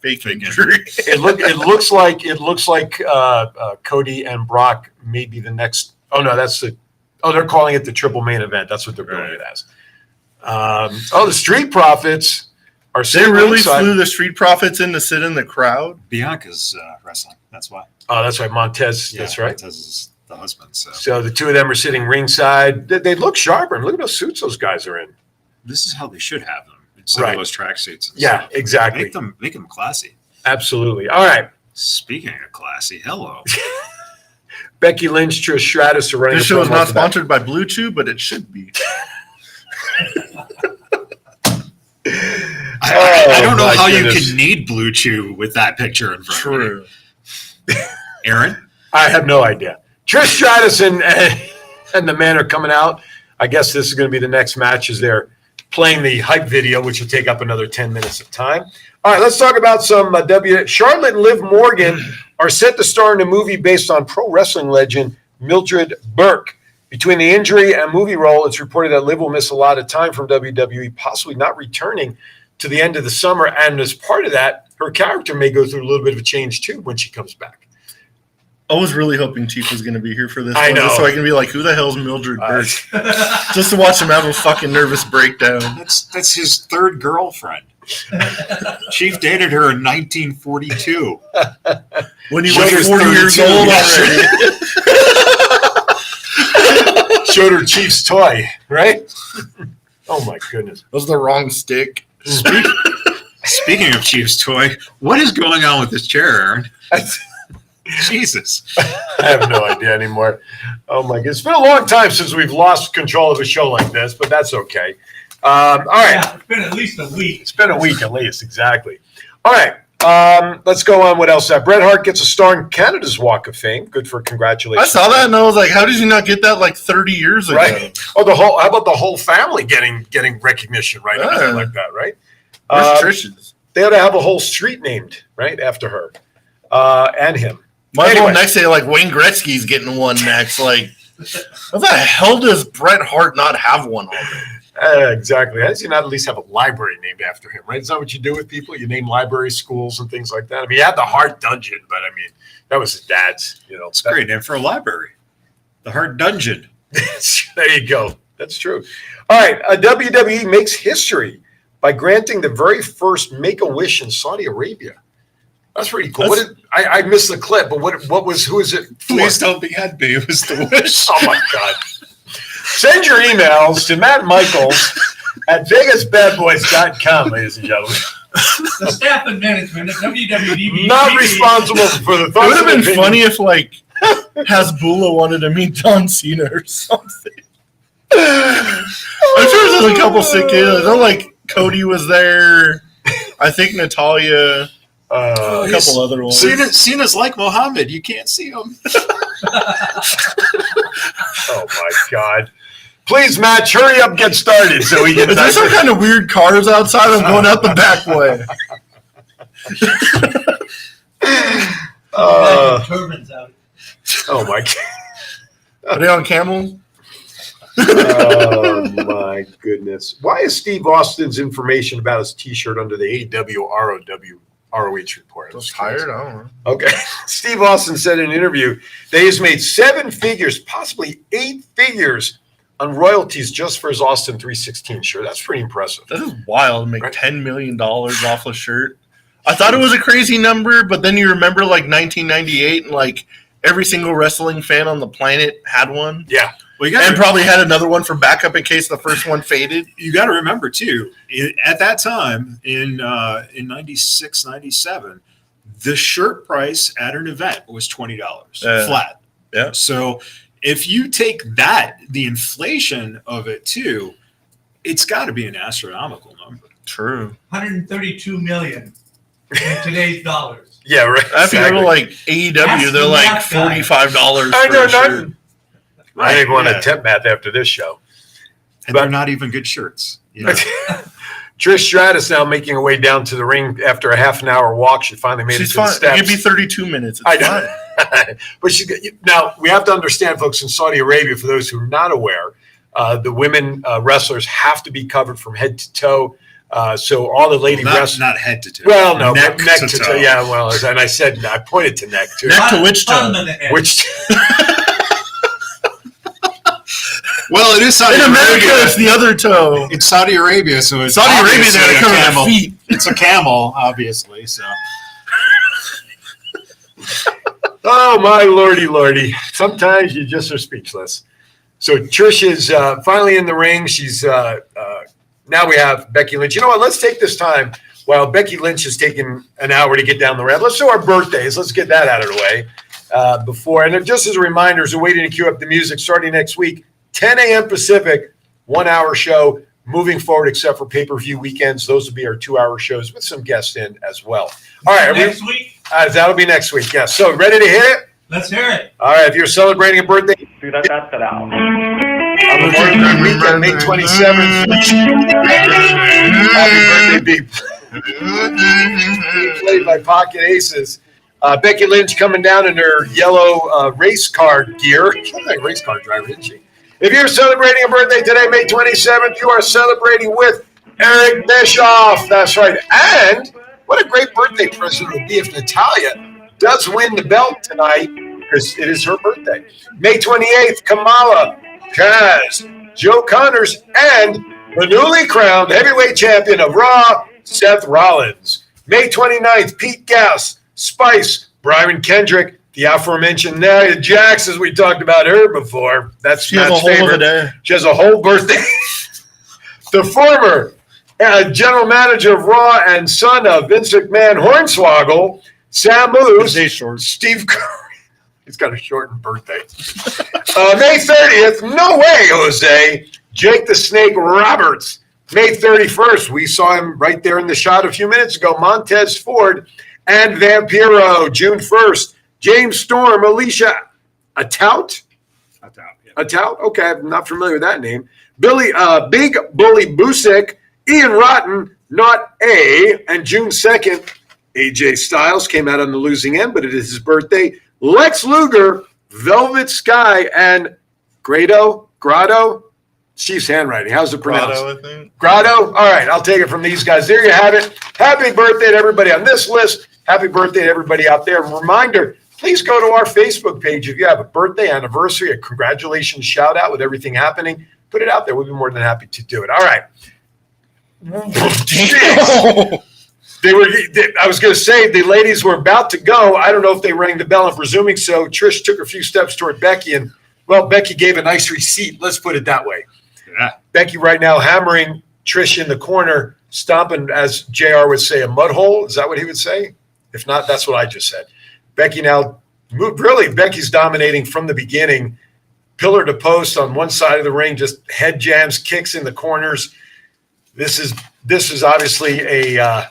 Speaker 2: fake injury.
Speaker 1: It looks like Cody and Brock may be the next. Oh no, they're calling it the triple main event. That's what they're billing it as. The Street Profits are.
Speaker 2: They really flew the Street Profits in to sit in the crowd.
Speaker 11: Bianca's wrestling. That's why.
Speaker 1: Oh, that's right, Montez. Yeah, that's right.
Speaker 11: Montez is the husband.
Speaker 1: So the two of them are sitting ringside. They look sharper. And look at those suits those guys are in.
Speaker 11: This is how they should have them instead of those tracksuits.
Speaker 1: Yeah, exactly.
Speaker 11: Make them classy.
Speaker 1: Absolutely. All right.
Speaker 11: Speaking of classy, hello.
Speaker 1: Becky Lynch, Trish Stratus are running.
Speaker 2: This show is not sponsored by Blue Chew, but it should be.
Speaker 11: I don't know how you can need Blue Chew with that picture in front of you. Aaron?
Speaker 1: I have no idea. Trish Stratus and the man are coming out. I guess this is going to be the next match as they're playing the hype video, which will take up another 10 minutes of time. All right, let's talk about some Charlotte and Liv Morgan are set to star in a movie based on pro wrestling legend Mildred Burke. Between the injury and movie role, it's reported that Liv will miss a lot of time from WWE, possibly not returning to the end of the summer. And as part of that, her character may go through a little bit of a change, too, when she comes back.
Speaker 2: I was really hoping Chief was going to be here for this
Speaker 1: I know.
Speaker 2: Just so I can be like, who the hell's Mildred Burke? Just to watch him have a fucking nervous breakdown.
Speaker 11: That's his third girlfriend. Chief dated her in 1942.
Speaker 2: When he was 40 years old already.
Speaker 1: Showed her Chief's toy, right? Oh, my goodness.
Speaker 2: That was the wrong stick.
Speaker 11: Speaking of Chief's toy, what is going on with this chair, Aaron? Jesus.
Speaker 1: I have no idea anymore. Oh, my goodness. It's been a long time since we've lost control of a show like this, but that's okay. All right.
Speaker 14: Yeah, it's been at least a week.
Speaker 1: It's been a week at least, exactly. All right. Let's go on. What else? Bret Hart gets a star in Canada's Walk of Fame. Good for congratulations.
Speaker 2: I saw that and I was like, how did you not get that like 30 years ago?
Speaker 1: Right. Oh, how about the whole family getting recognition right now like that, right?
Speaker 2: Where's Trish's?
Speaker 1: They ought to have a whole street named right after her and him.
Speaker 2: Might as well next day, like Wayne Gretzky's getting one next. Like, how the hell does Bret Hart not have one already?
Speaker 1: Exactly. How does he not at least have a library named after him, right? Is that what you do with people? You name libraries, schools, and things like that. I mean, he had the Hart Dungeon, but I mean, that was his dad's.
Speaker 11: It's a great name for a library. The Hart Dungeon.
Speaker 1: There you go. That's true. All right. WWE makes history by granting the very first Make-A-Wish in Saudi Arabia. That's pretty cool. I missed the clip, but who is it for?
Speaker 11: Please don't be at me. It was the wish.
Speaker 1: Oh, my God. Send your emails to Matt Michaels at VegasBadBoys.com, ladies and gentlemen.
Speaker 14: The staff and management at WWE.
Speaker 1: Not responsible for the thoughts.
Speaker 2: It would have been funny if, like, Hasbulla wanted to meet John Cena or something. I'm sure there's a couple sick kids. I know, like, Cody was there. I think Natalia. A couple other ones.
Speaker 11: Cena's like Mohammed. You can't see him.
Speaker 1: Oh, my God. Please, Matt, hurry up, get started so we can.
Speaker 2: Is there some kind of weird cars outside? I'm going out the back way.
Speaker 14: Turbines out.
Speaker 1: Oh, my God.
Speaker 2: Are they on camel?
Speaker 1: Oh, my goodness. Why is Steve Austin's information about his T-shirt under the AEW ROH report?
Speaker 2: I was tired. I don't know.
Speaker 1: Okay. Steve Austin said in an interview that he's made 7 figures, possibly 8 figures, on royalties just for his Austin 316 shirt. That's pretty impressive.
Speaker 2: That is wild to make $10 million off a shirt. I thought it was a crazy number, but then you remember like 1998 and like every single wrestling fan on the planet had one.
Speaker 1: Yeah.
Speaker 11: Well,
Speaker 2: and probably had another one for backup in case the first one faded.
Speaker 11: You got to remember, too, at that time in 96, 97, the shirt price at an event was $20 flat.
Speaker 2: Yeah.
Speaker 11: So if you take that, the inflation of it, too, it's got to be an astronomical number.
Speaker 2: True.
Speaker 14: 132 million in today's dollars.
Speaker 1: Yeah, right.
Speaker 2: If you go to like AEW, they're like $45
Speaker 1: I
Speaker 2: for
Speaker 1: know
Speaker 2: a shirt.
Speaker 1: nothing. I didn't want to tip math after this show.
Speaker 11: And they're not even good shirts. You know?
Speaker 1: Trish Stratus now making her way down to the ring after a half an hour walk. She finally made
Speaker 2: She's
Speaker 1: it to the
Speaker 2: fine.
Speaker 1: steps.
Speaker 2: It could be 32 minutes. It's
Speaker 1: I know. But now we have to understand, folks, in Saudi Arabia, for those who are not aware, the women wrestlers have to be covered from head to toe. So all the lady wrestlers,
Speaker 11: not head to toe.
Speaker 1: Well, no,
Speaker 11: neck
Speaker 1: neck
Speaker 11: to
Speaker 1: to
Speaker 11: toe.
Speaker 1: toe. Yeah, well, and I said I pointed to neck too.
Speaker 2: Neck to which toe?
Speaker 1: Which?
Speaker 11: Well, it is Saudi
Speaker 2: In
Speaker 11: Arabia.
Speaker 2: America, it's the other toe.
Speaker 11: It's Saudi Arabia, so it's
Speaker 2: Saudi Arabia,
Speaker 11: obviously
Speaker 2: they're
Speaker 11: a
Speaker 2: covering
Speaker 11: camel.
Speaker 2: their feet.
Speaker 11: It's a camel, obviously. So.
Speaker 1: Oh my lordy! Sometimes you just are speechless. So Trish is finally in the ring. She's now we have Becky Lynch. You know what? Let's take this time while Becky Lynch is taking an hour to get down the ramp. Let's do our birthdays. Let's get that out of the way before. And just as a reminder, as we're waiting to cue up the music, starting next week, 10 a.m. Pacific, 1 hour show. Moving forward, except for pay-per-view weekends, those will be our 2-hour shows with some guests in as well. All right.
Speaker 14: Next week?
Speaker 1: That'll be next week, yes. So ready to hit it?
Speaker 14: Let's hear it.
Speaker 1: All right. If you're celebrating a birthday on the birthday weekend, May 27th, happy birthday, being played by Pocket Aces. Becky Lynch coming down in her yellow race car gear. She looks like a race car driver, didn't she? If you're celebrating a birthday today, May 27th, you are celebrating with Eric Bischoff. That's right. And what a great birthday present it would be if Natalya does win the belt tonight, because it is her birthday. May 28th, Kamala, Kaz, Joe Connors, and the newly crowned heavyweight champion of Raw, Seth Rollins. May 29th, Pete Gas, Spice, Brian Kendrick, the aforementioned Nia Jax, as we talked about her before. That's
Speaker 2: She has
Speaker 1: Matt's
Speaker 2: a whole
Speaker 1: favorite.
Speaker 2: of a day.
Speaker 1: She has a whole birthday. The former general manager of Raw and son of Vince McMahon, Hornswoggle, Sam Moose, Steve Curry. He's got a shortened birthday. May 30th, no way, Jose. Jake the Snake Roberts. May 31st, we saw him right there in the shot a few minutes ago. Montez Ford and Vampiro. June 1st, James Storm, Alicia Atout. Atout? Okay, I'm not familiar with that name. Big Bully Busick, Ian Rotten, not A. And June 2nd, AJ Styles came out on the losing end, but it is his birthday. Lex Luger, Velvet Sky, and Grotto. Chief's handwriting. How's it pronounced?
Speaker 2: Grotto, I think.
Speaker 1: Grotto? All right, I'll take it from these guys. There you have it. Happy birthday to everybody on this list. Happy birthday to everybody out there. Reminder, please go to our Facebook page. If you have a birthday, anniversary, a congratulations shout out with everything happening, put it out there. We'd be more than happy to do it. All right. I was going to say the ladies were about to go. I don't know if they rang the bell. I'm presuming so. Trish took a few steps toward Becky, and, well, Becky gave a nice receipt. Let's put it that way.
Speaker 11: Yeah.
Speaker 1: Becky right now hammering Trish in the corner, stomping, as JR would say, a mud hole. Is that what he would say? If not, that's what I just said. Becky now, really, Becky's dominating from the beginning. Pillar to post on one side of the ring, just head jams, kicks in the corners. This is obviously a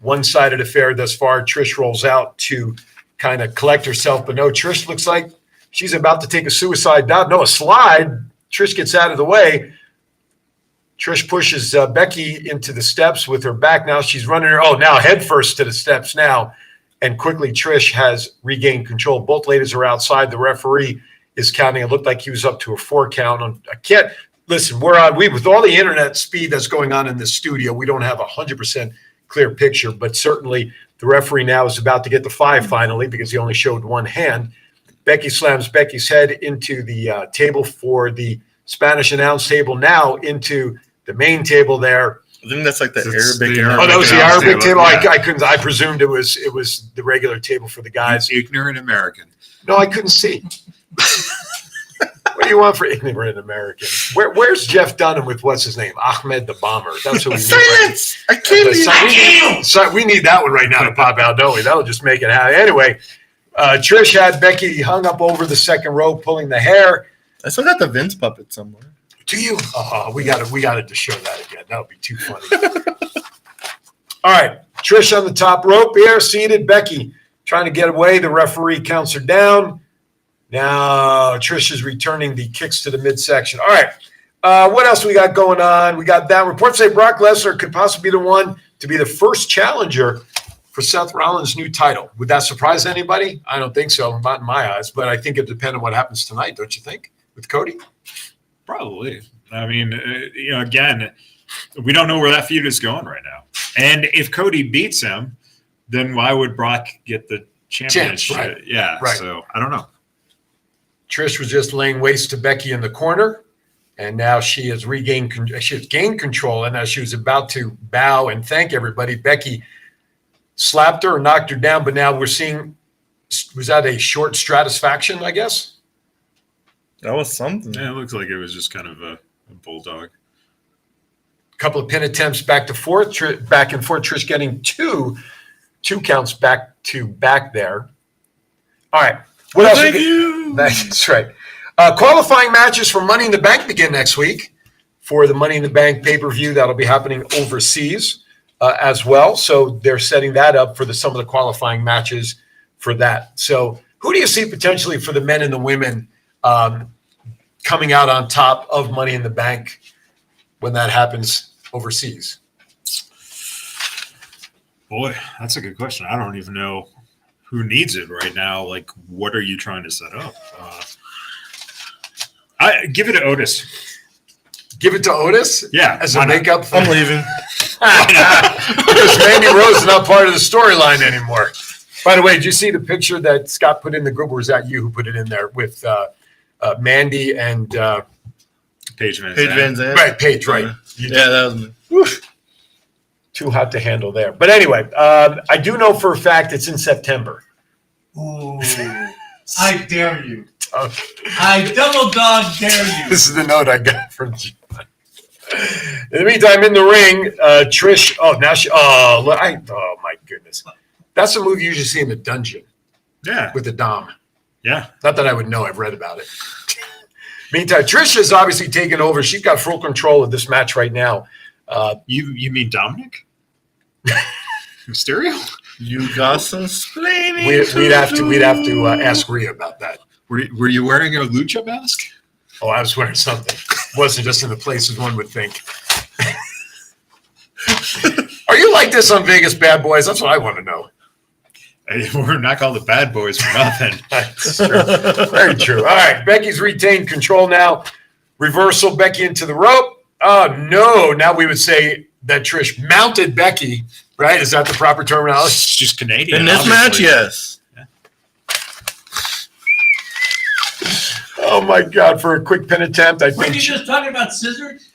Speaker 1: one-sided affair thus far. Trish rolls out to kind of collect herself, but no, Trish looks like she's about to take a suicide dive. No, a slide. Trish gets out of the way. Trish pushes Becky into the steps with her back. Now she's running her. Oh, now head first to the steps now. And quickly Trish has regained control. Both ladies are outside. The referee is counting. It looked like he was up to a 4 count. I can't listen. With all the internet speed that's going on in this studio, we don't have 100% clear picture, but certainly the referee now is about to get the 5 finally, because he only showed one hand. Becky slams Becky's head into the table for the Spanish announce table now into the main table there.
Speaker 2: I think that's like the
Speaker 11: It's
Speaker 2: Arabic.
Speaker 11: the
Speaker 1: Oh, that was the
Speaker 11: announce
Speaker 1: Arabic table.
Speaker 11: yeah.
Speaker 1: I couldn't. I presumed it was the regular table for the guys.
Speaker 19: Ignorant American.
Speaker 1: No, I couldn't see. What do you want for ignorant American? Where's Jeff Dunham with what's his name? Ahmed the Bomber. That's what we need.
Speaker 2: Silence! I can't
Speaker 1: We need that one right now to pop out, don't we? That'll just make it happen. Anyway, Trish had Becky hung up over the second row, pulling the hair.
Speaker 2: I still got the Vince puppet somewhere.
Speaker 1: Do you? Oh, we got to show that again. That would be too funny. All right, Trish on the top rope here, seated. Becky trying to get away. The referee counts her down. Now Trish is returning the kicks to the midsection. All right, what else we got going on? We got that. Reports say Brock Lesnar could possibly be the one to be the first challenger for Seth Rollins' new title. Would that surprise anybody? I don't think so, not in my eyes. But I think it depends on what happens tonight, don't you think, with Cody?
Speaker 11: Probably. I mean, again, we don't know where that feud is going right now. And if Cody beats him, then why would Brock get the championship?
Speaker 1: Right.
Speaker 11: Yeah.
Speaker 1: Right.
Speaker 11: So I don't know.
Speaker 1: Trish was just laying waste to Becky in the corner, and now she has gained control. And as she was about to bow and thank everybody, Becky slapped her or knocked her down. But now we're seeing, was that a short stratisfaction, I guess?
Speaker 2: That was something.
Speaker 11: Yeah, it looks like it was just kind of a bulldog.
Speaker 1: A couple of pin attempts back and forth. Trish getting two counts back to back there. All right. What else?
Speaker 2: Thank you.
Speaker 1: That's right. Qualifying matches for Money in the Bank begin next week for the Money in the Bank pay-per-view that'll be happening overseas as well. So they're setting that up for some of the qualifying matches for that. So who do you see potentially for the men and the women coming out on top of Money in the Bank when that happens overseas?
Speaker 11: Boy, that's a good question. I don't even know who needs it right now. Like, what are you trying to set up? I give it to Otis.
Speaker 1: Give it to Otis?
Speaker 11: Yeah.
Speaker 1: As a makeup thing?
Speaker 2: I'm leaving.
Speaker 1: Because Mandy Rose is not part of the storyline anymore. By the way, did you see the picture that Scott put in the group, or was that you who put it in there with Mandy and
Speaker 11: Paige Van
Speaker 2: Zandt.
Speaker 1: Right, Paige, right.
Speaker 2: Yeah, that was me.
Speaker 1: Woof. Too hot to handle there. But anyway, I do know for a fact it's in September.
Speaker 14: Ooh, I dare you.
Speaker 1: Okay.
Speaker 14: I double dog dare you.
Speaker 1: This is the note I got from John. In the meantime, in the ring, Trish. Oh, now she. Oh my goodness. That's a move you usually see in the dungeon.
Speaker 11: Yeah.
Speaker 1: With the Dom.
Speaker 11: Yeah.
Speaker 1: Not that I would know. I've read about it. Meantime, Trish has obviously taken over. She's got full control of this match right now.
Speaker 11: You mean Dominic? Mysterio?
Speaker 2: You got some explaining.
Speaker 1: We'd have to ask Rhea about that.
Speaker 19: Were you wearing a lucha mask?
Speaker 1: Oh, I was wearing something. Wasn't just in the places one would think. Are you like this on Vegas Bad Boys? That's what I want to know.
Speaker 11: Hey, we're not called the Bad Boys for nothing.
Speaker 1: That's true. Very true. All right, Becky's retained control now. Reversal, Becky into the rope. Oh, no. Now we would say that Trish mounted Becky, right? Is that the proper terminology?
Speaker 11: It's just Canadian.
Speaker 2: In this match, yes.
Speaker 11: Yeah.
Speaker 1: Oh, my God. For a quick pin attempt, I
Speaker 14: Were
Speaker 1: think.
Speaker 14: you just talking about scissors?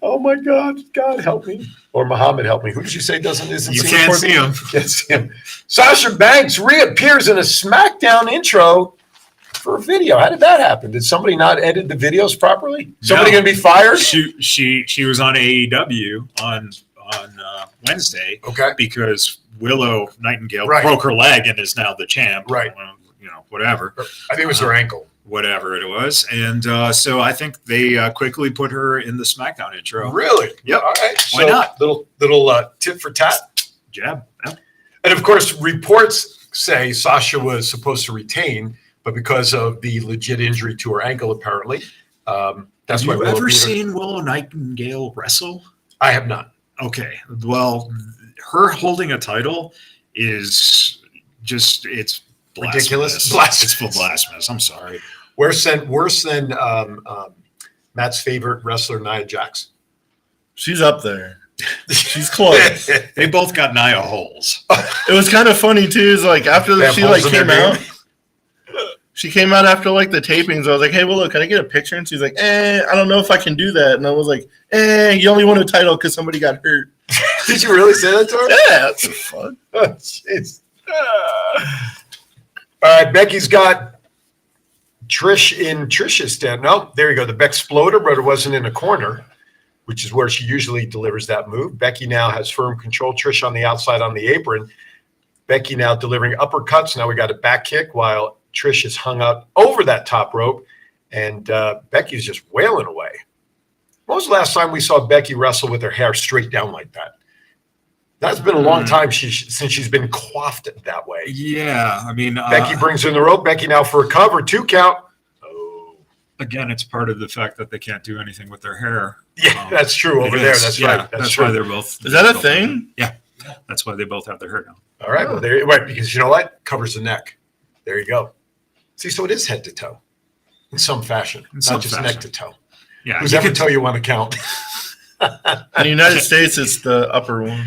Speaker 1: Oh, my God. God, help me. Or Muhammad, help me. Who did you say isn't
Speaker 11: You
Speaker 1: see
Speaker 11: can't
Speaker 1: the
Speaker 11: see him.
Speaker 1: Can't see him. Sasha Banks reappears in a SmackDown intro for a video. How did that happen? Did somebody not edit the videos properly? Somebody
Speaker 11: No.
Speaker 1: going to be fired?
Speaker 11: She was on AEW on Wednesday.
Speaker 1: Okay.
Speaker 11: Because Willow Nightingale
Speaker 1: Right.
Speaker 11: broke her leg and is now the champ.
Speaker 1: Right.
Speaker 11: Well, whatever.
Speaker 1: I think it was her ankle.
Speaker 11: Whatever it was. And so I think they quickly put her in the SmackDown intro.
Speaker 1: Really?
Speaker 11: Yep.
Speaker 1: All right.
Speaker 11: Why not?
Speaker 1: Little tit for tat.
Speaker 11: Jab. Yeah.
Speaker 1: And of course, reports say Sasha was supposed to retain, but because of the legit injury to her ankle, apparently, that's
Speaker 11: Have
Speaker 1: why.
Speaker 11: you
Speaker 1: Willow
Speaker 11: ever
Speaker 1: beat her.
Speaker 11: seen Willow Nightingale wrestle?
Speaker 1: I have not.
Speaker 11: Okay. Well, her holding a title is just, it's
Speaker 1: Ridiculous.
Speaker 11: Blasphemous. It's blasphemous. I'm sorry.
Speaker 1: Worse than Matt's favorite wrestler, Nia Jax.
Speaker 2: She's up there. She's close.
Speaker 11: They both got Nia holes.
Speaker 2: It was kind of funny too. Is like after
Speaker 1: They have
Speaker 2: she
Speaker 1: holes in
Speaker 2: came
Speaker 1: their
Speaker 2: out, She came out after like the tapings. I was like, hey, well, look, can I get a picture? And she's like, I don't know if I can do that. And I was like, you only won a title because somebody got hurt.
Speaker 1: Did you really say that to her?
Speaker 2: Yeah, that's fun.
Speaker 1: Oh, jeez. All right, Becky's got Trish in Trish's stand. No, there you go. The Bexploder, but it wasn't in a corner, which is where she usually delivers that move. Becky now has firm control. Trish on the outside on the apron. Becky now delivering uppercuts. Now we got a back kick while Trish is hung up over that top rope, and Becky's just wailing away. When was the last time we saw Becky wrestle with her hair straight down like that? That's been a long time since she's been coiffed that way.
Speaker 11: Yeah, I mean,
Speaker 1: Becky brings in the rope. Becky now for a cover, 2 count.
Speaker 11: Again, it's part of the fact that they can't do anything with their hair.
Speaker 1: Yeah, that's true over there. That's right.
Speaker 11: That's
Speaker 1: true.
Speaker 11: why they're both.
Speaker 2: Is that a thing?
Speaker 11: Yeah, that's why they both have their hair down.
Speaker 1: All right. Well, there. Right, because you know what? Covers the neck. There you go. See, so it is head to toe, in some fashion, not just neck to toe.
Speaker 11: Yeah.
Speaker 1: Whose ever toe you want to count?
Speaker 2: In the United States, it's the upper one.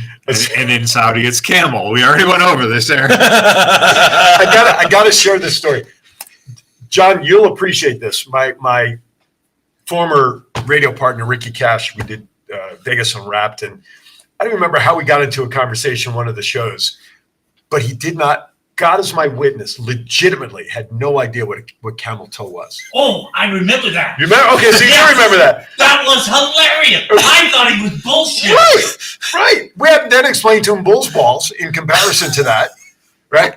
Speaker 11: And in Saudi, it's camel. We already went over this there.
Speaker 1: I gotta share this story. John, you'll appreciate this. My former radio partner, Ricky Cash, we did Vegas Unwrapped, and I don't remember how we got into a conversation one of the shows, but he did not, God is my witness, legitimately had no idea what camel toe was.
Speaker 14: Oh, I remember that.
Speaker 1: You remember? Okay, so you remember that.
Speaker 14: That was hilarious. I thought he was bullshit.
Speaker 1: Right. We had then explained to him bull's balls in comparison to that, right?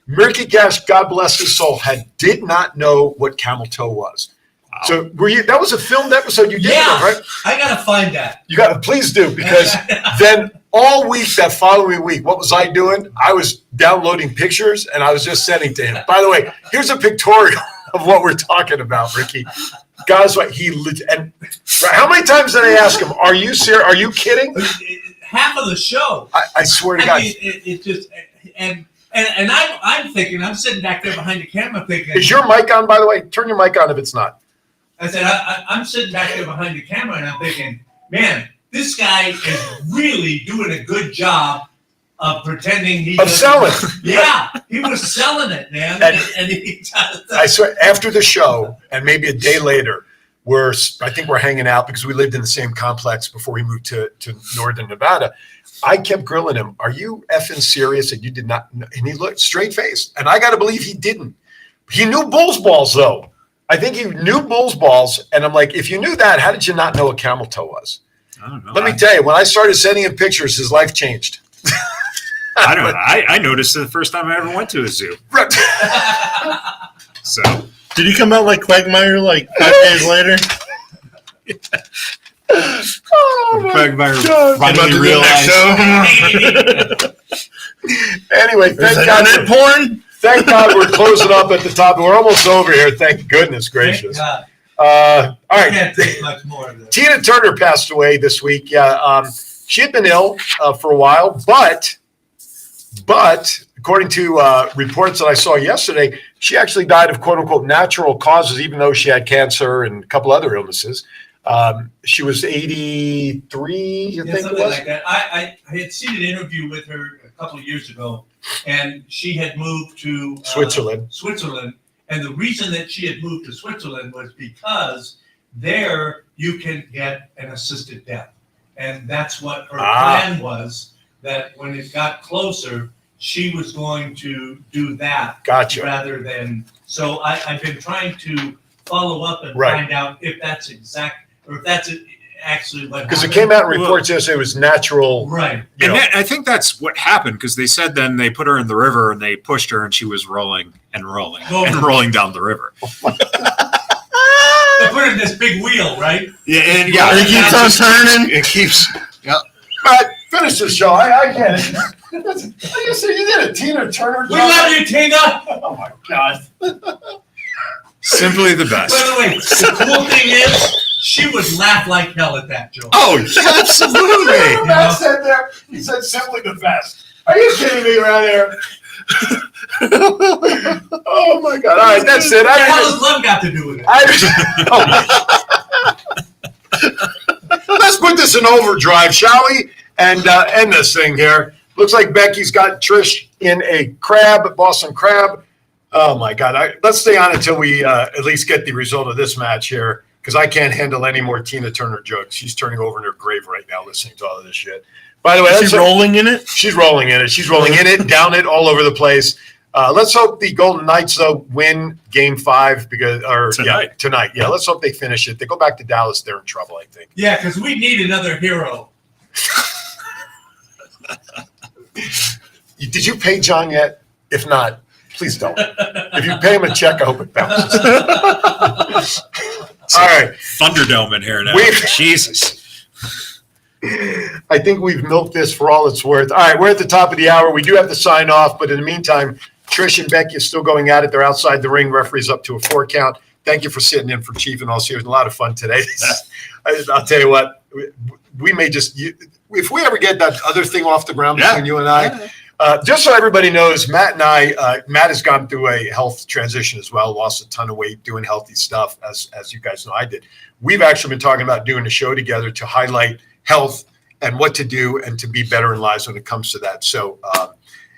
Speaker 1: Ricky Cash, God bless his soul, did not know what camel toe was. Wow. So were you? That was a filmed episode you did, right?
Speaker 14: I gotta find that.
Speaker 1: You gotta please do, because then all week that following week, what was I doing? I was downloading pictures and I was just sending to him. By the way, here's a pictorial of what we're talking about, Ricky. Guys, what and how many times did I ask him? Are you serious? Are you kidding?
Speaker 14: Half of the show.
Speaker 1: I swear to God.
Speaker 14: Mean, it just and I'm thinking, I'm sitting back there behind the camera thinking.
Speaker 1: Is your mic on, by the way? Turn your mic on if it's not.
Speaker 14: I said, I'm sitting back there behind the camera and I'm thinking, man, this guy is really doing a good job of pretending he
Speaker 1: of selling.
Speaker 14: Yeah, he was selling it, man. And he
Speaker 1: I swear, after the show, and maybe a day later, I think we're hanging out because we lived in the same complex before we moved to Northern Nevada. I kept grilling him. Are you effing serious that you did not know? And he looked straight faced. And I got to believe he didn't. He knew bull's balls, though. I think he knew bull's balls. And I'm like, if you knew that, how did you not know what camel toe was?
Speaker 11: I don't know.
Speaker 1: Let me tell you, when I started sending him pictures, his life changed.
Speaker 11: I don't know. I noticed it the first time I ever went to a zoo.
Speaker 1: Right.
Speaker 11: So.
Speaker 2: Did he come out like Quagmire like 5 days later?
Speaker 1: Oh my
Speaker 11: Quagmire
Speaker 1: God.
Speaker 11: finally realized.
Speaker 1: Anyway, thank God.
Speaker 2: Porn?
Speaker 1: Thank God we're closing up at the top. We're almost over here. Thank goodness gracious.
Speaker 14: Thank
Speaker 1: All right.
Speaker 14: can't take much more of this.
Speaker 1: Tina Turner passed away this week. Yeah, she had been ill for a while, but according to reports that I saw yesterday, she actually died of quote unquote natural causes, even though she had cancer and a couple other illnesses. She was 83, I think
Speaker 14: Something
Speaker 1: it was.
Speaker 14: like that. I had seen an interview with her a couple of years ago, and she had moved to Switzerland. And the reason that she had moved to Switzerland was because there you can get an assisted death. And that's what her plan was, that when it got closer, she was going to do that rather than. So I've been trying to follow up and find out if that's actually what happened.
Speaker 1: Because it came out in reports yesterday it was natural.
Speaker 14: Right.
Speaker 11: And I think that's what happened, because they said then they put her in the river and they pushed her and she was rolling and rolling and rolling down the river.
Speaker 14: They put her in this big wheel, right?
Speaker 11: Yeah, and
Speaker 2: it keeps on turning.
Speaker 11: It keeps. Yeah.
Speaker 1: All right, finish the show. I get it. You said you did a Tina Turner job.
Speaker 14: We love you, Tina.
Speaker 1: Oh my God.
Speaker 11: Simply the best.
Speaker 14: By the way, the cool thing is, she would laugh like hell at that joke.
Speaker 11: Oh, absolutely.
Speaker 1: Matt said there. He said simply the best. Are you kidding me around here? Oh my God! All right, that's it.
Speaker 14: What the hell has love got to do with it?
Speaker 1: Let's put this in overdrive, shall we? And end this thing here. Looks like Becky's got Trish in a crab, Boston crab. Oh my God! Let's stay on until we at least get the result of this match here, because I can't handle any more Tina Turner jokes. She's turning over in her grave right now listening to all of this shit. By the way,
Speaker 2: Is she rolling in it?
Speaker 1: She's rolling in it. She's rolling in it, down it, all over the place. Let's hope the Golden Knights though win Game 5 tonight. Yeah, let's hope they finish it. They go back to Dallas, they're in trouble, I think.
Speaker 14: Yeah, because we need another hero.
Speaker 1: Did you pay John yet? If not, please don't. If you pay him a check, I hope it bounces. All right.
Speaker 11: Thunderdome in here now. Jesus.
Speaker 1: I think we've milked this for all it's worth. All right, we're at the top of the hour. We do have to sign off, but in the meantime, Trish and Becky are still going at it. They're outside the ring. Referee's up to a 4 count. Thank you for sitting in for Chief and us here. It was a lot of fun today. I'll tell you what, we may just, if we ever get that other thing off the ground between you and I, just so everybody knows, Matt and I, Matt has gone through a health transition as well, lost a ton of weight, doing healthy stuff, as you guys know I did. We've actually been talking about doing a show together to highlight health and what to do and to be better in lives when it comes to that. So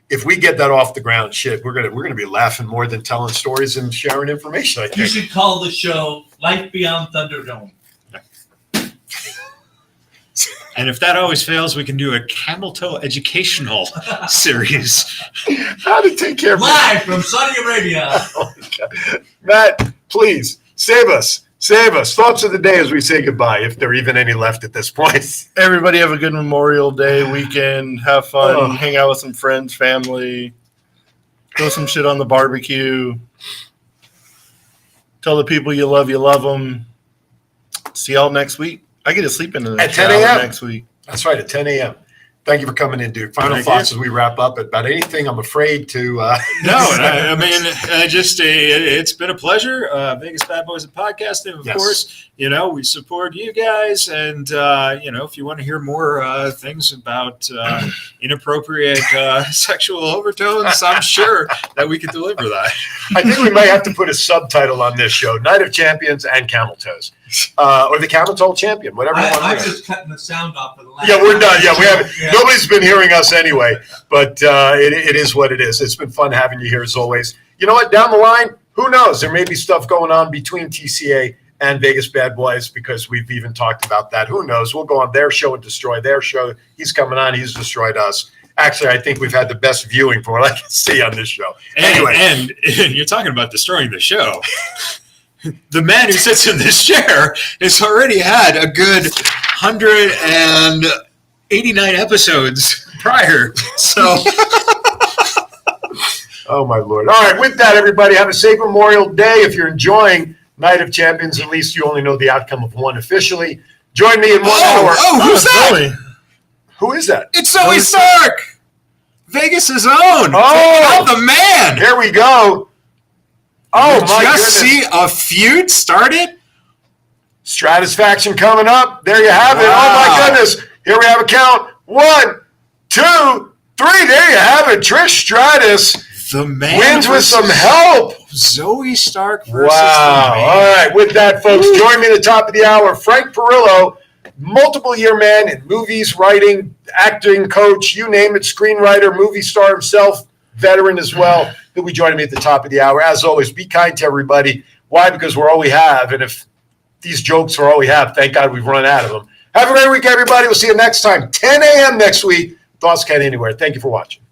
Speaker 1: if we get that off the ground, shit, we're gonna be laughing more than telling stories and sharing information, I think.
Speaker 14: You should call the show Life Beyond Thunderdome.
Speaker 11: And if that always fails, we can do a camel toe educational series.
Speaker 1: How to take care of
Speaker 14: Live from Saudi Arabia.
Speaker 1: Oh my God. Matt, please save us. Save us. Thoughts of the day as we say goodbye, if there are even any left at this point.
Speaker 2: Everybody have a good Memorial Day weekend. Have fun. Hang out with some friends, family. Throw some shit on the barbecue. Tell the people you love them. See y'all next week. I get to sleep into the
Speaker 1: at 10 a.m.
Speaker 2: next week.
Speaker 1: That's right, at 10 a.m. Thank you for coming in, Duke. Final thoughts as we wrap up about anything I'm afraid to.
Speaker 11: No, I mean, it's been a pleasure. Vegas Bad Boys and Podcasting, of course. We support you guys. And, if you want to hear more things about inappropriate sexual overtones, I'm sure that we could deliver that.
Speaker 1: I think we might have to put a subtitle on this show, Night of Champions and Camel Toes. Or the Camel Toe Champion, whatever you want to
Speaker 14: I'm just cutting the sound off of the last.
Speaker 1: Yeah, we're done. Yeah, we haven't. Yeah. Nobody's been hearing us anyway, but it is what it is. It's been fun having you here as always. You know what? Down the line, who knows? There may be stuff going on between TCA and Vegas Bad Boys because we've even talked about that. Who knows? We'll go on their show and destroy their show. He's coming on. He's destroyed us. Actually, I think we've had the best viewing for what I can see on this show. Anyway.
Speaker 11: And you're talking about destroying the show. The man who sits in this chair has already had a good 189 episodes prior. So,
Speaker 1: oh my Lord! All right, with that, everybody, have a safe Memorial Day. If you're enjoying Night of Champions, at least you only know the outcome of one officially. Join me in 1 hour.
Speaker 11: Oh, who's that?
Speaker 1: Zoe. Who is that?
Speaker 11: It's Zoe Stark, Vegas' own. Oh, the man.
Speaker 1: Here we go. Oh, my goodness.
Speaker 11: See a feud started?
Speaker 1: Stratisfaction coming up. There you have it. Oh, my goodness. Here we have a count. 1, 2, 3. There you have it. Trish Stratus
Speaker 11: the man
Speaker 1: wins with some help.
Speaker 11: Zoe Stark versus
Speaker 1: wow.
Speaker 11: the man.
Speaker 1: All right. With that, folks, join me at the top of the hour. Frank Perillo, multiple-year man in movies, writing, acting, coach, you name it, screenwriter, movie star himself, veteran as well. He'll be joining me at the top of the hour. As always, be kind to everybody. Why? Because we're all we have. And if these jokes are all we have, thank God we've run out of them. Have a great week, everybody. We'll see you next time, 10 a.m. next week. Thoughts Count Anywhere. Thank you for watching.